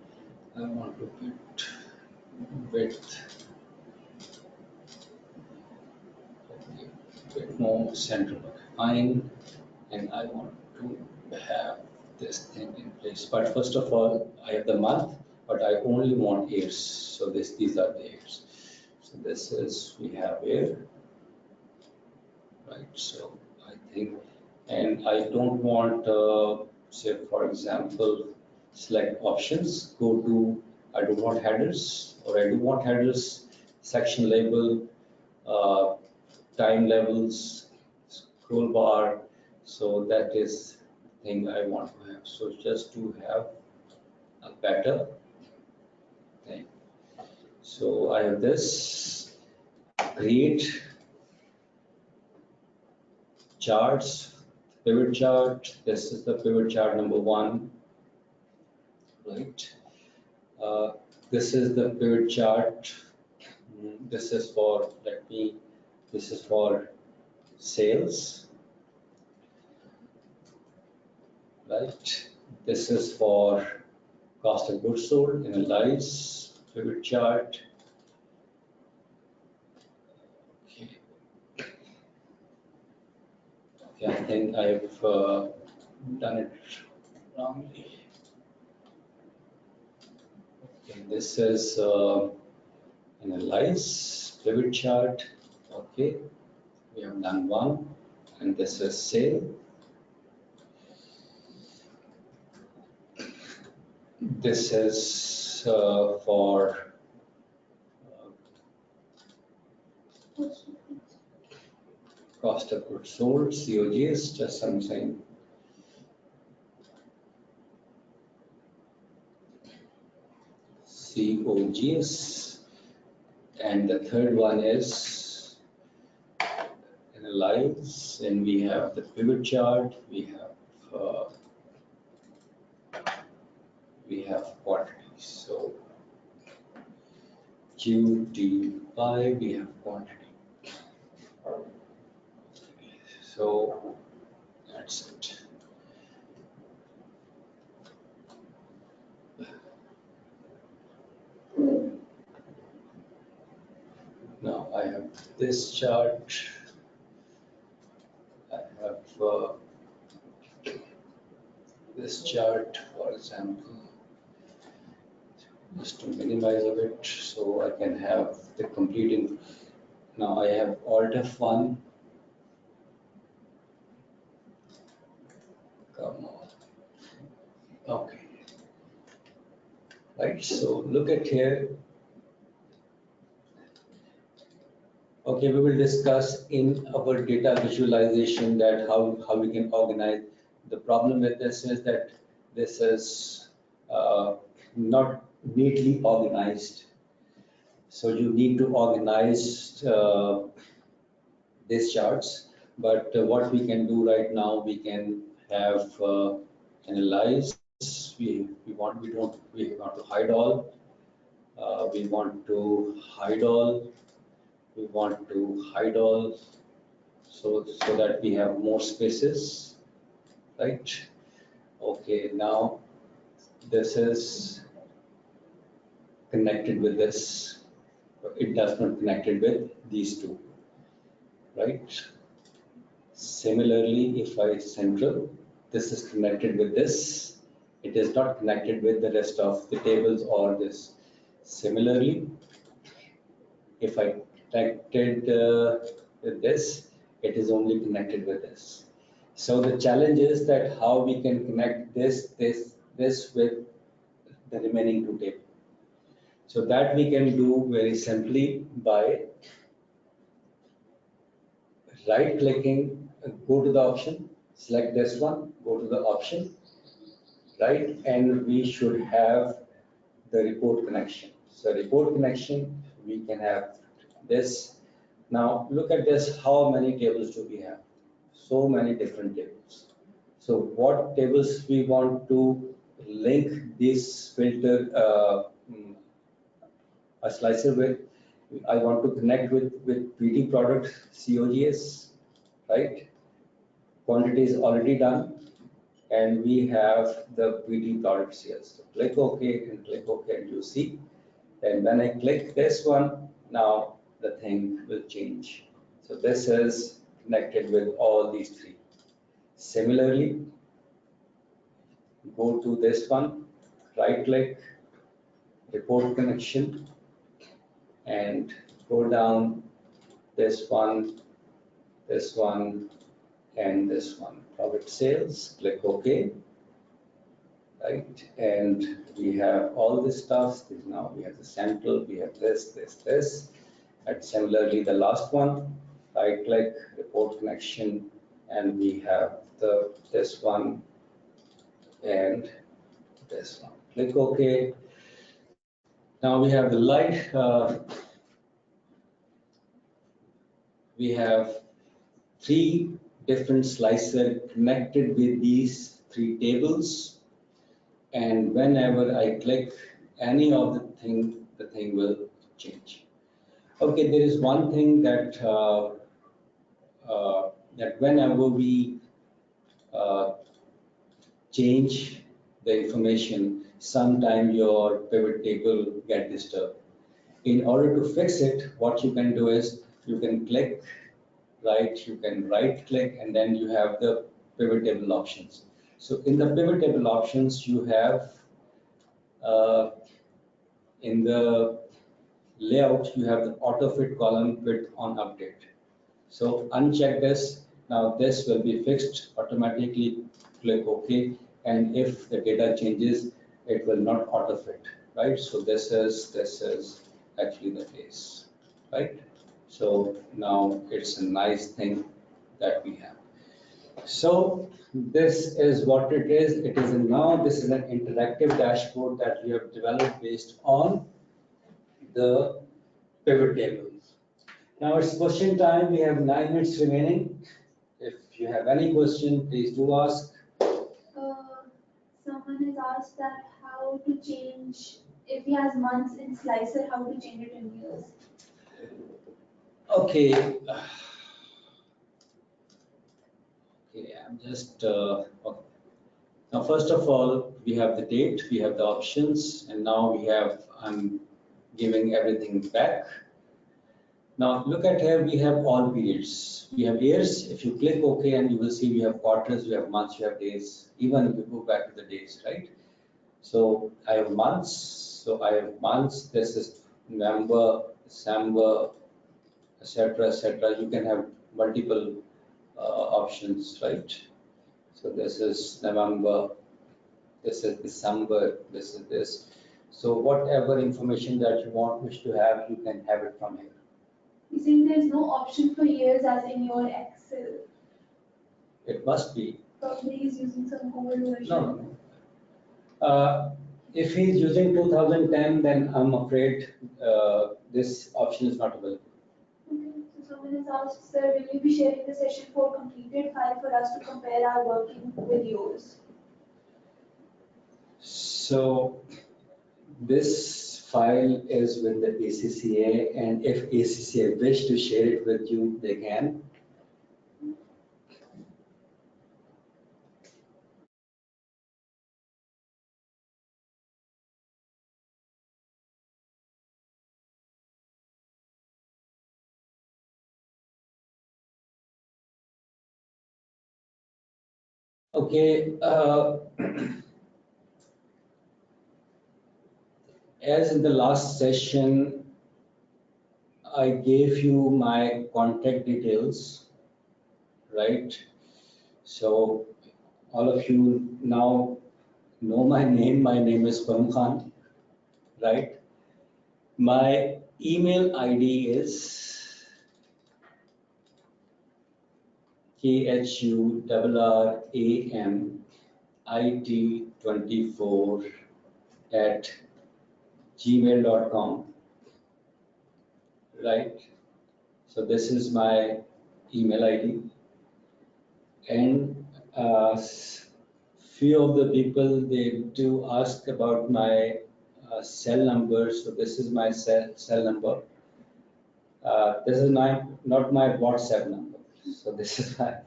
I want to put width a bit more central, fine, and I want to have this thing in place. But first of all, I have the month, but I only want years. So these are the years. So this is, we have year, right? So I think, and I don't want, say for example, select options, go to, I don't want headers, or I do want headers, section label, time levels, scroll bar. So that is the thing I want to have. So just to have a better thing. So I have this, create charts, pivot chart. This is the pivot chart number 1, right? This is the pivot chart. This is for, this is for sales, right? This is for cost of goods sold, analyze, pivot chart. Okay, I think I've done it wrongly. Okay, this is analyze, pivot chart. Okay, we have done one, and this is sale. This is for cost of goods sold, COGS, just something. COGS, and the third one is analyze, and we have the pivot chart, we have quantities. So QD5, we have quantity. So that's it. Now I have this chart. I have this chart, for example, just to minimize a bit, so I can have the completing. Now I have Alt F1. Come on. Okay. Right. So look at here. Okay, we will discuss in our data visualization that how we can organize. The problem with this is that this is not neatly organized. So you need to organize these charts. But what we can do right now, we can have analyze. We want to hide all. We want to hide all. We want to hide all. So that we have more spaces, right? Okay, now this is connected with this. It does not connected with these two, right? Similarly, if I central, this is connected with this. It is not connected with the rest of the tables or this. Similarly, if I connected with this, it is only connected with this. So the challenge is that how we can connect this with the remaining two tables. So that we can do very simply by right clicking, go to the option, select this one, go to the option, right? And we should have the report connection. So report connection, we can have this. Now look at this, how many tables do we have? So many different tables. So what tables we want to link this filter a slicer with? I want to connect with PT product COGS, right? Quantity is already done, and we have the PT product sales. So click OK and click OK, and you see. And when I click this one, now the thing will change. So this is connected with all these three. Similarly, go to this one, right click, report connection, and go down this one, and this one. Product sales, click OK, right? And we have all this stuff. Now we have the sample, we have this. And similarly, the last one, right click, report connection, and we have this one and this one. Click OK. Now we have the light. We have three different slicers connected with these three tables. And whenever I click any of the thing will change. Okay, there is one thing that that whenever we change the information, sometime your pivot table get disturbed. In order to fix it, what you can do is you can click right, you can right click, and then you have the pivot table options. So in the pivot table options, you have in the layout, you have the auto fit column width on update. So uncheck this. Now this will be fixed automatically. Click OK, and if the data changes, it will not auto fit, right? So this is actually the case, right? So now it's a nice thing that we have. So this is what it is. It is now this is an interactive dashboard that we have developed based on the pivot tables. Now it's question time. We have 9 minutes remaining. If you have any question, please do ask. Someone has asked that how to change, if he has months in slicer, how to change it in years. Okay. Okay, I'm just okay. Now first of all, we have the date, we have the options, and now I'm giving everything back. Now look at here, we have all periods. We have years. If you click OK, and you will see we have quarters, we have months, we have days. Even if you go back to the days, right? So I have months. So I have months. This is November, December, etc., etc. You can have multiple options, right? So this is November. This is December. This is this. So whatever information that you wish to have, you can have it from here. You're saying there's no option for years as in your Excel? It must be. Probably he's using some old version. No. If he's using 2010, then I'm afraid this option is not available. Okay, so someone has asked, sir, will you be sharing the session for completed file for us to compare our working with yours? So this file is with the ACCA, and if ACCA wish to share it with you, they can. Okay, as in the last session, I gave you my contact details, right? So all of you now know my name. My name is Param Khan, right? My email ID is KHURRAMIT24 @gmail.com, right? So this is my email ID, and few of the people, they do ask about my cell number. So this is my cell number. This is not my WhatsApp number. So this is my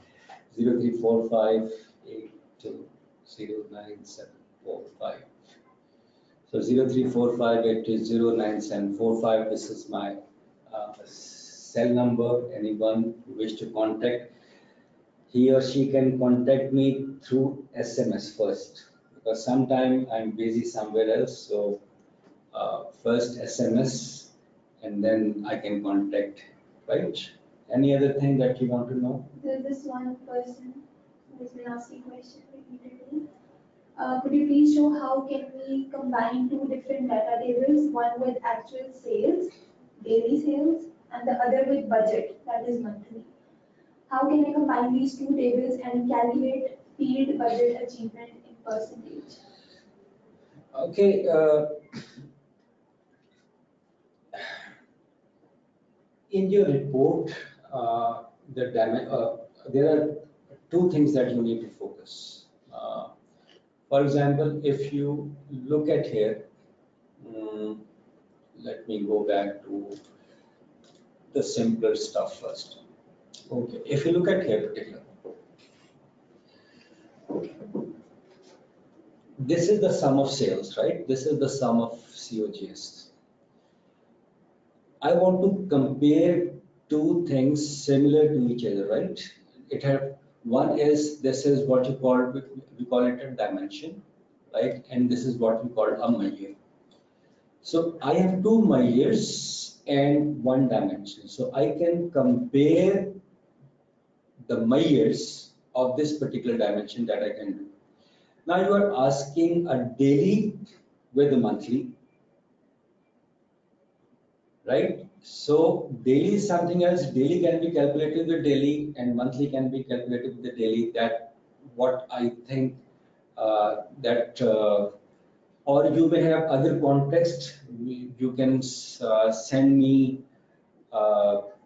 0345820975. So 0345820975. This is my cell number. Anyone who wish to contact, he or she can contact me through SMS first, because sometime I'm busy somewhere else. So first SMS, and then I can contact, right? Any other thing that you want to know? There's this one person who has been asking questions repeatedly. Could you please show how can we combine two different data tables, one with actual sales, daily sales, and the other with budget, that is monthly? How can I combine these two tables and calculate field budget achievement in percentage? Okay. In your report, there are two things that you need to focus. For example, if you look at here, let me go back to the simpler stuff first. Okay, if you look at here particular, this is the sum of sales, right? This is the sum of COGS. I want to compare two things similar to each other, right? One is, this is what we call it a dimension, right? And this is what we call a measure. So I have two measures and one dimension. So I can compare the measures of this particular dimension that I can do. Now you are asking a daily with a monthly, right? So daily is something else. Daily can be calculated with daily, and monthly can be calculated with the daily. That what I think or you may have other context. You can send me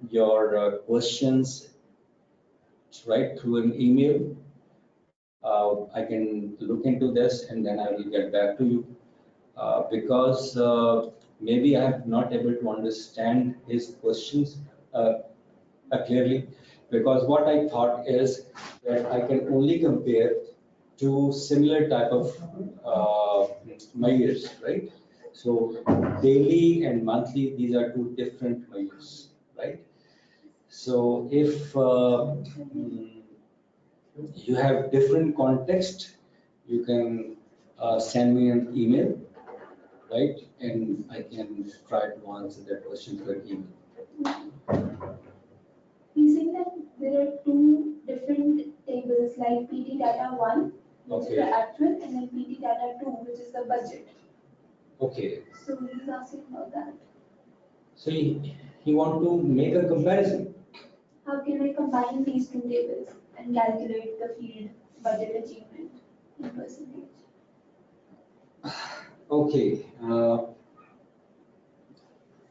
your questions, right, through an email. I can look into this and then I will get back to you, because maybe I am not able to understand his questions clearly, because what I thought is that I can only compare two similar type of measures, right? So daily and monthly, these are two different measures, right? So if you have different context, you can send me an email, right? And I can try to answer that question through an email. He's saying that there are two different tables, like PT data 1, which is the actual, and then PT data 2, which is the budget. Okay. So he's asking about that. So he want to make a comparison. How can I combine these two tables and calculate the field budget achievement in percentage? Okay.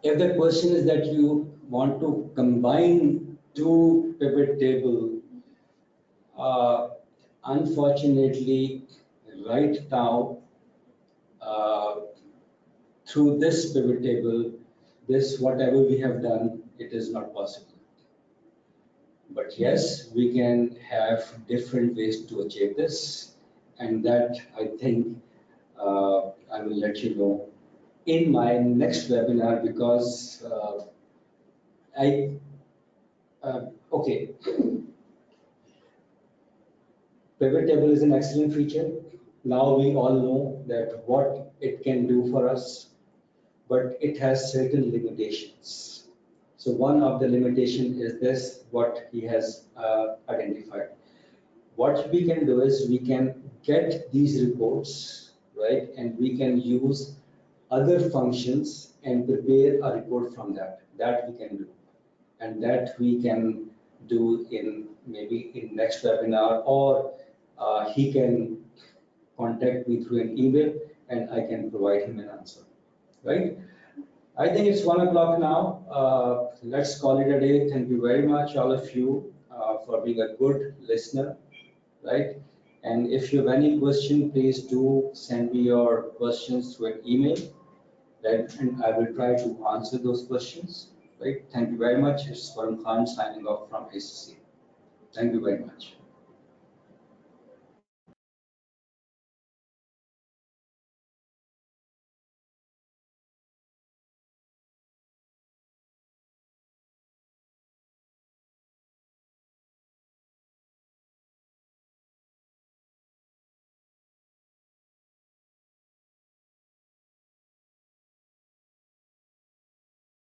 If the question is that you want to combine two pivot table, uh, unfortunately, right now, uh, through this pivot table, this whatever we have done, it is not possible. But yes, we can have different ways to achieve this, and that I think I will let you know in my next webinar because I okay. Pivot table is an excellent feature. Now we all know that what it can do for us, but it has certain limitations. So one of the limitation is this, what he has identified. What we can do is we can get these reports, right? And we can use other functions and prepare a report from that. That we can do. And that we can do in maybe in next webinar, or he can contact me through an email and I can provide him an answer, right? I think it's 1 o'clock now. Let's call it a day. Thank you very much, all of you, for being a good listener, right? And if you have any question, please do send me your questions through an email, right? And I will try to answer those questions, right? Thank you very much. It's Varun Khan signing off from ACCA. Thank you very much.